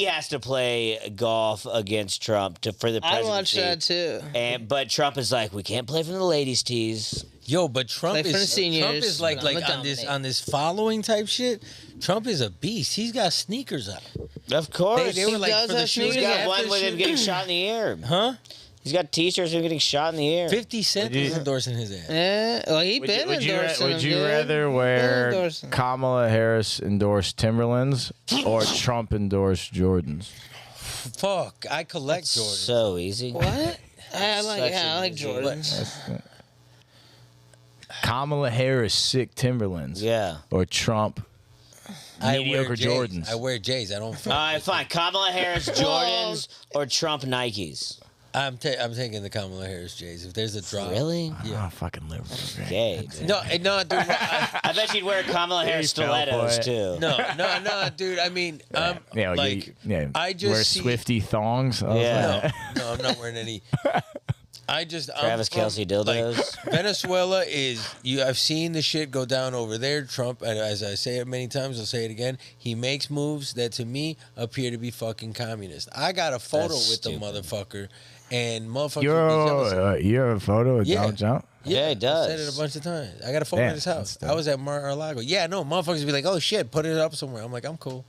has to play golf against Trump for the I watched presidency. that too. But Trump is like, we can't play from the ladies' tees. Yo, but Trump Play for the is seniors, Trump is like but I'm a on this dominate. following type shit. Trump is a beast. He's got sneakers out. Of course. They were He like does for the have shoes. He's sneakers. got Yeah, one for with him sure. getting shot in the ear. Huh? He's got T-shirts of him getting shot in the ear. 50 Cent Would you- is endorsing his ass. Yeah. Well, he been Would you endorsing him, dude. rather Been wear endorsing him. Kamala Harris endorse Timberlands or Trump endorse Jordans? Fuck, I collect Jordans. So easy. What? I like. Such Yeah, I an like easy- Jordans. Kamala Harris sick Timberlands Yeah. or Trump I mediocre wear J's. Jordans. I wear J's. I don't. All right, fine. Kamala Harris Jordans or Trump Nikes. I'm taking the Kamala Harris Jays. If there's a drop, Really? Yeah, fucking liberal. Gay. Dude. No, dude. I bet you'd wear Kamala Harris You fell for stilettos it. too. No, dude. I mean, Yeah, like, I just wear see- Swifty thongs. I was Yeah. like, no, I'm not wearing any. Travis Kelce dildos. Like, Venezuela is I've seen the shit go down over there. Trump, and as I say it many times, I'll say it again. He makes moves that to me appear to be fucking communist. I got a photo That's with stupid. the motherfucker, and motherfucker. you're a photo of Yeah. Donald Trump? Yeah, he does. I said it a bunch of times. I got a photo Damn, at his house. that's dope. I was at Mar-a-Lago. Yeah, no, motherfuckers be like, oh shit, put it up somewhere. I'm like, I'm cool.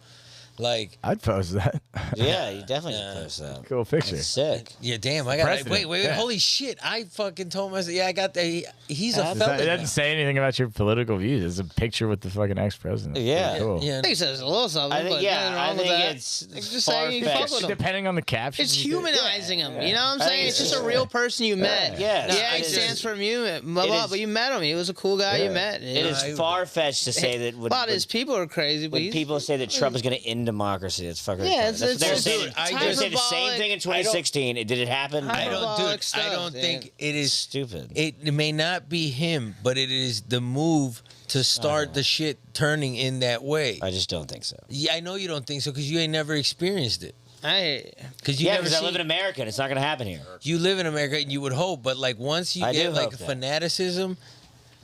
Like, I'd post that. Yeah, you definitely should post that. Cool picture. That's sick. yeah, damn, I got President, wait, yeah. holy shit. I fucking told myself, yeah, I got that. He's a That's- felon. It doesn't say anything about your political views. It's a picture with the fucking ex-president. Yeah. Cool. Yeah, I think it says a little something. I think but yeah, nothing I wrong with think that. it's just saying you fuck far-fetched. with him. Depending on the caption. It's you do. humanizing him. You know what I'm I saying? think It's just it's- a real person you met. Yeah. Yeah, I it just- stands for you, blah, blah, is- but you met him. He was a cool guy you Yeah. met. It is far fetched to say that A lot of his people are crazy, but when he's, people say that Trump is going to end democracy, it's fucking. Yeah, retarded. That's what they were it's- saying. dude, I They were saying the same hyperbolic- thing in 2016. Did it happen? I don't, Hyperbolic dude. stuff, I don't dude. think it is. Stupid. It may not be him, but it is the move to start the shit turning in that way. I just don't think so. Yeah, I know you don't think so because you ain't never experienced it. Because you Yeah, never because I see, live in America and it's not going to happen here. you live in America and you would hope, but like once you I get do like hope that. fanaticism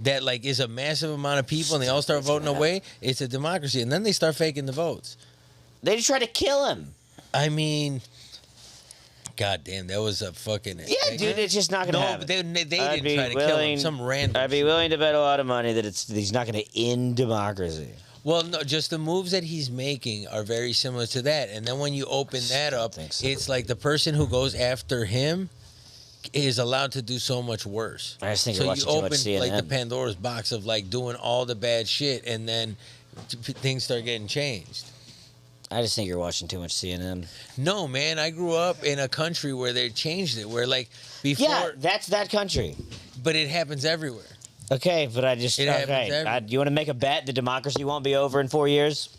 that like is a massive amount of people and they all start voting away, it's a democracy, and then they start faking the votes. They just try to kill him. I mean, god damn, that was a fucking Yeah, dude, it's just not going to No, happen. but they I'd didn't be try to kill him. willing- Some random. I'd be willing to bet a lot of money that he's not going to end democracy. Well, no, just the moves that he's making are very similar to that. And then when you open that up, think so. it's like the person who goes after him is allowed to do so much worse. I just think so you're you watching too much open like the CNN. Pandora's box of like doing all the bad shit, and then things start getting changed. I just think you're watching too much CNN. No, man, I grew up in a country where they changed it, where like before, Yeah, that's that country. but it happens everywhere. Okay, but I just It happens okay. every- You want to make a bet the democracy won't be over in 4 years?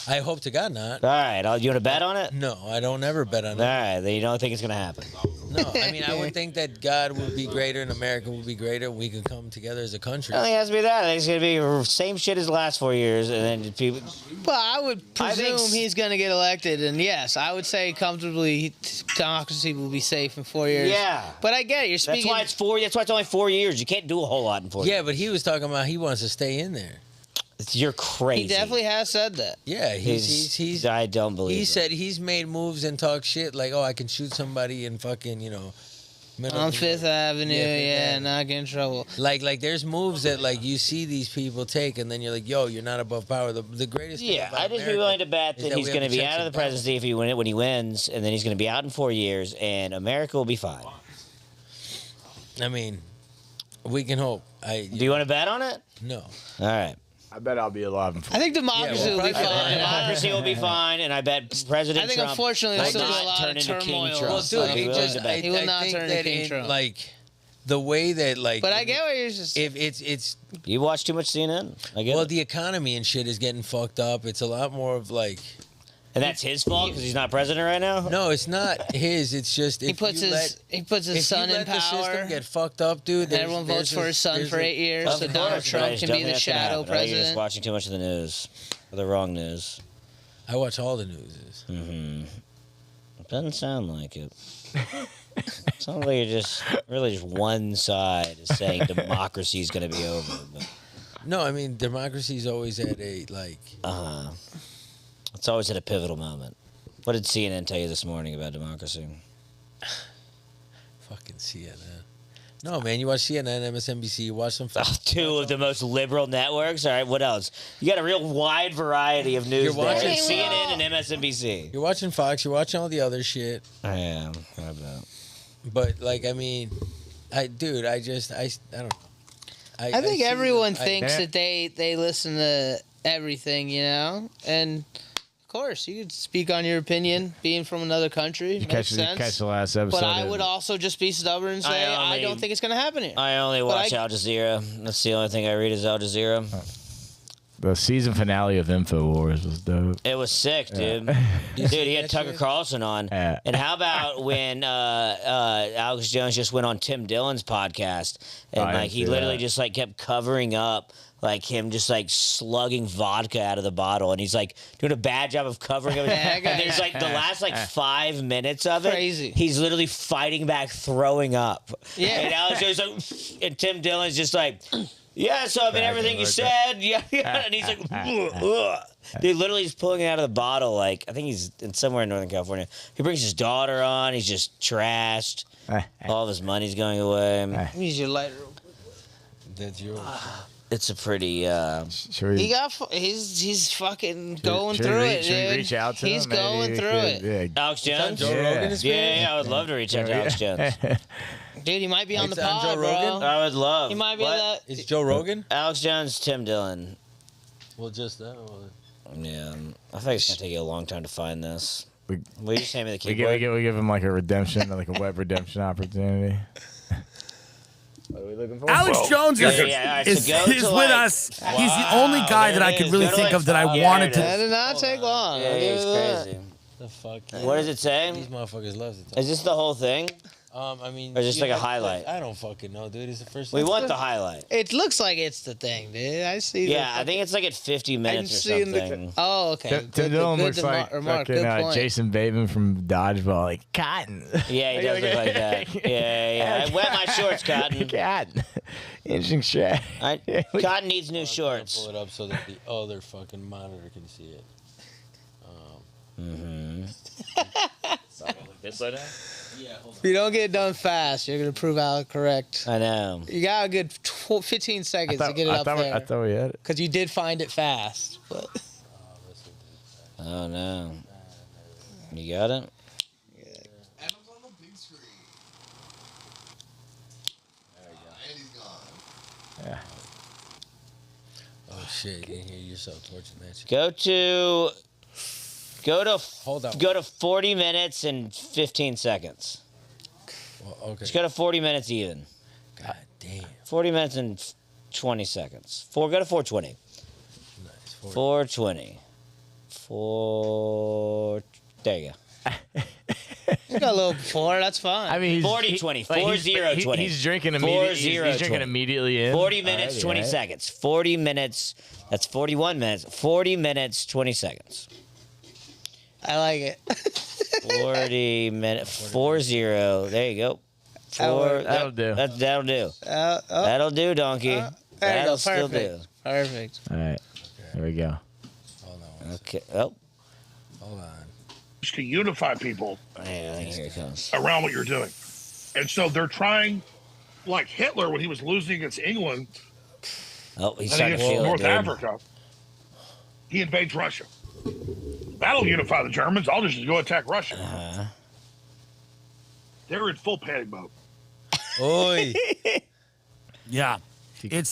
I hope to God not. All right, you want to bet on it? No, I don't ever bet on All it. right, then you don't think it's gonna happen. No, I mean I would think that God would be greater and America would be greater. We could come together as a country. I don't think it has to be that. I think it's gonna be the same shit as the last 4 years, and then people. Well, I would I think presume he's going to get elected, and yes, I would say comfortably democracy will be safe in 4 years. Yeah. But I get it. You're That's speaking. why it's 4. That's why it's only 4 years. You can't do a whole lot in 4 Yeah, years. but he was talking about he wants to stay in there. You're crazy. he definitely has said that. Yeah, he's I don't believe. he it. said he's made moves and talked shit like, oh, I can shoot somebody in fucking, middle On of- Fifth Avenue, Yeah, Fifth yeah, Avenue. not get in trouble. Like there's moves that like you see these people take, and then you're like, yo, you're not above power. The greatest. thing Yeah, about I'd just be America willing to bet is that we he's have going to the be checks out of the and balances. presidency if he when he wins, and then he's going to be out in 4 years, and America will be fine. I mean, we can hope. Do you want to bet on it? No. All right. I bet I'll be alive in 4 I think democracy Yeah, will be well, fine. Democracy will be fine, and I bet President I think Trump unfortunately will there's still not a lot turn of into King turmoil. Trump. Well, dude, I'd be he willing just to bet. He will I not think turn that into King in, Trump. like the way that like. But I get what you're just. if it's You watch too much CNN. I get well, it. the economy and shit is getting fucked up. It's a lot more of like. And that's his fault because he's not president right now. No, it's not his. It's just if he puts you his if son you in let the system power. get fucked up, dude. And everyone votes for his son for 8 years, Of so course, Donald but I Trump just can don't be think the that's gonna shadow happen. I think You're just president. watching too much of the news, or the wrong news. I watch all the newses. Doesn't sound like it. Sounds like you're just really just one side is saying democracy is going to be over. But, No, I mean democracy's always at a like. it's always at a pivotal moment. What did CNN tell you this morning about democracy? Fucking CNN. No, man, you watch CNN, MSNBC, you watch some. Two of the most liberal networks. All right, what else? You got a real wide variety of news You're there. watching- CNN and MSNBC. You're watching Fox. You're watching all the other shit. I am. How about? But like, I mean, I don't know. I think see everyone the- thinks Yeah. that they listen to everything, and of course you could speak on your opinion, being from another country. You Makes catch sense. the last episode. But I of- would also just be stubborn and say I only- don't think it's going to happen here. I only But watch I- Al Jazeera. That's the only thing I read is Al Jazeera. The season finale of InfoWars was dope. It was sick, dude. Dude, he had Tucker Carlson on. Yeah. And how about when Alex Jones just went on Tim Dillon's podcast and I like didn't he see literally that. just like kept covering up like him just like slugging vodka out of the bottle, and he's like doing a bad job of covering it. And there's like the last like 5 minutes of it, Crazy. he's literally fighting back, throwing up. Yeah. And Alex Jones like, and Tim Dillon's just like, yeah, so I mean everything you said, yeah, and he's like, ugh. Dude, literally he's pulling it out of the bottle. Like I think he's in somewhere in Northern California. He brings his daughter on. He's just trashed. All of his money's going away. Use your lighter. That's yours. It's a pretty. Should we, He's fucking going should through we, it, should we dude. reach out to He's him? Maybe going we through could- it. Yeah. Alex Jones? Joe Yeah. Rogan is Yeah, I would love to reach out to Alex Jones. Dude, he might be on the It's on pod, Joe Rogan? bro. I would love. He might be What? that. It's Joe Rogan? Alex Jones, Tim Dillon. Well, just that. Yeah, I think it's gonna take you a long time to find this. We- Will you just hand me the We keyboard? give him like a redemption, like a web redemption opportunity. What are we looking for? Alex Jones is, Yeah, all right, so is, go is to, with like- us. He's the only guy there that I it could is. really Go to, think like, of that I yeah, wanted there it That to. did not take long. Yeah, I'll give it's you that. crazy. The fuck? What does it say? These motherfuckers love to talk. Is this the whole thing? I mean, Or just you like a know, highlight? I don't fucking know, dude. It's the first. We time. want the highlight. It looks like it's the thing, dude. I see. Yeah, I think it's like at 50 minutes or something. Oh, okay. Tim Dillon looks like remark. fucking Good point. Jason Bateman from Dodgeball, like Cotton. Yeah, he does look like that. Yeah. I wet my shorts, Cotton. Cotton. Interesting shit. Cotton needs new Pull shorts. it up so that the other fucking monitor can see it. If you don't get it done fast, you're gonna prove Alec correct. I know. You got a good 15 seconds to get it up I there. thought we had it. Because you did find it fast. But Oh no. You got it? Adam's on the big screen. And he's gone. Oh shit! You can hear yourself torching that shit. Hold on. Go to 40 minutes and 15 seconds. Well, okay. Just go to 40 minutes even. God damn. 40 minutes and 20 seconds. Go to 420. Nice. 420. There you go. you got a little before. That's fine. I mean, he's 40, 20, like, 40, 20. He's drinking 40, immediately. He's drinking 20. immediately in. 40 minutes, Alrighty, 20 alright. seconds. 40 minutes. That's 41 minutes. 40 minutes, 20 seconds. I like it. 40 minutes. 40. There you go. That'll do. That'll do. Oh, That'll do, donkey. there you That'll go. still do. Perfect. Perfect. All right. Here we go. Hold on. Okay. Oh, Hold on. To unify people yeah, here it comes. around what you're doing. And so they're trying, like Hitler when he was losing against England Oh, he's and starting to against feel it, North dude. Africa, he invades Russia. That'll unify the Germans. I'll just go attack Russia. Uh-huh. They're in full panic mode. Oi. Yeah, it's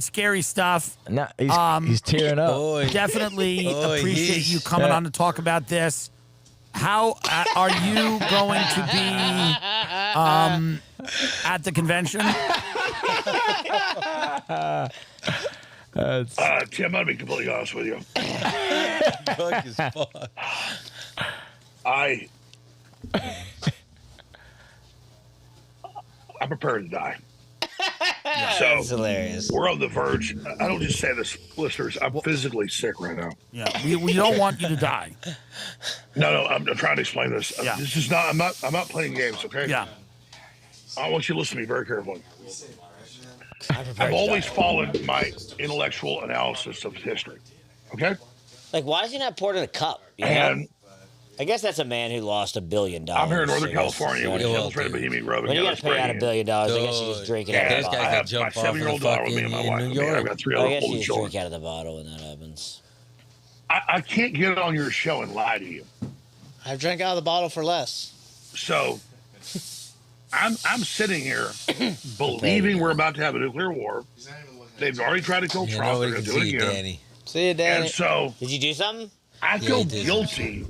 scary stuff. No, Um, he's tearing up. Oi. Definitely Oh, appreciate yeesh. you coming on to talk about this. How are you going to be at the convention? Tim, I'm going to be completely honest with you. Fuck as fuck. I'm prepared to die. That's So hilarious. we're on the verge. I don't just say this, listeners. I'm physically sick right now. Yeah, we don't want you to die. No, I'm trying to explain this. Yeah. This is not. I'm not playing games. Okay. Yeah, I want you to listen to me very carefully. I'm prepared I've to always die. followed my intellectual analysis of history. Okay. Like, why does he not pour it in a cup? You know? And I guess that's a man who lost $1 billion. I'm here in Northern So that's- California with Yeah, Hills well, Red Bohemian Grove. When you got to pay out $1 billion, I guess you just drink it out of There's the guys bottle. I that have my jump off of the 7-year-old daughter with me and my fucking wife. in with New me. I've York. got 3 I other guess you older just children. drink out of the bottle when that happens. I can't get on your show and lie to you. I drank out of the bottle for less. So I'm sitting here believing we're about to have a nuclear war. They've already tried to kill Yeah, Trump. They're nobody going can to do see it you, again. Danny. See you, Danny. And so Did you do something? I feel he did. guilty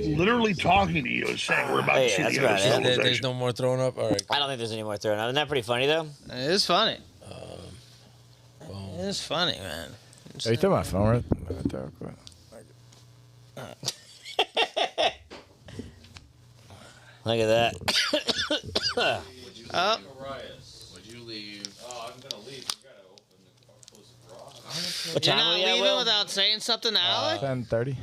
literally talking to you and saying we're about Hey, to see that's the end of about it. There's civilization. no more throwing up. All right. I don't think there's any more throwing out. Isn't that pretty funny, though? It is funny. Boom. It is funny, man. Are you throwing my phone right there real quick? Look at that. Oh. Would you leave? Oh, I'm gonna leave. You gotta open the close the garage. What You're time not are we at, leaving Will? without saying something, Alec? 10:30.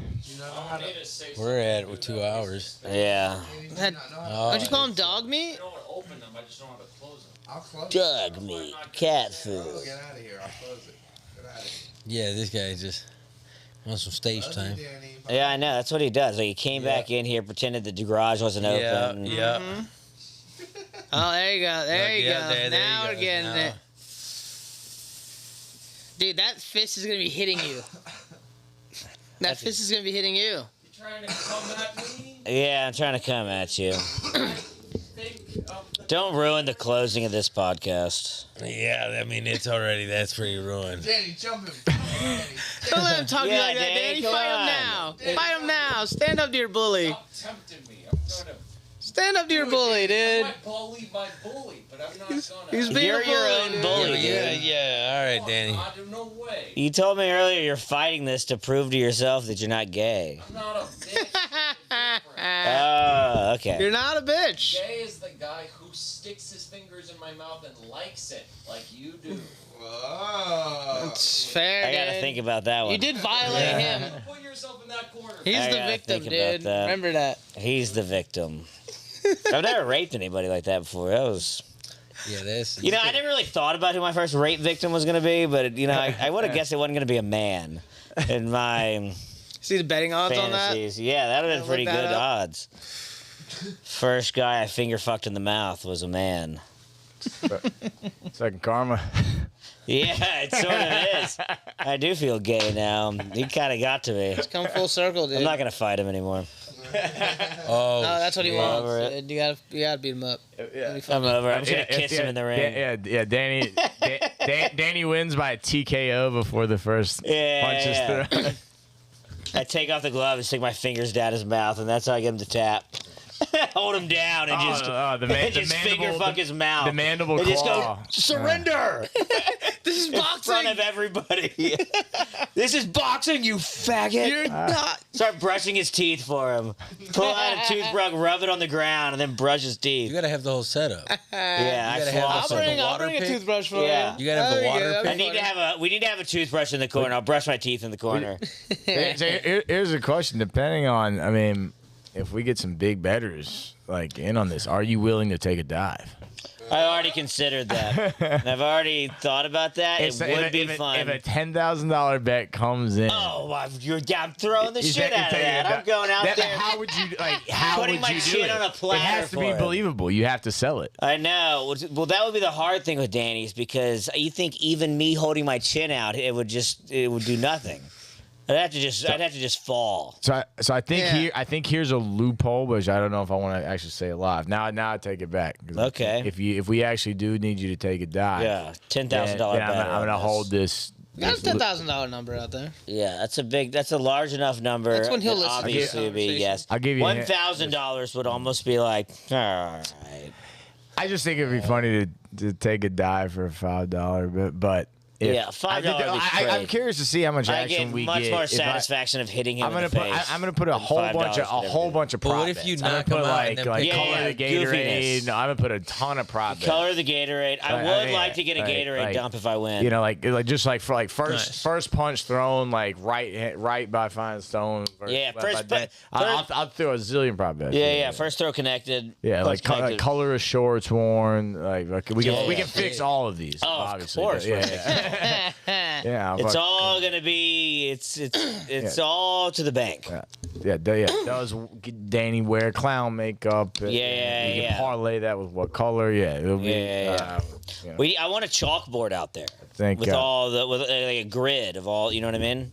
We're at 2 hours. Yeah. That, Oh, don't you call him dog meat? I don't want to open them. I just don't want to close them. I'll close it. Dog meat, cat Oh, food. get out of here. I'll close it. Get out of here. Yeah, this guy just wants some stage Love time. you, Danny. Yeah, I know. That's what he does. Like he came back in here, pretended the garage wasn't open. yeah. Oh, there you go. There you Yeah, go. there Now you we're go. getting Now. it. Dude, that fist is gonna be hitting you. That fist is gonna be hitting you. You trying to come at me? Yeah, I'm trying to come at you. Don't ruin the closing of this podcast. Yeah, I mean, it's already, that's pretty ruined. Danny, jump him. Danny. Don't let him talk to you Yeah, like that, Danny, Danny. come Fight on. him now. Fight him now. Stand up to your bully. Stop tempting me. I'm trying to. Stand up to your bully, I dude. might bully my bully, but I'm not He's gonna. being You're a your bully, own dude. bully. Yeah, all right, Danny. God, no way. You told me earlier you're fighting this to prove to yourself that you're not gay. I'm not a bitch. Oh, okay. You're not a bitch. Gay is the guy who sticks his fingers in my mouth and likes it, like you do. Whoa. It's fair, I gotta dude. think about that one. You did violate him. Put yourself in that corner. He's I the gotta victim, think about dude. that. Remember that. He's the victim. I've never raped anybody like that before. That was, Yeah, that's. you know, I never really thought about who my first rape victim was gonna be, but you know, I would have guessed it wasn't gonna be a man in my See the betting odds on that? fantasies. Yeah, that would have been Look pretty that good up. odds. First guy I finger fucked in the mouth was a man. Second karma. Yeah, it sort of is. I do feel gay now. He kind of got to me. Come full circle, dude. I'm not gonna fight him anymore. Oh, No, that's what he Yeah. wants. Over it. Dude. You gotta beat him up. I'm over. I'm just gonna kiss him in the ring. Yeah. Danny. Danny wins by a TKO before the first Yeah, punch is yeah. thrown. I take off the glove and stick my fingers down his mouth, and that's how I get him to tap. Hold him down and just, just finger fuck his mouth. The mandible and just go, claw. surrender! This is In boxing. front of everybody. This is boxing, you faggot! You're not. Start brushing his teeth for him. Pull out a toothbrush, rub it on the ground, and then brush his you teeth. gotta have the whole setup. Yeah, You I gotta have floss the him. water I'll bring a pick? toothbrush for Yeah. You gotta have the Oh, yeah, water that'd I be need to have we need to have a toothbrush in the corner. I'll brush my teeth in the corner. Here's a question. Depending on, I mean, if we get some big betters like in on this, are you willing to take a dive? I already considered that. And I've already thought about that. It would be fun. If a $10,000 bet comes in, Oh, I'm throwing the is shit that- out of taking that. a I'm going out that- there. How would you How Putting would my you do chin it? on a platter It has to be for it. believable. You have to sell it. I know. Well, that would be the hard thing with Danny's because you think even me holding my chin out, it would do nothing. I'd have to just fall. So I think Yeah. here's a loophole, which I don't know if I want to actually say it live. Now I take it back. 'Cause Okay. If we actually do need you to take a dive, Yeah, $10,000 then bet. I'm gonna hold this. Got a $10,000 number out there. Yeah, that's a large enough number. That's when he'll that listen to obviously your be conversation. yes. I'll give you a hint. $1,000 would almost be like, all right. I just think it'd be funny to take a dive for $5, but if, Yeah, $5 would be I'm great. curious to see how much I action get we much get. more if I- satisfaction of hitting him I'm gonna in the put. face. I'm gonna put a than whole $5 bunch of could ever do. But what if you knock I'm gonna him put out like and then like pick- color Yeah, the Gatorade. goofiness. No, I'm gonna put a ton of prop bets. Color the Gatorade. I Like, would yeah, like to get a like- Gatorade like, dump if I win. You know, like just like for like Nice. first punch thrown like right by Fine Stone. Yeah, by first Dan. pu- I'll throw a zillion prop bets. yeah. First throw connected. Yeah, punch like, connected. color of shorts worn. Like we can Yeah. fix all of these. Oh, of obviously. course, Yeah, we're yeah. Yeah, It's but- all gonna be. It's all to the bank. Yeah, does Danny wear clown makeup? Yeah, You can yeah. parlay that with what color? Yeah, it'll be. Yeah. you know, I want a chalkboard out there Thank with God. all the like a grid of all. You know what I mean?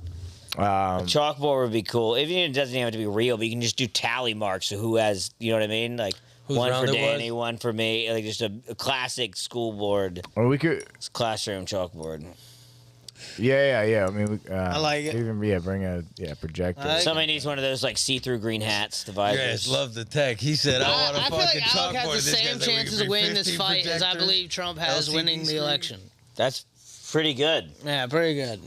um, Chalkboard would be cool. Even if it doesn't even have to be real, but you can just do tally marks of who has. You know what I mean? Like Whose one round for it was? Danny, one for me. Like just a classic school board, or we could. classroom chalkboard. Yeah. I mean, I like it. Even bring a projector. I like Somebody needs one of those like see-through green hats. The You visors. guys love the tech. He said, I want a I feel fucking like Alec chalkboard. has the This same guy's like, we chances can of bring winning this 15 fight as I projectors. believe Trump has LCD winning the screen. election. That's pretty good. Yeah, pretty good.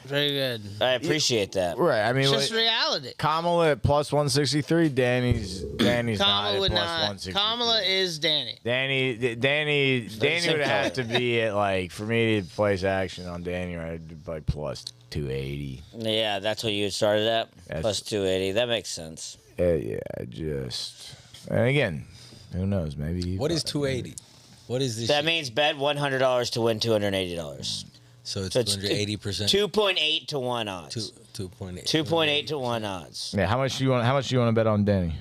Very good. I appreciate that. Right. I mean, It's just what- reality. Kamala at plus 163. Danny's not Kamala at would plus not. 163. Kamala is Danny. Danny same would have to color. be at like for me to place action on Danny, right? Like plus 280. Yeah, that's what you started at. That's- Plus 280. That makes sense. Yeah, and again, who knows? Maybe What is 280? What is this? That shit? means bet $100 to win $280. So it's so it's 280%. 2.8 to 1 odds. 2.8. 2.8 to 1 odds. Yeah, how much do you want to bet on Danny?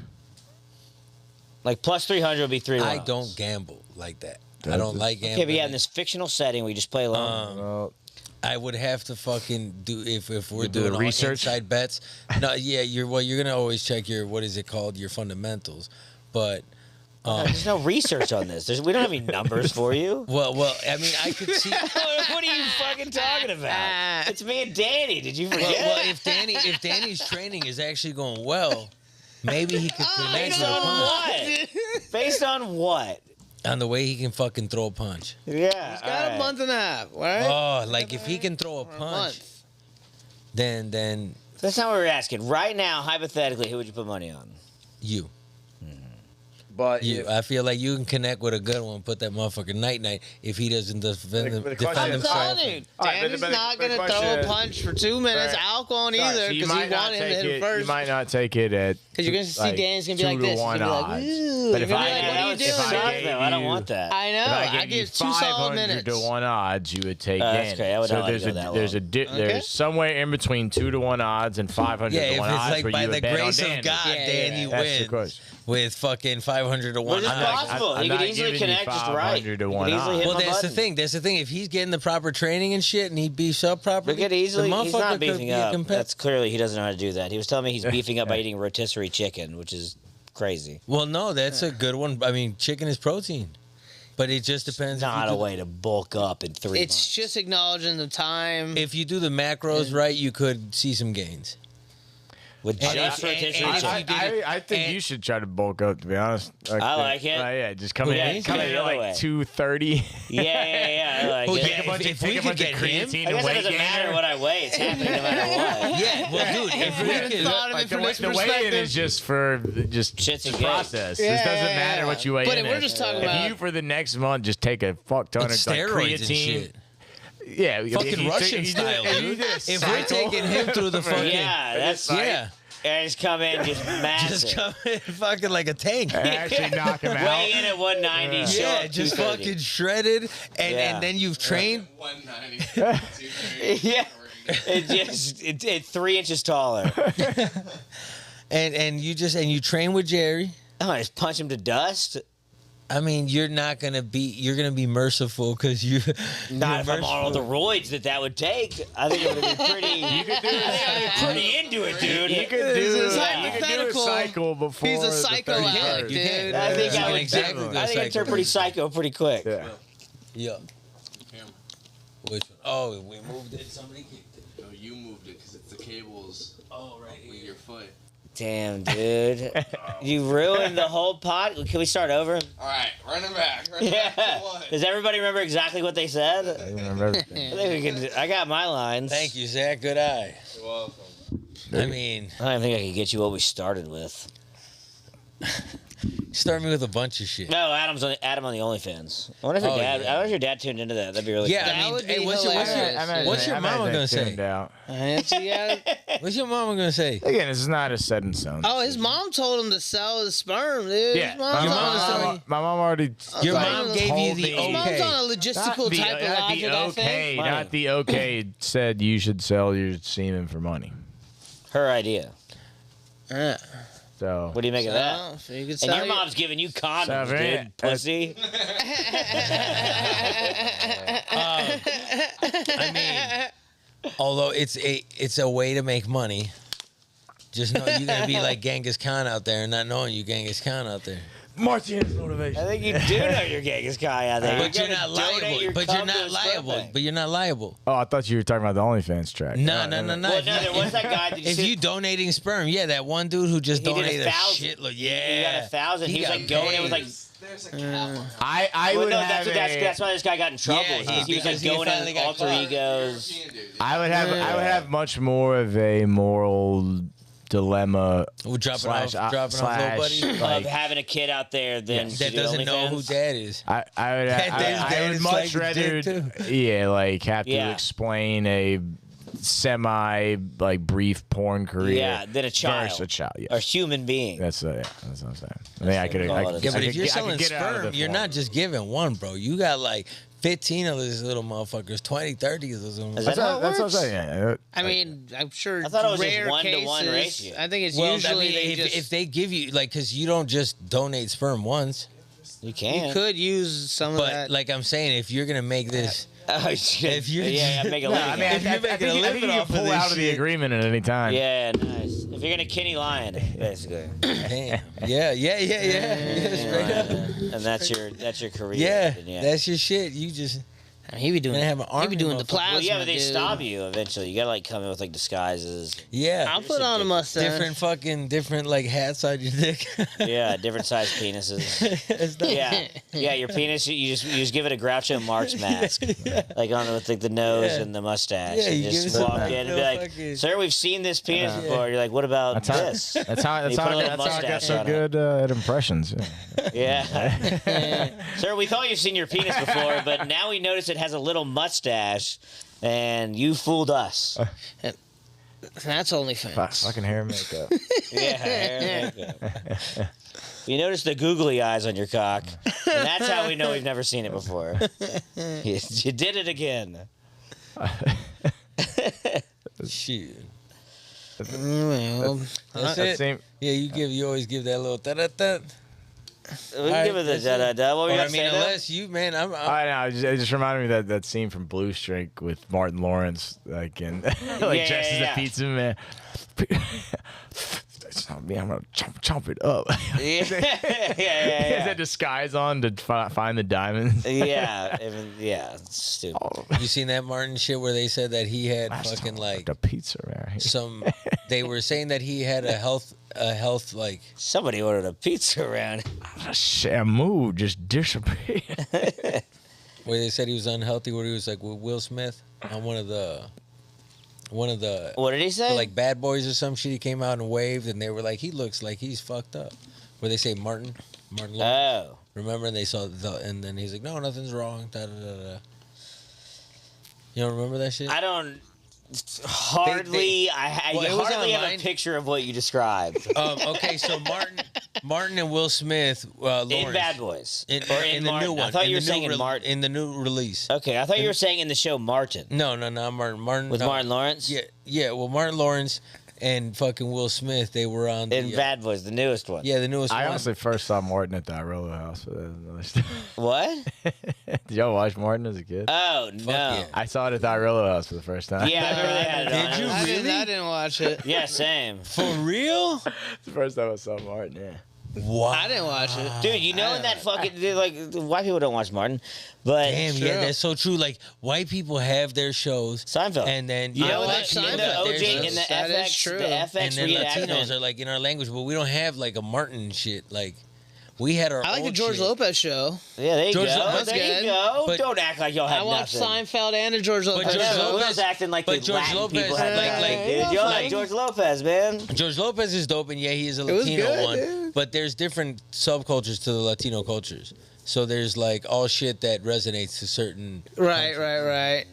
Like plus 300 would be 3 I odds. don't gamble like that. I don't like gambling. Okay, but yeah, in this fictional setting, we just play alone. Well, I would have to fucking do if we're You do doing the all research? inside bets. No, yeah, you're gonna always check your what is it called, your fundamentals, but There's no research on this. We don't have any numbers for you. well, I mean, I could see. What are you fucking talking about? It's me and Danny. Did you forget? Well, if Danny's training is actually going well, maybe he could connect Based with a on punch what? Based on what? on the way he can fucking throw a punch. Yeah. He's got a month and a half, right? Oh, like if he can throw a Or punch, month. then That's not what we're asking. Right now, hypothetically, who would you put money on? you. but I feel like you can connect with a good one. Put that motherfucker night if he doesn't defend, But the defend question I'm is- himself. telling you, All right, Danny's but not the going to question throw a is- punch for 2 minutes. Right. Alcohol Right, either so you because he might not wanted him to take hit him it. first. You might not take it at Because you're going to see like, Danny's going to be like 2 to this. He's 1 gonna be like, odds. "Ooh." But You're if gonna I be like, gave- what are you if doing? I Suck, gave though. I don't you- want that. I know. If I I gave you give 2 solid 500 minutes. to 1 odds, you would take Oh, Danny. that's great. I would so not like there's to a go that there's long. a Okay. there's somewhere in between 2 to 1 odds and 500 Yeah, to if 1 it's odds like where by you the would bet on grace of Danny. God, Yeah, Danny yeah. That's the wins question. with fucking 500 to Well, 1. it's I'm not- possible. I'm You could not easily giving you connect just right. 500 to You could 1 easily odds. hit Well, my that's the button. thing. That's the thing. If he's getting the proper training and shit, and he beefs up properly, Look at easily. the He's motherfucker not could beefing be a up. compet- That's clearly he doesn't know how to do that. He was telling me he's beefing up by eating rotisserie chicken, which is crazy. Well, no, that's a good one. I mean, chicken is protein, but it just depends. Not if a you do, way to bulk up in 3 It's months. just acknowledging the time. if you do the macros right, you could see some gains. With and just if- rotisserie and if chicken. you did it- I think and- you should try to bulk up. To be honest, I like it. Yeah, just come Yeah, in, come come the in other at way. like 230. Yeah, I like Oh, it. yeah, Take a bunch if of we take a could bunch of get him- creatine I and guess it weight doesn't matter gainer. what I weigh. It's happening no matter what. Yeah, well, dude, if we hadn't could, thought of Like it from this the weigh-in perspective. is just for just Shits and the gigs. process. Yeah, This doesn't yeah, matter yeah. what you weigh But in. we're at. just talking if about- you for the next month just take a fuck ton of it's like, steroids and creatine. shit. Yeah, if Fucking you Russian you did- style, if you dude. did a If we're cycle- taking him through the fucking, Yeah, that's yeah, And just come in, just massive. just come in fucking like a tank. and actually knock him out. Weigh in at 190. show Yeah, up just 230. fucking shredded, Yeah. and then you've trained. 190. Yeah. It's 3 inches taller. And you train with Jerry. Oh, I just punch him to dust. I mean, you're gonna be merciful because you. Not if I'm on all the roids that would take. I think it would be pretty. You could do pretty into it, dude. You could This do is you could do a hypothetical. cycle before. He's a the psycho 31st. addict, You dude. can. I think You I can would exactly go I think I'd turn psycho. pretty psycho pretty quick. Yeah. Yeah. Which? Oh, we moved it. Somebody kicked it. No, you moved it because it's the cables Oh, right with here. your foot. Damn, dude. You ruined the whole pot. Can we start over? All right, run it back. Run it back Yeah. to what? Does everybody remember exactly what they said? I remember everything. I think we can. I got my lines. Thank you, Zach. Good eye. You're welcome. I mean, I don't even think I could get you what we started with. start me with a bunch of shit. No, Adam on the OnlyFans. I wonder if your Oh, dad. yeah. I wonder if your dad tuned into that. That'd be really. Yeah, cool. I That mean, would be hey, what's hilarious. What's your mama gonna say? Out. What's your mama gonna say? Again, this is not a set in stone. Oh, his mom told him to sell his sperm, dude. Yeah, His my mom's, Your on, mom's a, telling you- my mom already. Your like, mom gave you told the me- his mom's okay. on a logistical type of not logic, the I okay, think. Money. not the okay. Said you should sell your semen for money. Her idea. Yeah. So What do you make of that? So you could And sell your mom's giving you condoms, So, yeah, dude. Pussy. I mean, although it's a way to make money. Just know you're gonna be like Genghis Khan out there, and not knowing you Genghis Khan out there. Martinez motivation. I think you do know your Genghis Khan out there. But you're gonna not donate liable. your But cum you're to not a sperm liable. bank. But you're not liable. Oh, I thought you were talking about the OnlyFans track. No. Well, no, there was that guy. Did you If see- you donating sperm, yeah, that one dude who just He did donated a 1,000. shitload. He Yeah, got 1,000. He was got like going in with like. There's a cap on it. I Well, would no, have that's why this guy got in trouble. Yeah, he was like because he going finally in got alter caught. egos. European dude. I would have much more of a moral dilemma We're dropping slash, off little buddy. Of like, having a kid out there than That doesn't know who dad is. I would Dad's I dad would is much like a rather dick, like have to Yeah. explain a semi like brief porn career Yeah, than a child. versus a child. or Yes. human being. That's what I'm saying. I think I could. what I we call could it. Yeah, but I if could you're get- I could selling get out of sperm, the you're porn. not just giving one, bro. You got like 15 of these little motherfuckers, 20, 30 of those little Is motherfuckers. that how it That's what I'm works? saying. Yeah. I mean, I'm sure. I thought it was just rare 1-to-1 cases, ratio. I think it's Well, usually I mean, they just. if they give you like, because you don't just donate sperm once, You can. you could use some of but that. like I'm saying, if you're gonna make this, Oh, shit. If you yeah, just- make a No, living. I mean, out I of it. you're think making a you living can off of pull this out of the shit. agreement at any time. Yeah, nice. If you're gonna Kenny Lion, basically. damn, yeah, straight up. And that's your career. Yeah, then, that's your shit. You just he be doing. Gonna have an He army be doing the motherfucker. plasma. Well, yeah, but they dude. stop you eventually. You gotta like come in with like disguises. yeah. I'll put on a mustache. different like hats on your dick. Yeah, different sized penises. It's not- Yeah, your penis. You just give it a Groucho Marx mask, like on with like the nose Yeah. and the mustache. Yeah, and you just give it walk some in and be real like, fucking- "Sir, we've seen this penis before." You're like, "What about this?" That's how You put a little I got mustache so on it. good at impressions. Yeah. Yeah. Sir, we thought you've seen your penis before, but now we notice it has a little mustache, and you fooled us. That's OnlyFans. Fucking hair and makeup. Yeah. hair and makeup. You notice the googly eyes on your cock, and that's how we know we've never seen it before. You did it again. Shit. Well, That's That it. same- Yeah, you always give that little da da da. We can give it the da da da. What were you I gonna mean, say? though? unless you, man, I'm I know. It just reminded me of that scene from Blue Streak with Martin Lawrence, like in like Yeah, dressed as yeah. a pizza man. That's not me. I'm gonna chomp it up. Yeah, He has yeah. that disguise on to find the diamonds. Yeah, yeah, it's stupid. You seen that Martin shit where they said that he had Last fucking time, like the pizza man. some? They were saying that he had a health like. Somebody ordered a pizza around. Shamu just disappeared. Where they said he was unhealthy, where he was like with Will Smith on one of the What did he say? like Bad Boys or some shit. He came out and waved, and they were like, he looks like he's fucked up. Where they say Martin Lawrence. Oh. Remember? And they saw and then he's like, no, nothing's wrong. Da da da da. You don't remember that shit? I don't. Hardly. I Well, you it was hardly have online. a picture of what you described Okay, so Martin and Will Smith, Lawrence, in Bad Boys in, or in in the Martin. new one. I thought in you were the saying new in Martin. in the new release. Okay, I thought you were saying in the show Martin No, not Martin. Martin with Martin Lawrence. Yeah. Well, Martin Lawrence and fucking Will Smith, they were on In the, Bad Boys, the newest one. Yeah, the newest I one. honestly first saw Martin at the Irolo house. But that's another story. What? Did y'all watch Martin as a kid? Oh no. yeah. I saw it at the Irolo house for the first time. Yeah, I remember they had it Did on. you I didn't, really? I didn't watch it. Yeah, same. For real? the first time I saw Martin. Yeah. Wow. I didn't watch it. Dude, you know in that fucking like white people don't watch Martin, but Damn, True. yeah, that's so true. Like white people have their shows, Seinfeld. and then you know I in like the, in the Seinfeld. OJ in the That is FX, true. the and FX then Latinos reenactment. are like in our language, but we don't have like a Martin shit. Like we had our. I like the old George shit. Lopez show. Yeah, there you George go. Lopez There good. you go. But- Don't act like y'all had I watched nothing. Seinfeld and the George Lopez George Yeah, show. Lopez- we was acting like but the George Latin Lopez, people had like- nothing, like- dude. Y'all like- like George Lopez, man. George Lopez is dope, and yeah, he is a was Latino good, one. dude. But there's different subcultures to the Latino cultures. So there's like all shit that resonates to certain. Right.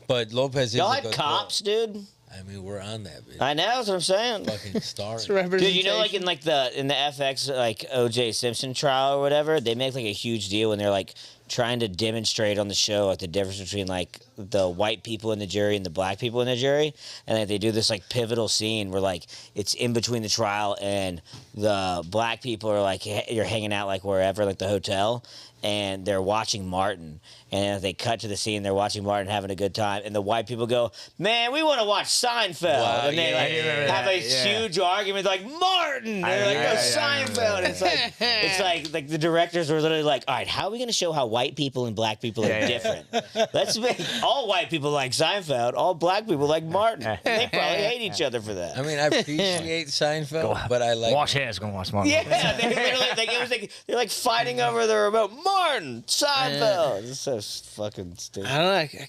But Lopez is Y'all a had good cops, dude. I mean, we're on that bitch. I know, that's what I'm saying. Fucking star. It's Dude, you know, like representation. in the FX like OJ Simpson trial or whatever, they make like a huge deal when they're like trying to demonstrate on the show like the difference between like the white people in the jury and the black people in the jury, and then they do this like pivotal scene where like it's in between the trial and the black people are like you're hanging out like wherever, like the hotel, and they're watching Martin. And they cut to the scene, they're watching Martin having a good time, and the white people go, "Man, we want to watch Seinfeld." Wow, and they have a yeah. huge argument, like Martin. They're like, "No, Seinfeld." It's like the directors were literally like, "All right, how are we going to show how white people and black people are different? Let's make all white people like Seinfeld, all black people like Martin. And they probably hate each other for that." I mean, I appreciate Seinfeld, but I like. Wash hands, go watch Martin. Yeah, they literally they're like fighting over the remote. Martin, Seinfeld. It's so fucking stupid. I don't know.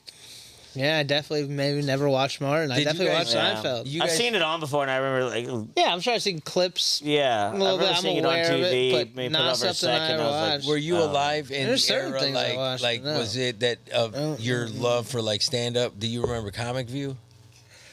Yeah, I definitely maybe never watched Martin. I Did you definitely guys- watched Seinfeld. You I've guys- seen it on before, and I remember like, Yeah, I'm sure I've seen clips. yeah, I A little remember bit, I'm seeing it on aware of it, TV. but maybe not put over a something second. I I was like, watched. Were you alive in There's the certain era things I watched, like no. was it that your love for like stand up? Do you remember Comic View?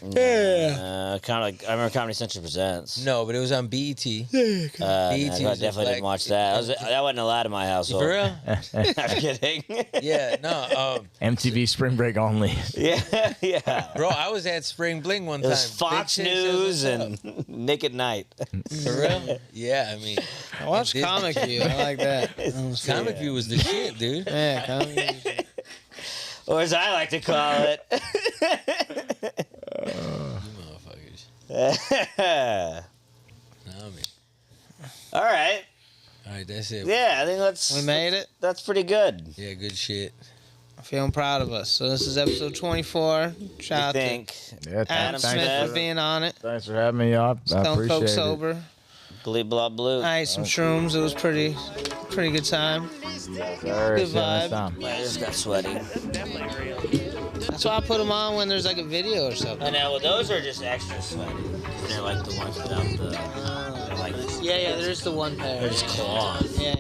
kind of like I remember Comedy Central Presents. No, but it was on BET. I BET definitely was didn't like- watch that. That wasn't allowed in my household. For real? I'm kidding. Yeah, no, MTV Spring Break only. yeah. bro. I was at Spring Bling one It time. was Fox Big Sid says, News "What's and Nick at Night. up?" For real? Yeah, I mean, I watched Disney- Comic View. I like that. Comic View was the shit, dude. Yeah, Comic View. Or as I like to call it. You motherfuckers. Nah, man. All right. All right, that's it. Yeah, I think We made it. that's pretty good. Yeah, good shit. I'm feeling proud of us. So this is episode 24. I Shout out to think. Yeah, Adam Smith Smith for for being on it. Thanks for having me up. I Stone appreciate Coke it. sober. Bleep blah blue. I ate some shrooms. It was pretty good time. Very Good serious vibe. time. I just got sweaty. That's why I put them on when there's like a video or something. I know. Well, those are just extra sweaty. They're like the ones without the. They're like Yeah, there's the one pair. they're just cloth. Yeah.